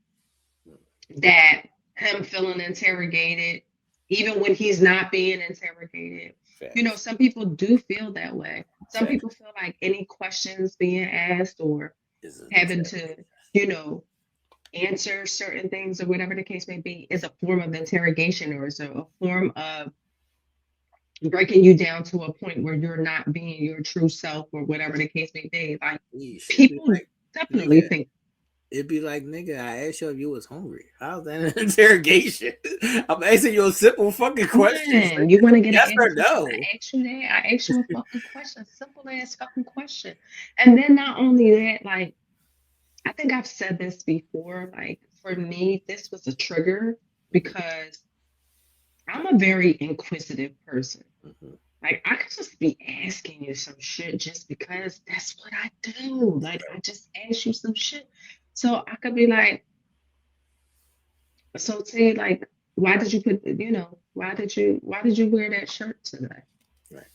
[SPEAKER 3] that him feeling interrogated, even when he's not being interrogated.
[SPEAKER 8] Fact.
[SPEAKER 3] You know, some people do feel that way. Some
[SPEAKER 8] Fact.
[SPEAKER 3] people feel like any questions being asked or having to, you know, answer certain things or whatever the case may be is a form of interrogation, or is a form of breaking you down to a point where you're not being your true self, or whatever the case may be. Like, people definitely think.
[SPEAKER 8] It'd be like, nigga, I asked you if you was hungry. How's that an interrogation? I'm asking you a simple fucking question.
[SPEAKER 3] Man, you want to get
[SPEAKER 8] yes
[SPEAKER 3] an
[SPEAKER 8] or
[SPEAKER 3] answer?
[SPEAKER 8] no?
[SPEAKER 3] I asked you that. I asked you a fucking question, simple ass fucking question. And then not only that, like, I think I've said this before. Like, for me, this was a trigger because I'm a very inquisitive person.
[SPEAKER 8] Mm-hmm.
[SPEAKER 3] Like, I could just be asking you some shit just because that's what I do. Like, I just ask you some shit. So I could be like, so say, like, why did you why did you wear that shirt today?
[SPEAKER 8] Right.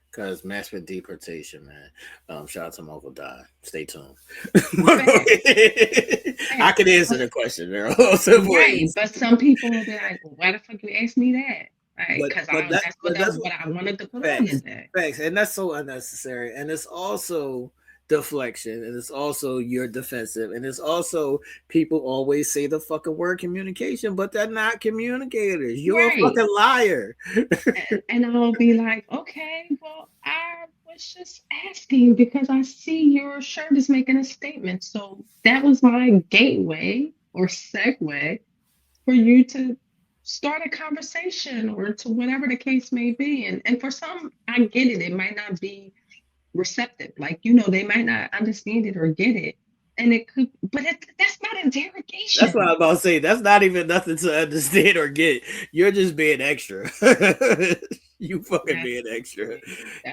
[SPEAKER 8] Because mass for deportation, man. Shout out to my Uncle Di. Stay tuned. I can answer the question, man.
[SPEAKER 3] Right, but some people will be like, well, why the fuck you ask me that? Right, because that's what I wanted to put on today.
[SPEAKER 8] Facts, and that's so unnecessary. And it's also deflection, and it's also you're defensive, and it's also people always say the fucking word communication, but they're not communicators. You're a fucking liar.
[SPEAKER 3] and I'll be like, okay, well, I was just asking because I see your shirt is making a statement. So that was my gateway or segue for you to start a conversation, or to whatever the case may be. And for some, I get it. It might not be receptive. Like, you know, they might not understand it or get it. And it could, but that's not interrogation.
[SPEAKER 8] That's what I was about to say. That's not even nothing to understand or get. You're just being extra. You fucking being extra.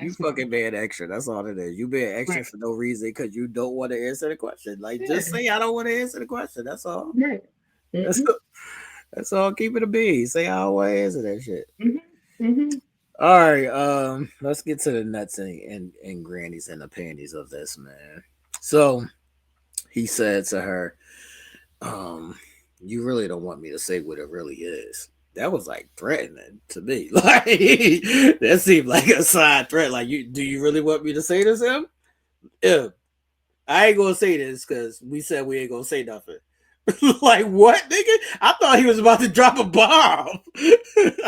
[SPEAKER 8] You fucking being extra. That's all it is. You being extra for no reason because you don't want to answer the question. Like, just say I don't want to answer the question. That's all.
[SPEAKER 3] Right. Mm-hmm.
[SPEAKER 8] That's all. Keep it a B. Say I don't want to answer that shit.
[SPEAKER 3] Mm-hmm. Mm-hmm.
[SPEAKER 8] All right. Let's get to the nuts and grannies and the panties of this, man. So he said to her, you really don't want me to say what it really is. That was like threatening to me. Like, that seemed like a side threat. Like, do you really want me to say this to him? Yeah, I ain't gonna say this because we said we ain't gonna say nothing. Like what, nigga? I thought he was about to drop a bomb.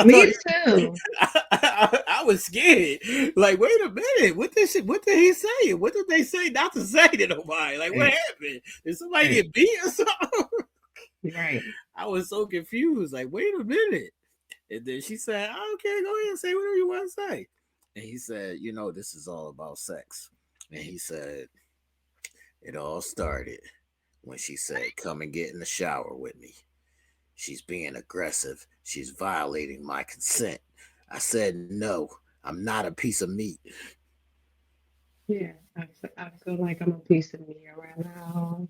[SPEAKER 3] Me too.
[SPEAKER 8] I was scared. Like, wait a minute. What did he say? What did they say not to say to nobody? Like, what happened? Did somebody get beat or something?
[SPEAKER 3] Right.
[SPEAKER 8] I was so confused. Like, wait a minute. And then she said, oh, okay, go ahead and say whatever you want to say. And he said, you know, this is all about sex. And he said, it all started when she said, come and get in the shower with me. She's being aggressive. She's violating my consent. I said, no, I'm not a piece of meat.
[SPEAKER 3] Yeah, I feel like I'm a piece of meat right now.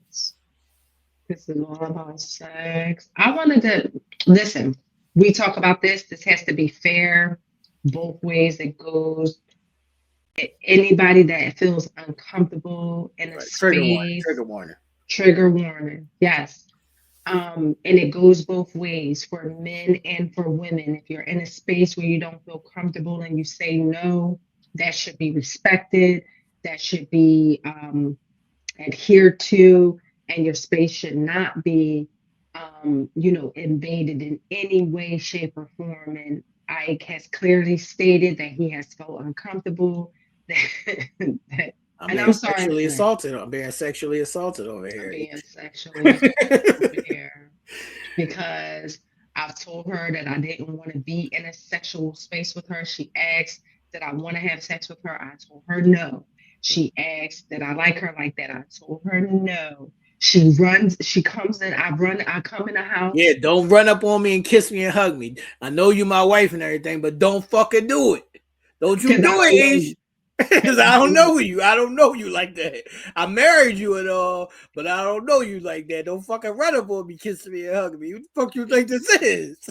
[SPEAKER 3] This is all about sex. I wanted to listen. We talk about this. This has to be fair, both ways it goes. Anybody that feels uncomfortable in a space. Trigger warning. Yes. And it goes both ways for men and for women. If you're in a space where you don't feel comfortable and you say no, that should be respected. That should be adhered to, and your space should not be, invaded in any way, shape, or form. And Ike has clearly stated that he has felt uncomfortable.
[SPEAKER 8] I'm being sexually assaulted over here.
[SPEAKER 3] I'm being sexually assaulted over here because I've told her that I didn't want to be in a sexual space with her. She asked that I want to have sex with her. I told her no. She asked that I like her like that. I told her no. She comes in, I come in the house.
[SPEAKER 8] Yeah, don't run up on me and kiss me and hug me. I know you my wife and everything, but don't fucking do it. Don't you do it, Ish. Because I don't know you. I don't know you like that. I married you and all, but I don't know you like that. Don't fucking run up on me, kiss me, and hug me. What the fuck you think this is?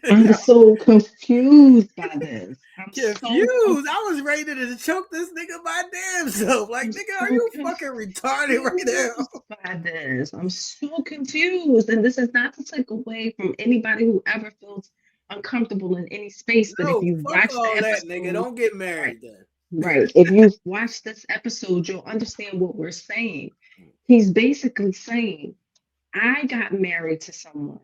[SPEAKER 3] I'm so confused by this. I'm
[SPEAKER 8] confused. I was ready to choke this nigga my damn self. Like, nigga, are you fucking retarded right now?
[SPEAKER 3] By this, I'm so confused, and this is not to take away from anybody who ever feels uncomfortable in any space. But if you watch the episode,
[SPEAKER 8] nigga, don't get married then.
[SPEAKER 3] Right. If you watch this episode, you'll understand what we're saying. He's basically saying, I got married to someone.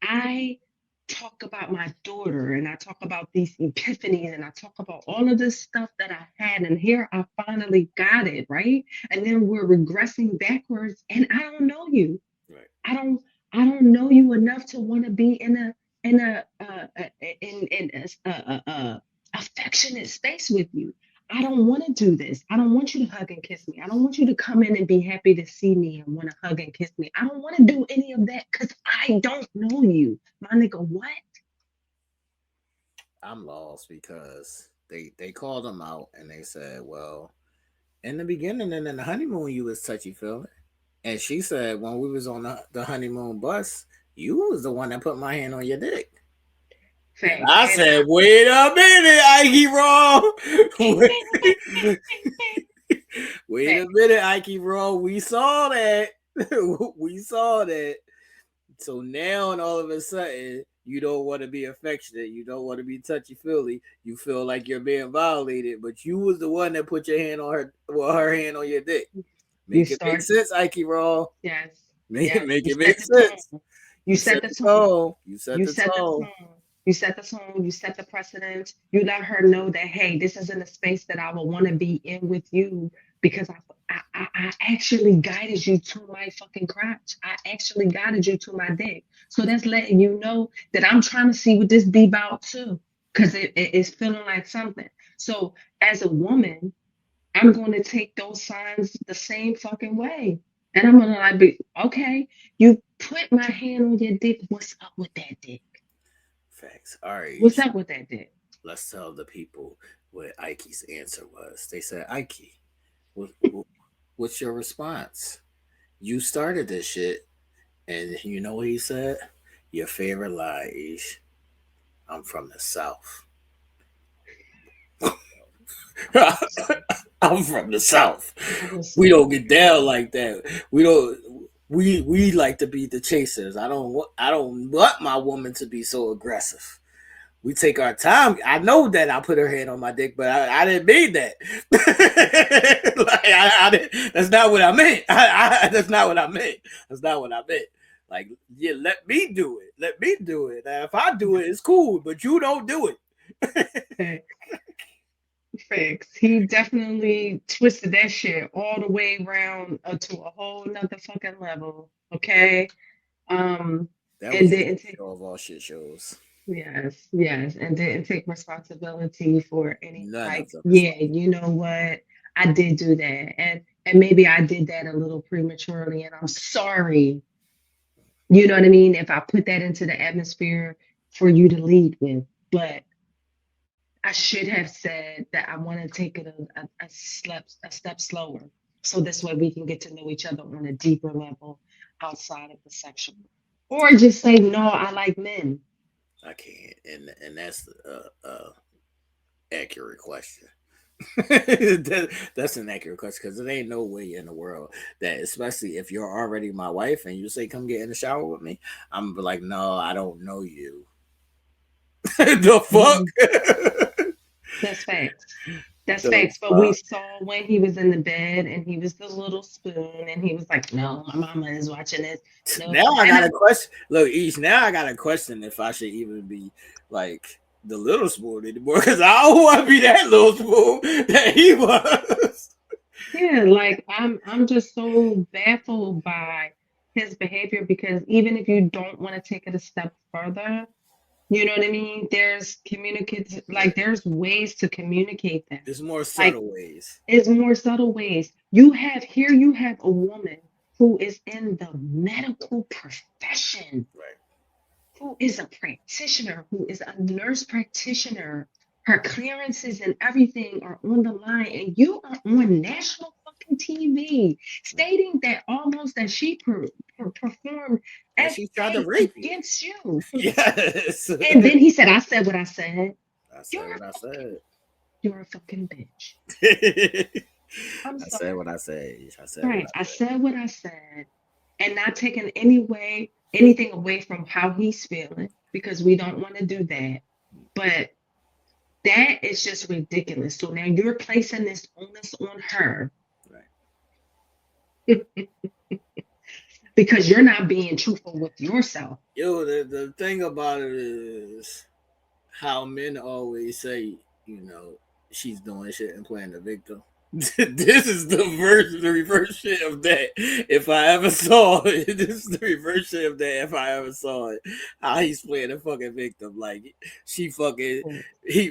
[SPEAKER 3] I talk about my daughter, and I talk about these epiphanies, and I talk about all of this stuff that I had, and here I finally got it, right? And then we're regressing backwards, and I don't know you.
[SPEAKER 8] Right.
[SPEAKER 3] I don't know you enough to want to be in a affectionate space with you. I don't want to do this. I don't want you to hug and kiss me. I don't want you to come in and be happy to see me and want to hug and kiss me. I don't want to do any of that because I don't know you. My nigga, what?
[SPEAKER 8] I'm lost because they called him out and they said, well, in the beginning and in the honeymoon, you was touchy-feely. And she said, when we was on the honeymoon bus, you was the one that put my hand on your dick. I said, wait a minute, Ike Raw. Wait a minute, Ike Raw. We saw that. We saw that. So now, and all of a sudden, you don't want to be affectionate. You don't want to be touchy-feely. You feel like you're being violated, but you was the one that put your hand on her hand on your dick. Make it make sense, Ike Raw.
[SPEAKER 3] Yes.
[SPEAKER 8] Make it make sense.
[SPEAKER 3] You set the tone. You set the tone. You set the tone, you set the precedent, you let her know that, hey, this isn't a space that I would want to be in with you because I actually guided you to my fucking crotch. I actually guided you to my dick. So that's letting you know that I'm trying to see what this be about too, because it is feeling like something. So as a woman, I'm going to take those signs the same fucking way. And I'm going to like be, okay, you put my hand on your dick. What's up with that dick?
[SPEAKER 8] Facts. All right.
[SPEAKER 3] What's up with that dick?
[SPEAKER 8] Let's tell the people what Ike's answer was. They said, Ike, what's your response? You started this shit. And you know what he said? Your favorite lie is, I'm from the South. I'm from the South. We don't get down like that. We like to be the chasers. I don't want my woman to be so aggressive. We take our time. I know that I put her hand on my dick, but I didn't mean that. That's not what I meant. That's not what I meant. That's not what I meant. Like, yeah, let me do it. Let me do it. Now, if I do it, it's cool, but you don't do it.
[SPEAKER 3] Facts. He definitely twisted that shit all the way around to a whole nother fucking level. Okay.
[SPEAKER 8] That
[SPEAKER 3] And
[SPEAKER 8] was
[SPEAKER 3] didn't
[SPEAKER 8] the
[SPEAKER 3] take
[SPEAKER 8] show of all shit shows.
[SPEAKER 3] yes, and didn't take responsibility for any
[SPEAKER 8] None
[SPEAKER 3] like,
[SPEAKER 8] of them.
[SPEAKER 3] yeah, you know what? I did do that. And maybe I did that a little prematurely and I'm sorry. You know what I mean? If I put that into the atmosphere for you to lead with. But I should have said that I want to take it a step slower. So this way we can get to know each other on a deeper level outside of the sexual. Or just say, no, I like men.
[SPEAKER 8] I can't. And that's accurate question. That's an accurate question because there ain't no way in the world that, especially if you're already my wife and you say come get in the shower with me, I'm gonna be like, no, I don't know you. The fuck?
[SPEAKER 3] That's facts. That's
[SPEAKER 8] The
[SPEAKER 3] facts. But
[SPEAKER 8] fuck?
[SPEAKER 3] we saw when he was in the bed and he was the little spoon and he was like, no, my mama is watching this. No.
[SPEAKER 8] Now I got a question. Look, East, now I got a question if I should even be like the little spoon anymore because I don't want to be that little spoon that he was.
[SPEAKER 3] Yeah, like I'm just so baffled by his behavior because even if you don't want to take it a step further, you know what I mean? There's there's ways to communicate that.
[SPEAKER 8] There's more
[SPEAKER 3] Like
[SPEAKER 8] subtle ways.
[SPEAKER 3] it's more subtle ways. You have a woman who is in the medical profession,
[SPEAKER 8] Right.
[SPEAKER 3] who is a practitioner, who is a nurse practitioner. Her clearances and everything are on the line, and you are on national fucking TV stating that almost that she performed
[SPEAKER 8] And she tried to rape you.
[SPEAKER 3] against you.
[SPEAKER 8] Yes.
[SPEAKER 3] And then he said, I said what I said.
[SPEAKER 8] I said what I said.
[SPEAKER 3] You're a fucking bitch. I'm
[SPEAKER 8] I
[SPEAKER 3] sorry.
[SPEAKER 8] said what I said. I said
[SPEAKER 3] Right.
[SPEAKER 8] what
[SPEAKER 3] I said what I said, and not taking anything away from how he's feeling because we don't want to do that. But that is just ridiculous. So now you're placing this onus on her.
[SPEAKER 8] Right.
[SPEAKER 3] Because you're not being truthful with yourself.
[SPEAKER 8] Yo, the thing about it is how men always say, you know, she's doing shit and playing the victim. This is the reverse shit of that. If I ever saw it, this is the reverse shit of that. If I ever saw it, how he's playing the fucking victim, like he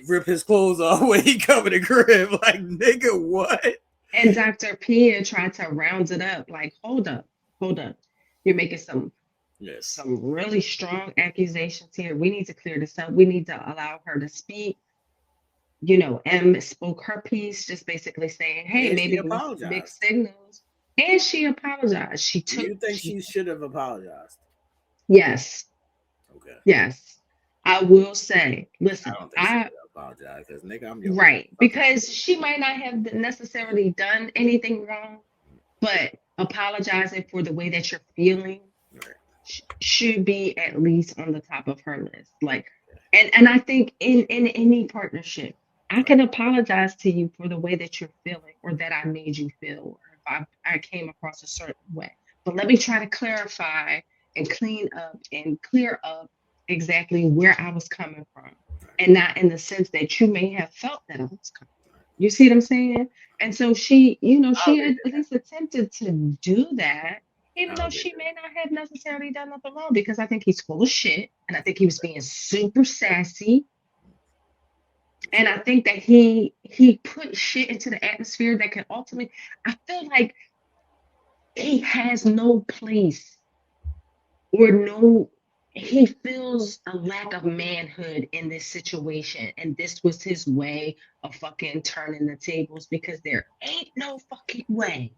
[SPEAKER 8] rip his clothes off when he come in the crib, like nigga, what?
[SPEAKER 3] And Dr. Pia tried to round it up, like, hold up, you're making some really strong accusations here. We need to clear this up. We need to allow her to speak. You know, Em spoke her piece, just basically saying, hey,
[SPEAKER 8] And
[SPEAKER 3] maybe mixed signals. And she apologized.
[SPEAKER 8] Do you think she should have apologized?
[SPEAKER 3] Yes.
[SPEAKER 8] Okay.
[SPEAKER 3] Yes. I will say, listen,
[SPEAKER 8] I don't think she should apologize because nigga, I'm your
[SPEAKER 3] right. Because she might not have necessarily done anything wrong, but apologizing for the way that you're feeling should be at least on the top of her list. Like, and I think in any partnership, I can apologize to you for the way that you're feeling or that I made you feel, or if I came across a certain way. But let me try to clarify and clean up and clear up exactly where I was coming from, and not in the sense that you may have felt that I was coming from. You see what I'm saying? And so she, she at least attempted to do that, even though she may not have necessarily done nothing wrong, because I think he's full of shit, and I think he was being super sassy. And I think that he put shit into the atmosphere that can ultimately, I feel like he has no place or he feels a lack of manhood in this situation. And this was his way of fucking turning the tables, because there ain't no fucking way.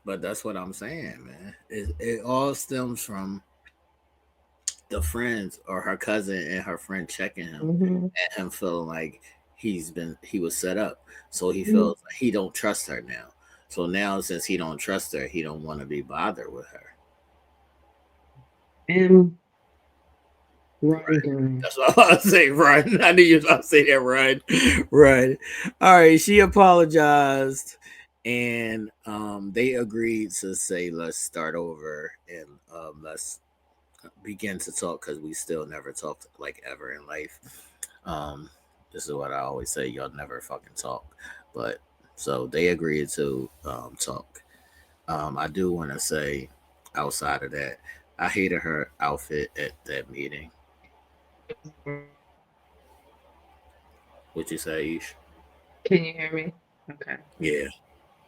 [SPEAKER 8] But that's what I'm saying, man. It all stems from the friends or her cousin and her friend checking him and him feeling like he was set up. So he feels like he don't trust her now. So now since he don't trust her, he don't want to be bothered with her.
[SPEAKER 3] Run, girl.
[SPEAKER 8] That's what I was say. Run. I knew you was about to say that. Run. Run. All right. She apologized, and they agreed to say, let's start over and let's begin to talk because we still never talked like ever in life. This is what I always say: y'all never fucking talk. But so they agreed to talk. I do want to say, outside of that, I hated her outfit at that meeting. What you say, Ish?
[SPEAKER 3] Can you hear me? Okay.
[SPEAKER 8] Yeah.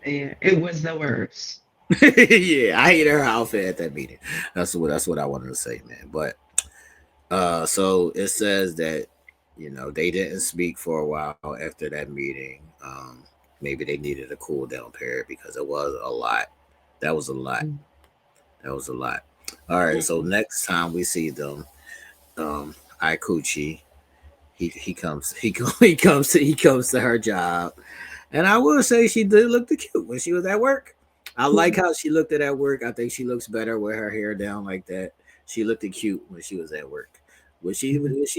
[SPEAKER 3] Yeah, it was the worst.
[SPEAKER 8] Yeah, I hated her outfit at that meeting. That's what I wanted to say, man. But so it says that they didn't speak for a while after that meeting. Maybe they needed a cool down period because it was a lot. That was a lot. That was a lot. All right, so next time we see them, Ikuchi, he comes to her job, and I will say she did look cute when she was at work. I like how she looked at work. I think she looks better with her hair down like that. She looked cute when she was at work. What she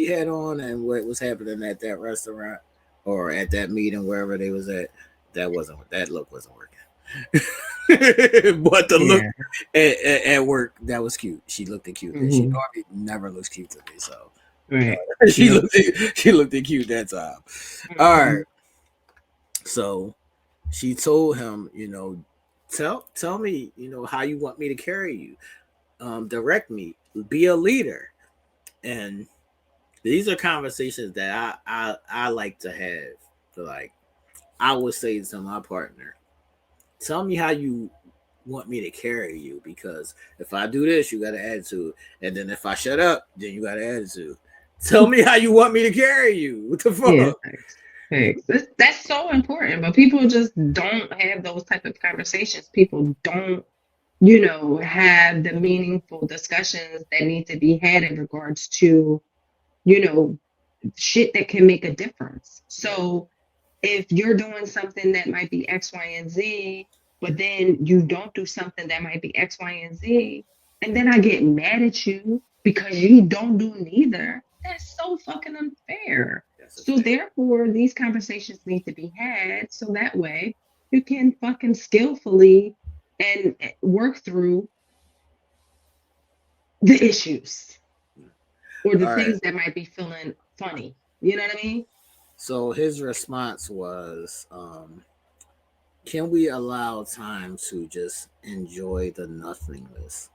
[SPEAKER 8] had on and what was happening at that restaurant or at that meeting wherever they was at, that look wasn't working. But the look at work, that was cute. She looked cute. She normally never looks cute to me, so she looked cute that time. All right. So she told him, tell me, how you want me to carry you. Direct me, be a leader. And these are conversations that I like to have. Like, I would say to my partner, tell me how you want me to carry you, because if I do this, you got an attitude. And then if I shut up, then you got an attitude. Tell me how you want me to carry you. What the fuck?
[SPEAKER 3] Yeah, thanks. That's so important, but people just don't have those type of conversations. People don't, have the meaningful discussions that need to be had in regards to, shit that can make a difference. So if you're doing something that might be X, Y, and Z, but then you don't do something that might be X, Y, and Z, and then I get mad at you because you don't do neither, that's so fucking unfair. So therefore, these conversations need to be had so that way you can fucking skillfully and work through the issues or the things that might be feeling funny. You know what I mean?
[SPEAKER 8] So his response was, can we allow time to just enjoy the nothingness?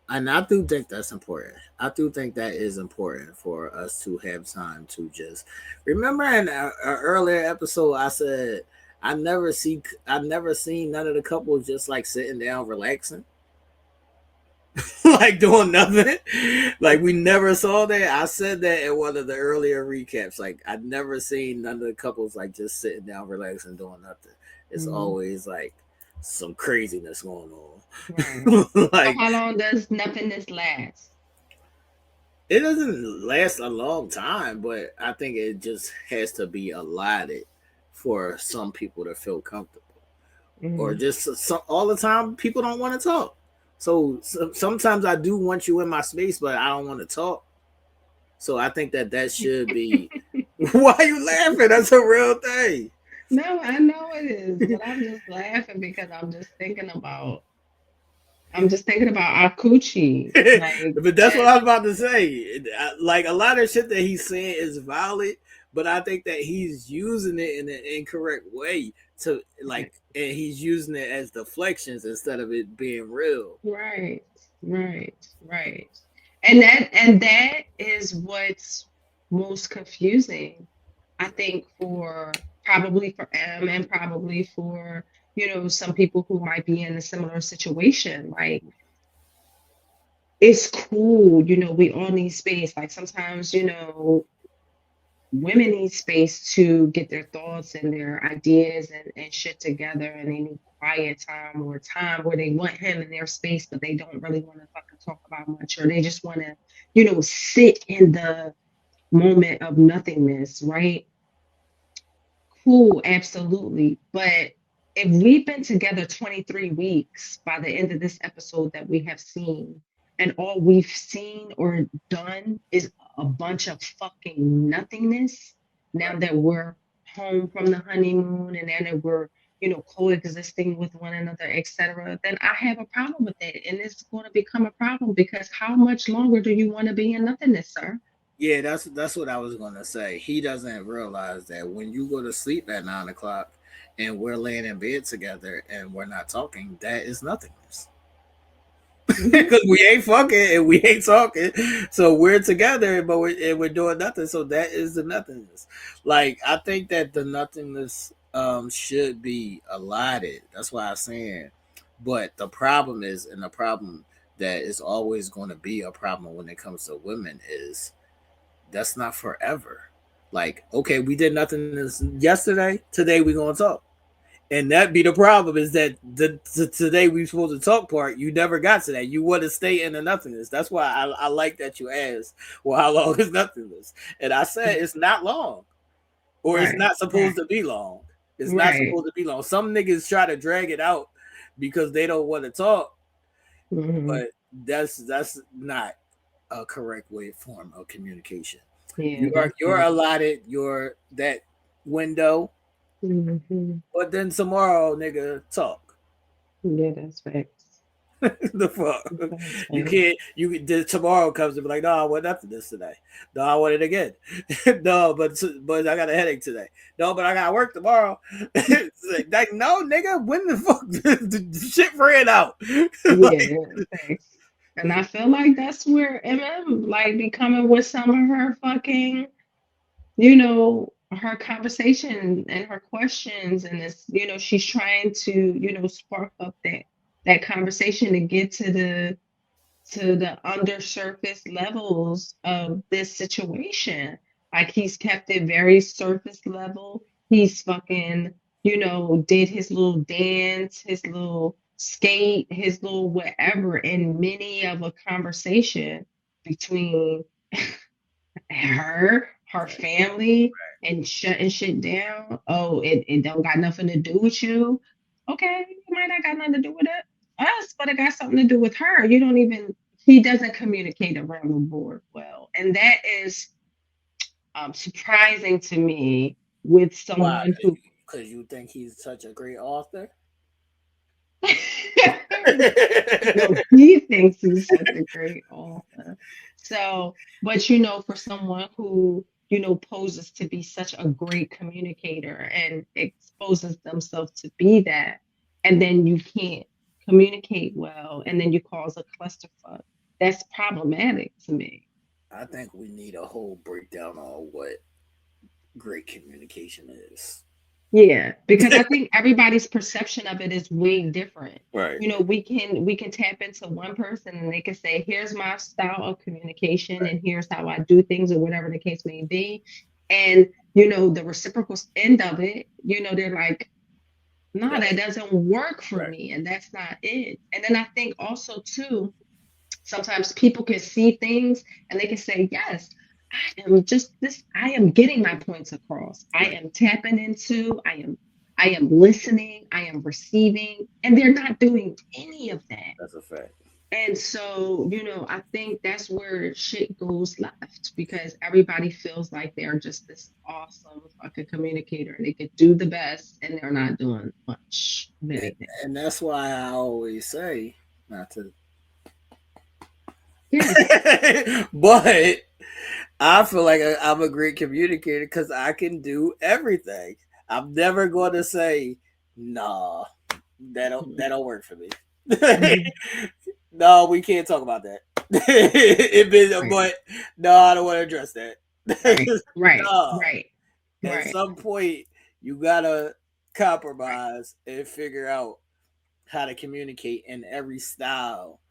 [SPEAKER 8] And I do think that's important. I do think that is important for us to have time to just remember. In an earlier episode, I said I've never seen none of the couples just like sitting down relaxing. Like doing nothing. Like we never saw that. I said that in one of the earlier recaps. Like I'd never seen none of the couples like just sitting down relaxing doing nothing. It's always like some craziness going on.
[SPEAKER 3] Right. Like, so how long does nothingness last?
[SPEAKER 8] It doesn't last a long time, but I think it just has to be allotted for some people to feel comfortable. Or just all the time people don't want to talk. So sometimes I do want you in my space, but I don't want to talk. So I think that should be. Why are you laughing? That's a real thing.
[SPEAKER 3] No, I know it is, but I'm just laughing because I'm just thinking about our coochie. Like,
[SPEAKER 8] but that's what I was about to say. Like a lot of shit that he's saying is valid, but I think that he's using it in an incorrect way to like, and he's using it as deflections instead of it being real.
[SPEAKER 3] Right. And that is what's most confusing, I think, probably for Em and probably for some people who might be in a similar situation. Like, it's cool, we all need space. Like sometimes, women need space to get their thoughts and their ideas and shit together, and they need quiet time or time where they want him in their space, but they don't really want to fucking talk about much, or they just want to, sit in the moment of nothingness, right? Cool, absolutely. But if we've been together 23 weeks by the end of this episode that we have seen, and all we've seen or done is a bunch of fucking nothingness. Now that we're home from the honeymoon and now that we're, coexisting with one another, etc., then I have a problem with that. And it's going to become a problem because how much longer do you want to be in nothingness, sir?
[SPEAKER 8] Yeah, that's what I was gonna say. He doesn't realize that when you go to sleep at 9 o'clock and we're laying in bed together and we're not talking, that is nothingness. Because we ain't fucking and we ain't talking, so we're together, but we're doing nothing. So that is the nothingness. Like I think that the nothingness should be allotted. That's why I'm saying. But the problem is, and the problem that is always going to be a problem when it comes to women is that's not forever. Like, okay, we did nothing this yesterday. Today we gonna talk, and that be the problem is that the today we supposed to talk part you never got to that. You want to stay in the nothingness. That's why I like that you asked, well, how long is nothingness? And I said it's not long, or it's not supposed to be long. It's not supposed to be long. Some niggas try to drag it out because they don't want to talk, but that's not a correct form of communication. Yeah, you're allotted that window, but then tomorrow, nigga, talk.
[SPEAKER 3] Yeah, that's facts.
[SPEAKER 8] The fuck you can't. Tomorrow comes and be like, no, I want nothing this today. No, I want it again. No, but I got a headache today. No, but I got to work tomorrow. Like, no, nigga, when the fuck the shit ran out?
[SPEAKER 3] Yeah, thanks. And I feel like that's where Emem like be coming with some of her fucking, her conversation and her questions, and it's, she's trying to, spark up that conversation to get to the undersurface levels of this situation. Like he's kept it very surface level. He's fucking, did his little dance, his little skate, his little whatever in many of a conversation between her family, and shutting shit down. Oh, it don't got nothing to do with you. Okay, it might not got nothing to do with us, but it got something to do with her. He doesn't communicate around the board well. And that is surprising to me with someone who.
[SPEAKER 8] Because you think he's such a great author?
[SPEAKER 3] No, he thinks he's such a great author. So, but for someone who poses to be such a great communicator and exposes themselves to be that, and then you can't communicate well, and then you cause a clusterfuck. That's problematic to me.
[SPEAKER 8] I think we need a whole breakdown on what great communication is.
[SPEAKER 3] Yeah, because I think everybody's perception of it is way different.
[SPEAKER 8] Right.
[SPEAKER 3] We can tap into one person and they can say, here's my style of communication, and here's how I do things, or whatever the case may be. And, the reciprocal end of it, they're like, no, that doesn't work for me. And that's not it. And then I think also too, sometimes people can see things and they can say, yes, I am getting my points across. I am tapping into, I am listening, I am receiving, and they're not doing any of that.
[SPEAKER 8] That's a fact.
[SPEAKER 3] And so, I think that's where shit goes left, because everybody feels like they're just this awesome fucking communicator. They could do the best and they're not doing much.
[SPEAKER 8] And that's why I always say not to.
[SPEAKER 3] Yeah.
[SPEAKER 8] But I feel like I'm a great communicator because I can do everything. I'm never going to say, nah, that don't work for me. No, we can't talk about that. But no, I don't want to address that.
[SPEAKER 3] Right.
[SPEAKER 8] No.
[SPEAKER 3] Right.
[SPEAKER 8] At some point, you gotta compromise and figure out how to communicate in every style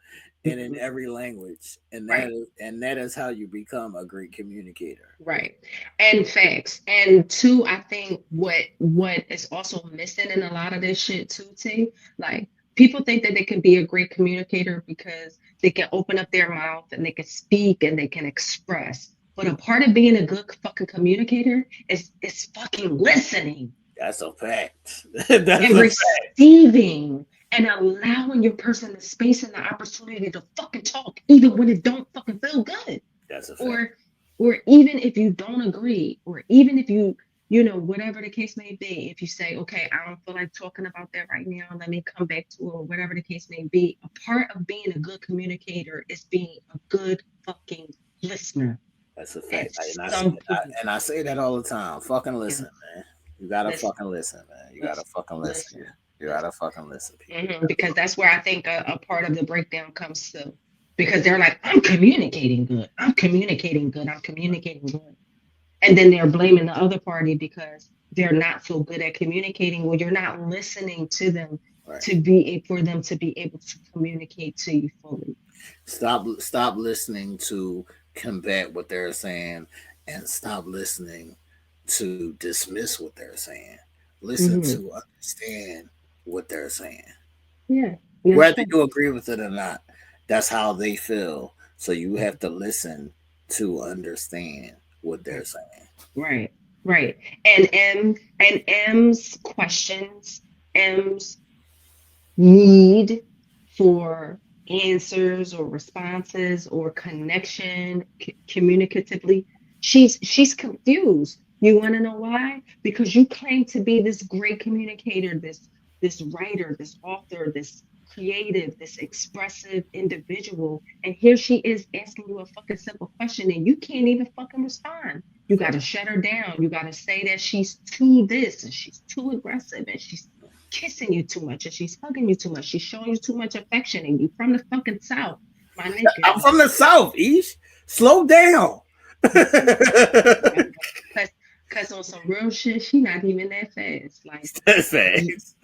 [SPEAKER 8] and in every language, and that is how you become a great communicator.
[SPEAKER 3] Right. And facts. And two, I think what is also missing in a lot of this shit too, T, like people think that they can be a great communicator because they can open up their mouth and they can speak and they can express. But a part of being a good fucking communicator is fucking listening.
[SPEAKER 8] That's a fact.
[SPEAKER 3] And receiving and allowing your person the space and the opportunity to fucking talk, even when it don't fucking feel good.
[SPEAKER 8] That's a fact.
[SPEAKER 3] Or even if you don't agree, or even if you know, whatever the case may be, if you say, okay, I don't feel like talking about that right now, let me come back to it, or whatever the case may be. A part of being a good communicator is being a good fucking listener.
[SPEAKER 8] That's a fact. And I say that all the time. Fucking listen, man. You gotta fucking listen, man. You gotta fucking listen. You gotta fucking listen.
[SPEAKER 3] Because that's where I think a part of the breakdown comes to. Because they're like, I'm communicating good. I'm communicating good. I'm communicating good. And then they're blaming the other party because they're not so good at communicating. Well, you're not listening to them for them to be able to communicate to you fully.
[SPEAKER 8] Stop listening to combat what they're saying, and stop listening to dismiss what they're saying. Listen to understand what they're saying.
[SPEAKER 3] Yeah.
[SPEAKER 8] Whether you agree with it or not, that's how they feel. So you have to listen to understand what they're saying.
[SPEAKER 3] Right. And M's questions, M's need for answers or responses or connection communicatively, she's confused. You want to know why? Because you claim to be this great communicator, this writer, this author, this creative, this expressive individual, and here she is asking you a fucking simple question and you can't even fucking respond. You got to shut her down. You got to say that she's too this and she's too aggressive and she's kissing you too much and she's hugging you too much. She's showing you too much affection and you from the fucking South, my nigga.
[SPEAKER 8] I'm from the South, Ish. Slow down.
[SPEAKER 3] Cause on some real shit, she not even that fast. Like
[SPEAKER 8] that's facts.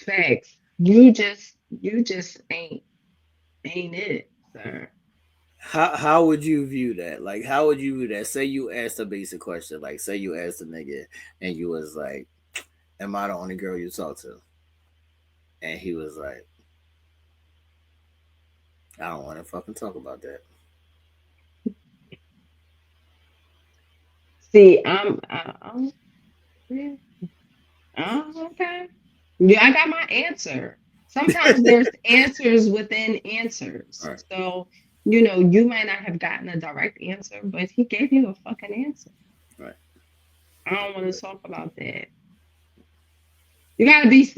[SPEAKER 3] Facts. You just ain't it, sir.
[SPEAKER 8] How would you view that? Like, how would you view that? Say you asked a basic question, like say you asked a nigga and you was like, am I the only girl you talk to? And he was like, I don't want to fucking talk about that.
[SPEAKER 3] See, okay. Yeah, I got my answer. Sometimes there's answers within answers. Right. So, you know, you might not have gotten a direct answer, but he gave you a fucking answer.
[SPEAKER 8] Right.
[SPEAKER 3] I don't want to talk about that. You gotta be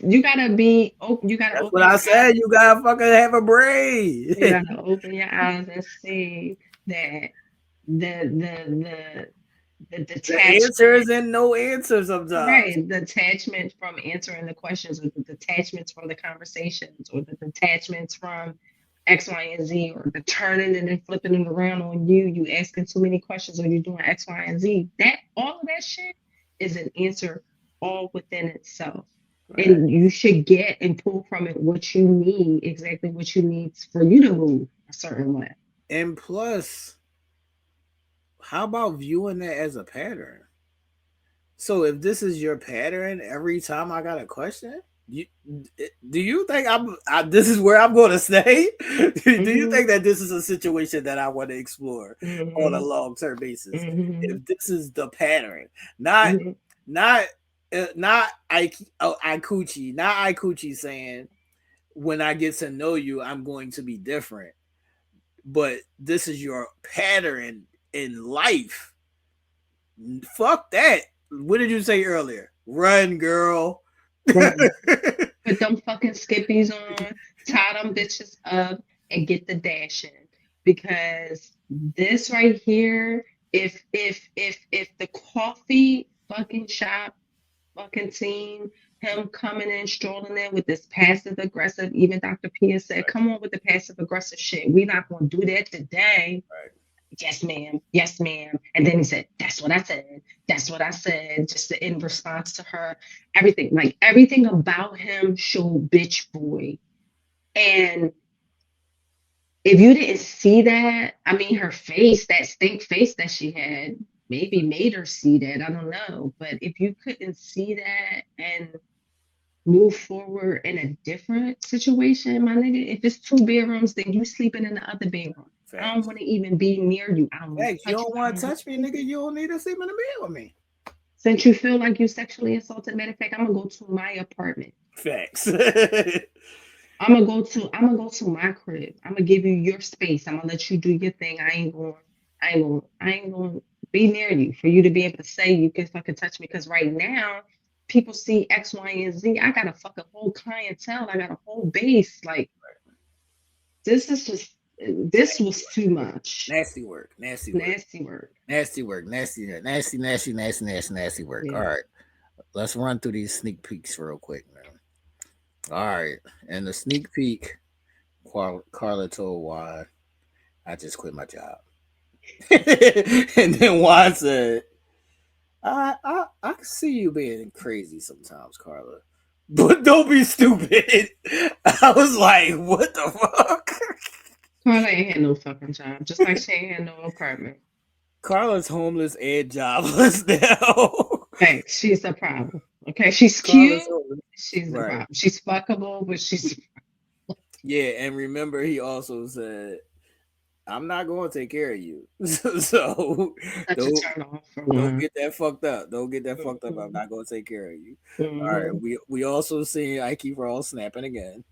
[SPEAKER 3] open. You gotta.
[SPEAKER 8] That's what I said. You gotta fucking have a brain.
[SPEAKER 3] You gotta open your eyes and see that the
[SPEAKER 8] answers and no answers sometimes.
[SPEAKER 3] Right. The detachment from answering the questions, or the detachments from the conversations, or the detachments from X, Y, and Z, or the turning and then flipping it around on you asking too many questions, or you doing X, Y, and Z. All of that shit is an answer all within itself. Right. And you should get and pull from it what you need, exactly what you need for you to move a certain way.
[SPEAKER 8] And plus, how about viewing that as a pattern? So if this is your pattern every time I got a question, do you think this is where I'm going to stay? Do you think that this is a situation that I want to explore on a long-term basis? If this is the pattern, not Ikuchi saying, when I get to know you, I'm going to be different. But this is your pattern in life. Fuck that. What did you say earlier? Run, girl.
[SPEAKER 3] Run. Put them fucking skippies on, tie them bitches up, and get the dash in. Because this right here, if the coffee fucking shop fucking scene, him coming in, strolling in with this passive aggressive, even Dr. Pia said, come on with the passive aggressive shit. We're not gonna do that today. Right. Yes, ma'am. Yes, ma'am. And then he said, that's what I said. That's what I said. Just in response to her. Everything about him showed bitch boy. And if you didn't see that, I mean, her face, that stink face that she had, maybe made her see that. I don't know. But if you couldn't see that and move forward in a different situation, my nigga, if it's 2 bedrooms, then you sleeping in the other bedroom. Facts. I don't want to even be near you. I don't want
[SPEAKER 8] you don't want to touch me, nigga. You don't need to sleep in the bed with me.
[SPEAKER 3] Since you feel like you sexually assaulted, matter of fact, I'm gonna go to my apartment.
[SPEAKER 8] Facts.
[SPEAKER 3] I'm gonna go to my crib. I'm gonna give you your space. I'm gonna let you do your thing. I ain't gonna be near you for you to be able to say you can fucking touch me. Because right now, people see X, Y, and Z. I got a fucking whole clientele. I got a whole base. Like this is just this was too much.
[SPEAKER 8] Nasty work. Nasty work.
[SPEAKER 3] Nasty work.
[SPEAKER 8] Nasty work. Nasty work.
[SPEAKER 3] Yeah.
[SPEAKER 8] All right. Let's run through these sneak peeks real quick, man. All right. And the sneak peek, Carla told Juan, I just quit my job. And then Juan said, I can see you being crazy sometimes, Carla. But don't be stupid. I was like, what the fuck?
[SPEAKER 3] Carla ain't had no fucking job. Just like she ain't had no apartment.
[SPEAKER 8] Carla's homeless and jobless now.
[SPEAKER 3] Hey, she's a problem. Okay, she's cute. She's a problem. She's fuckable, but she's
[SPEAKER 8] yeah. And remember, he also said, "I'm not going to take care of you." So don't get that fucked up. Don't get that fucked up. I'm not going to take care of you. All right. We also seen Ike Raw snapping again.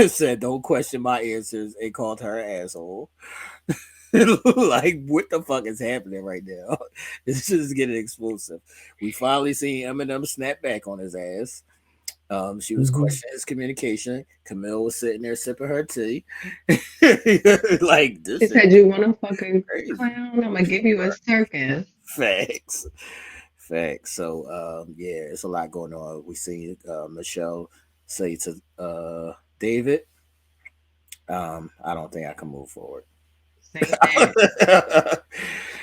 [SPEAKER 8] Said, "Don't question my answers," and called her an asshole. Like, what the fuck is happening right now? This is getting explosive. We finally seen Eminem snap back on his ass. She was questioning his communication. Camille was sitting there sipping her tea. Like this.
[SPEAKER 3] She said, "You want to fucking clown? I'm gonna give you a circus."
[SPEAKER 8] Facts. So yeah, it's a lot going on. We see Michelle say to David, "I don't think I can move forward."
[SPEAKER 3] Say that.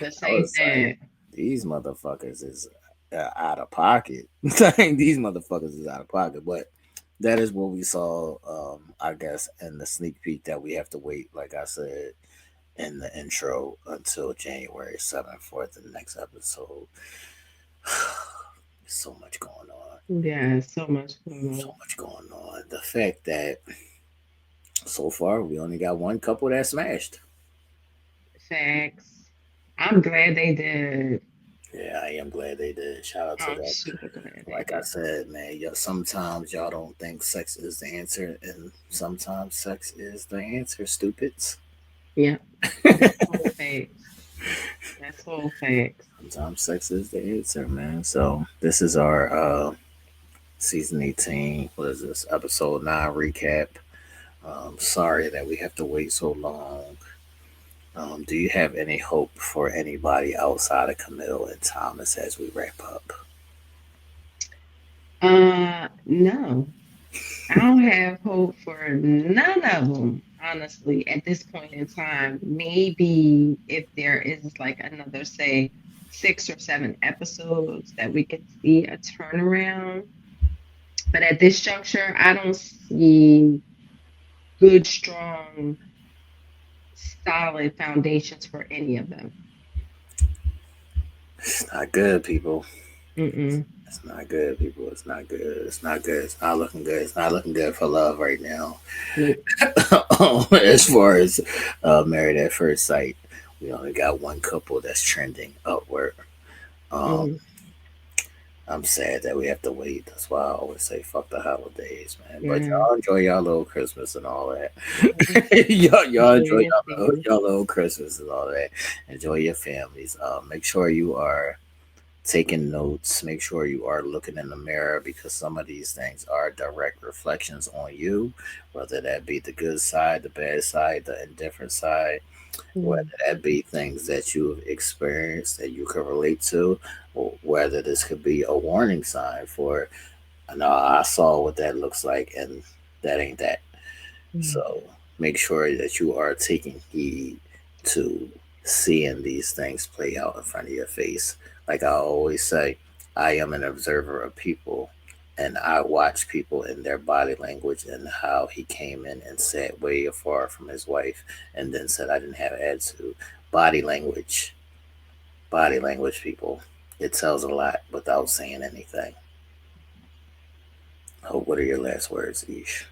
[SPEAKER 8] Like, these motherfuckers is out of pocket. These motherfuckers is out of pocket. But that is what we saw, I guess, in the sneak peek that we have to wait, like I said in the intro, until January 7th for the next episode. There's so much going on.
[SPEAKER 3] Yeah, so much going on.
[SPEAKER 8] So much going on. The fact that so far we only got one couple that smashed.
[SPEAKER 3] Facts. I'm glad they did.
[SPEAKER 8] Yeah, I am glad they did. Shout out to that. Like I said, man, sometimes y'all don't think sex is the answer, and sometimes sex is the answer, stupids.
[SPEAKER 3] Yeah. That's whole facts. That's whole facts.
[SPEAKER 8] Sometimes sex is the answer, man. So this is our season 18. What is this? Episode 9 recap. Sorry that we have to wait so long. Do you have any hope for anybody outside of Camille and Thomas as we wrap up?
[SPEAKER 3] No. I don't have hope for none of them, honestly, at this point in time. Maybe if there is like another, say, 6 or 7 episodes that we could see a turnaround. But at this juncture, I don't see good, strong, solid foundations for any of them.
[SPEAKER 8] It's not good, people.
[SPEAKER 3] Mm-mm.
[SPEAKER 8] It's not good, people. It's not good. It's not good. It's not looking good. It's not looking good for love right now. As far as Married at First Sight, we only got one couple that's trending upward. I'm sad that we have to wait. That's why I always say fuck the holidays, man. But y'all enjoy y'all little Christmas and all that. y'all enjoy y'all little Christmas and all that. Enjoy your families. Make sure you are taking notes. Make sure you are looking in the mirror, because some of these things are direct reflections on you, whether that be the good side, the bad side, the indifferent side, whether that be things that you've experienced that you can relate to, or whether this could be a warning sign for, no, I saw what that looks like and that ain't that. So make sure that you are taking heed to seeing these things play out in front of your face. Like I always say, I am an observer of people, and I watch people in their body language and how he came in and sat way far from his wife and then said I didn't have attitude. Body language, people. It tells a lot without saying anything. What are your last words, Ish?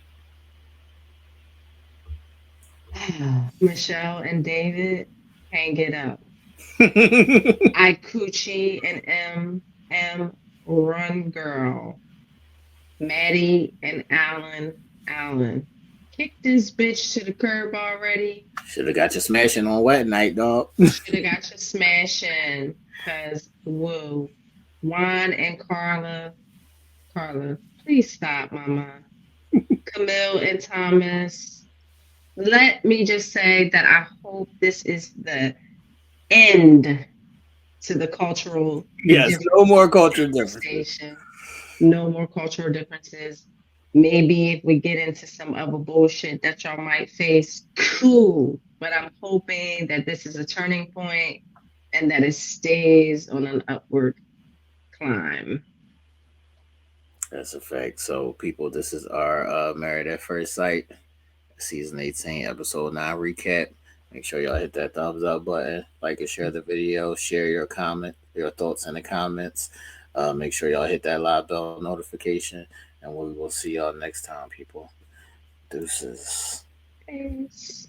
[SPEAKER 3] Michelle and David can't get up. I Coochie and Em run girl. Maddie and Allan Allan. Kick this bitch to the curb already.
[SPEAKER 8] Should have got you smashing on wet night, dog.
[SPEAKER 3] Should have got you smashing. Because, whoa. Juan and Carla. Carla, please stop, mama. Camille and Thomas. Let me just say that I hope this is the end to the cultural.
[SPEAKER 8] Yes, no more cultural differences.
[SPEAKER 3] No more cultural differences. Maybe if we get into some other bullshit that y'all might face, cool. But I'm hoping that this is a turning point and that it stays on an upward climb.
[SPEAKER 8] That's a fact. So, people, this is our Married at First Sight, season 18, episode 9 recap. Make sure y'all hit that thumbs up button, like and share the video, share your thoughts in the comments. Make sure y'all hit that live bell notification, and we will see y'all next time, people. Deuces.
[SPEAKER 3] Thanks.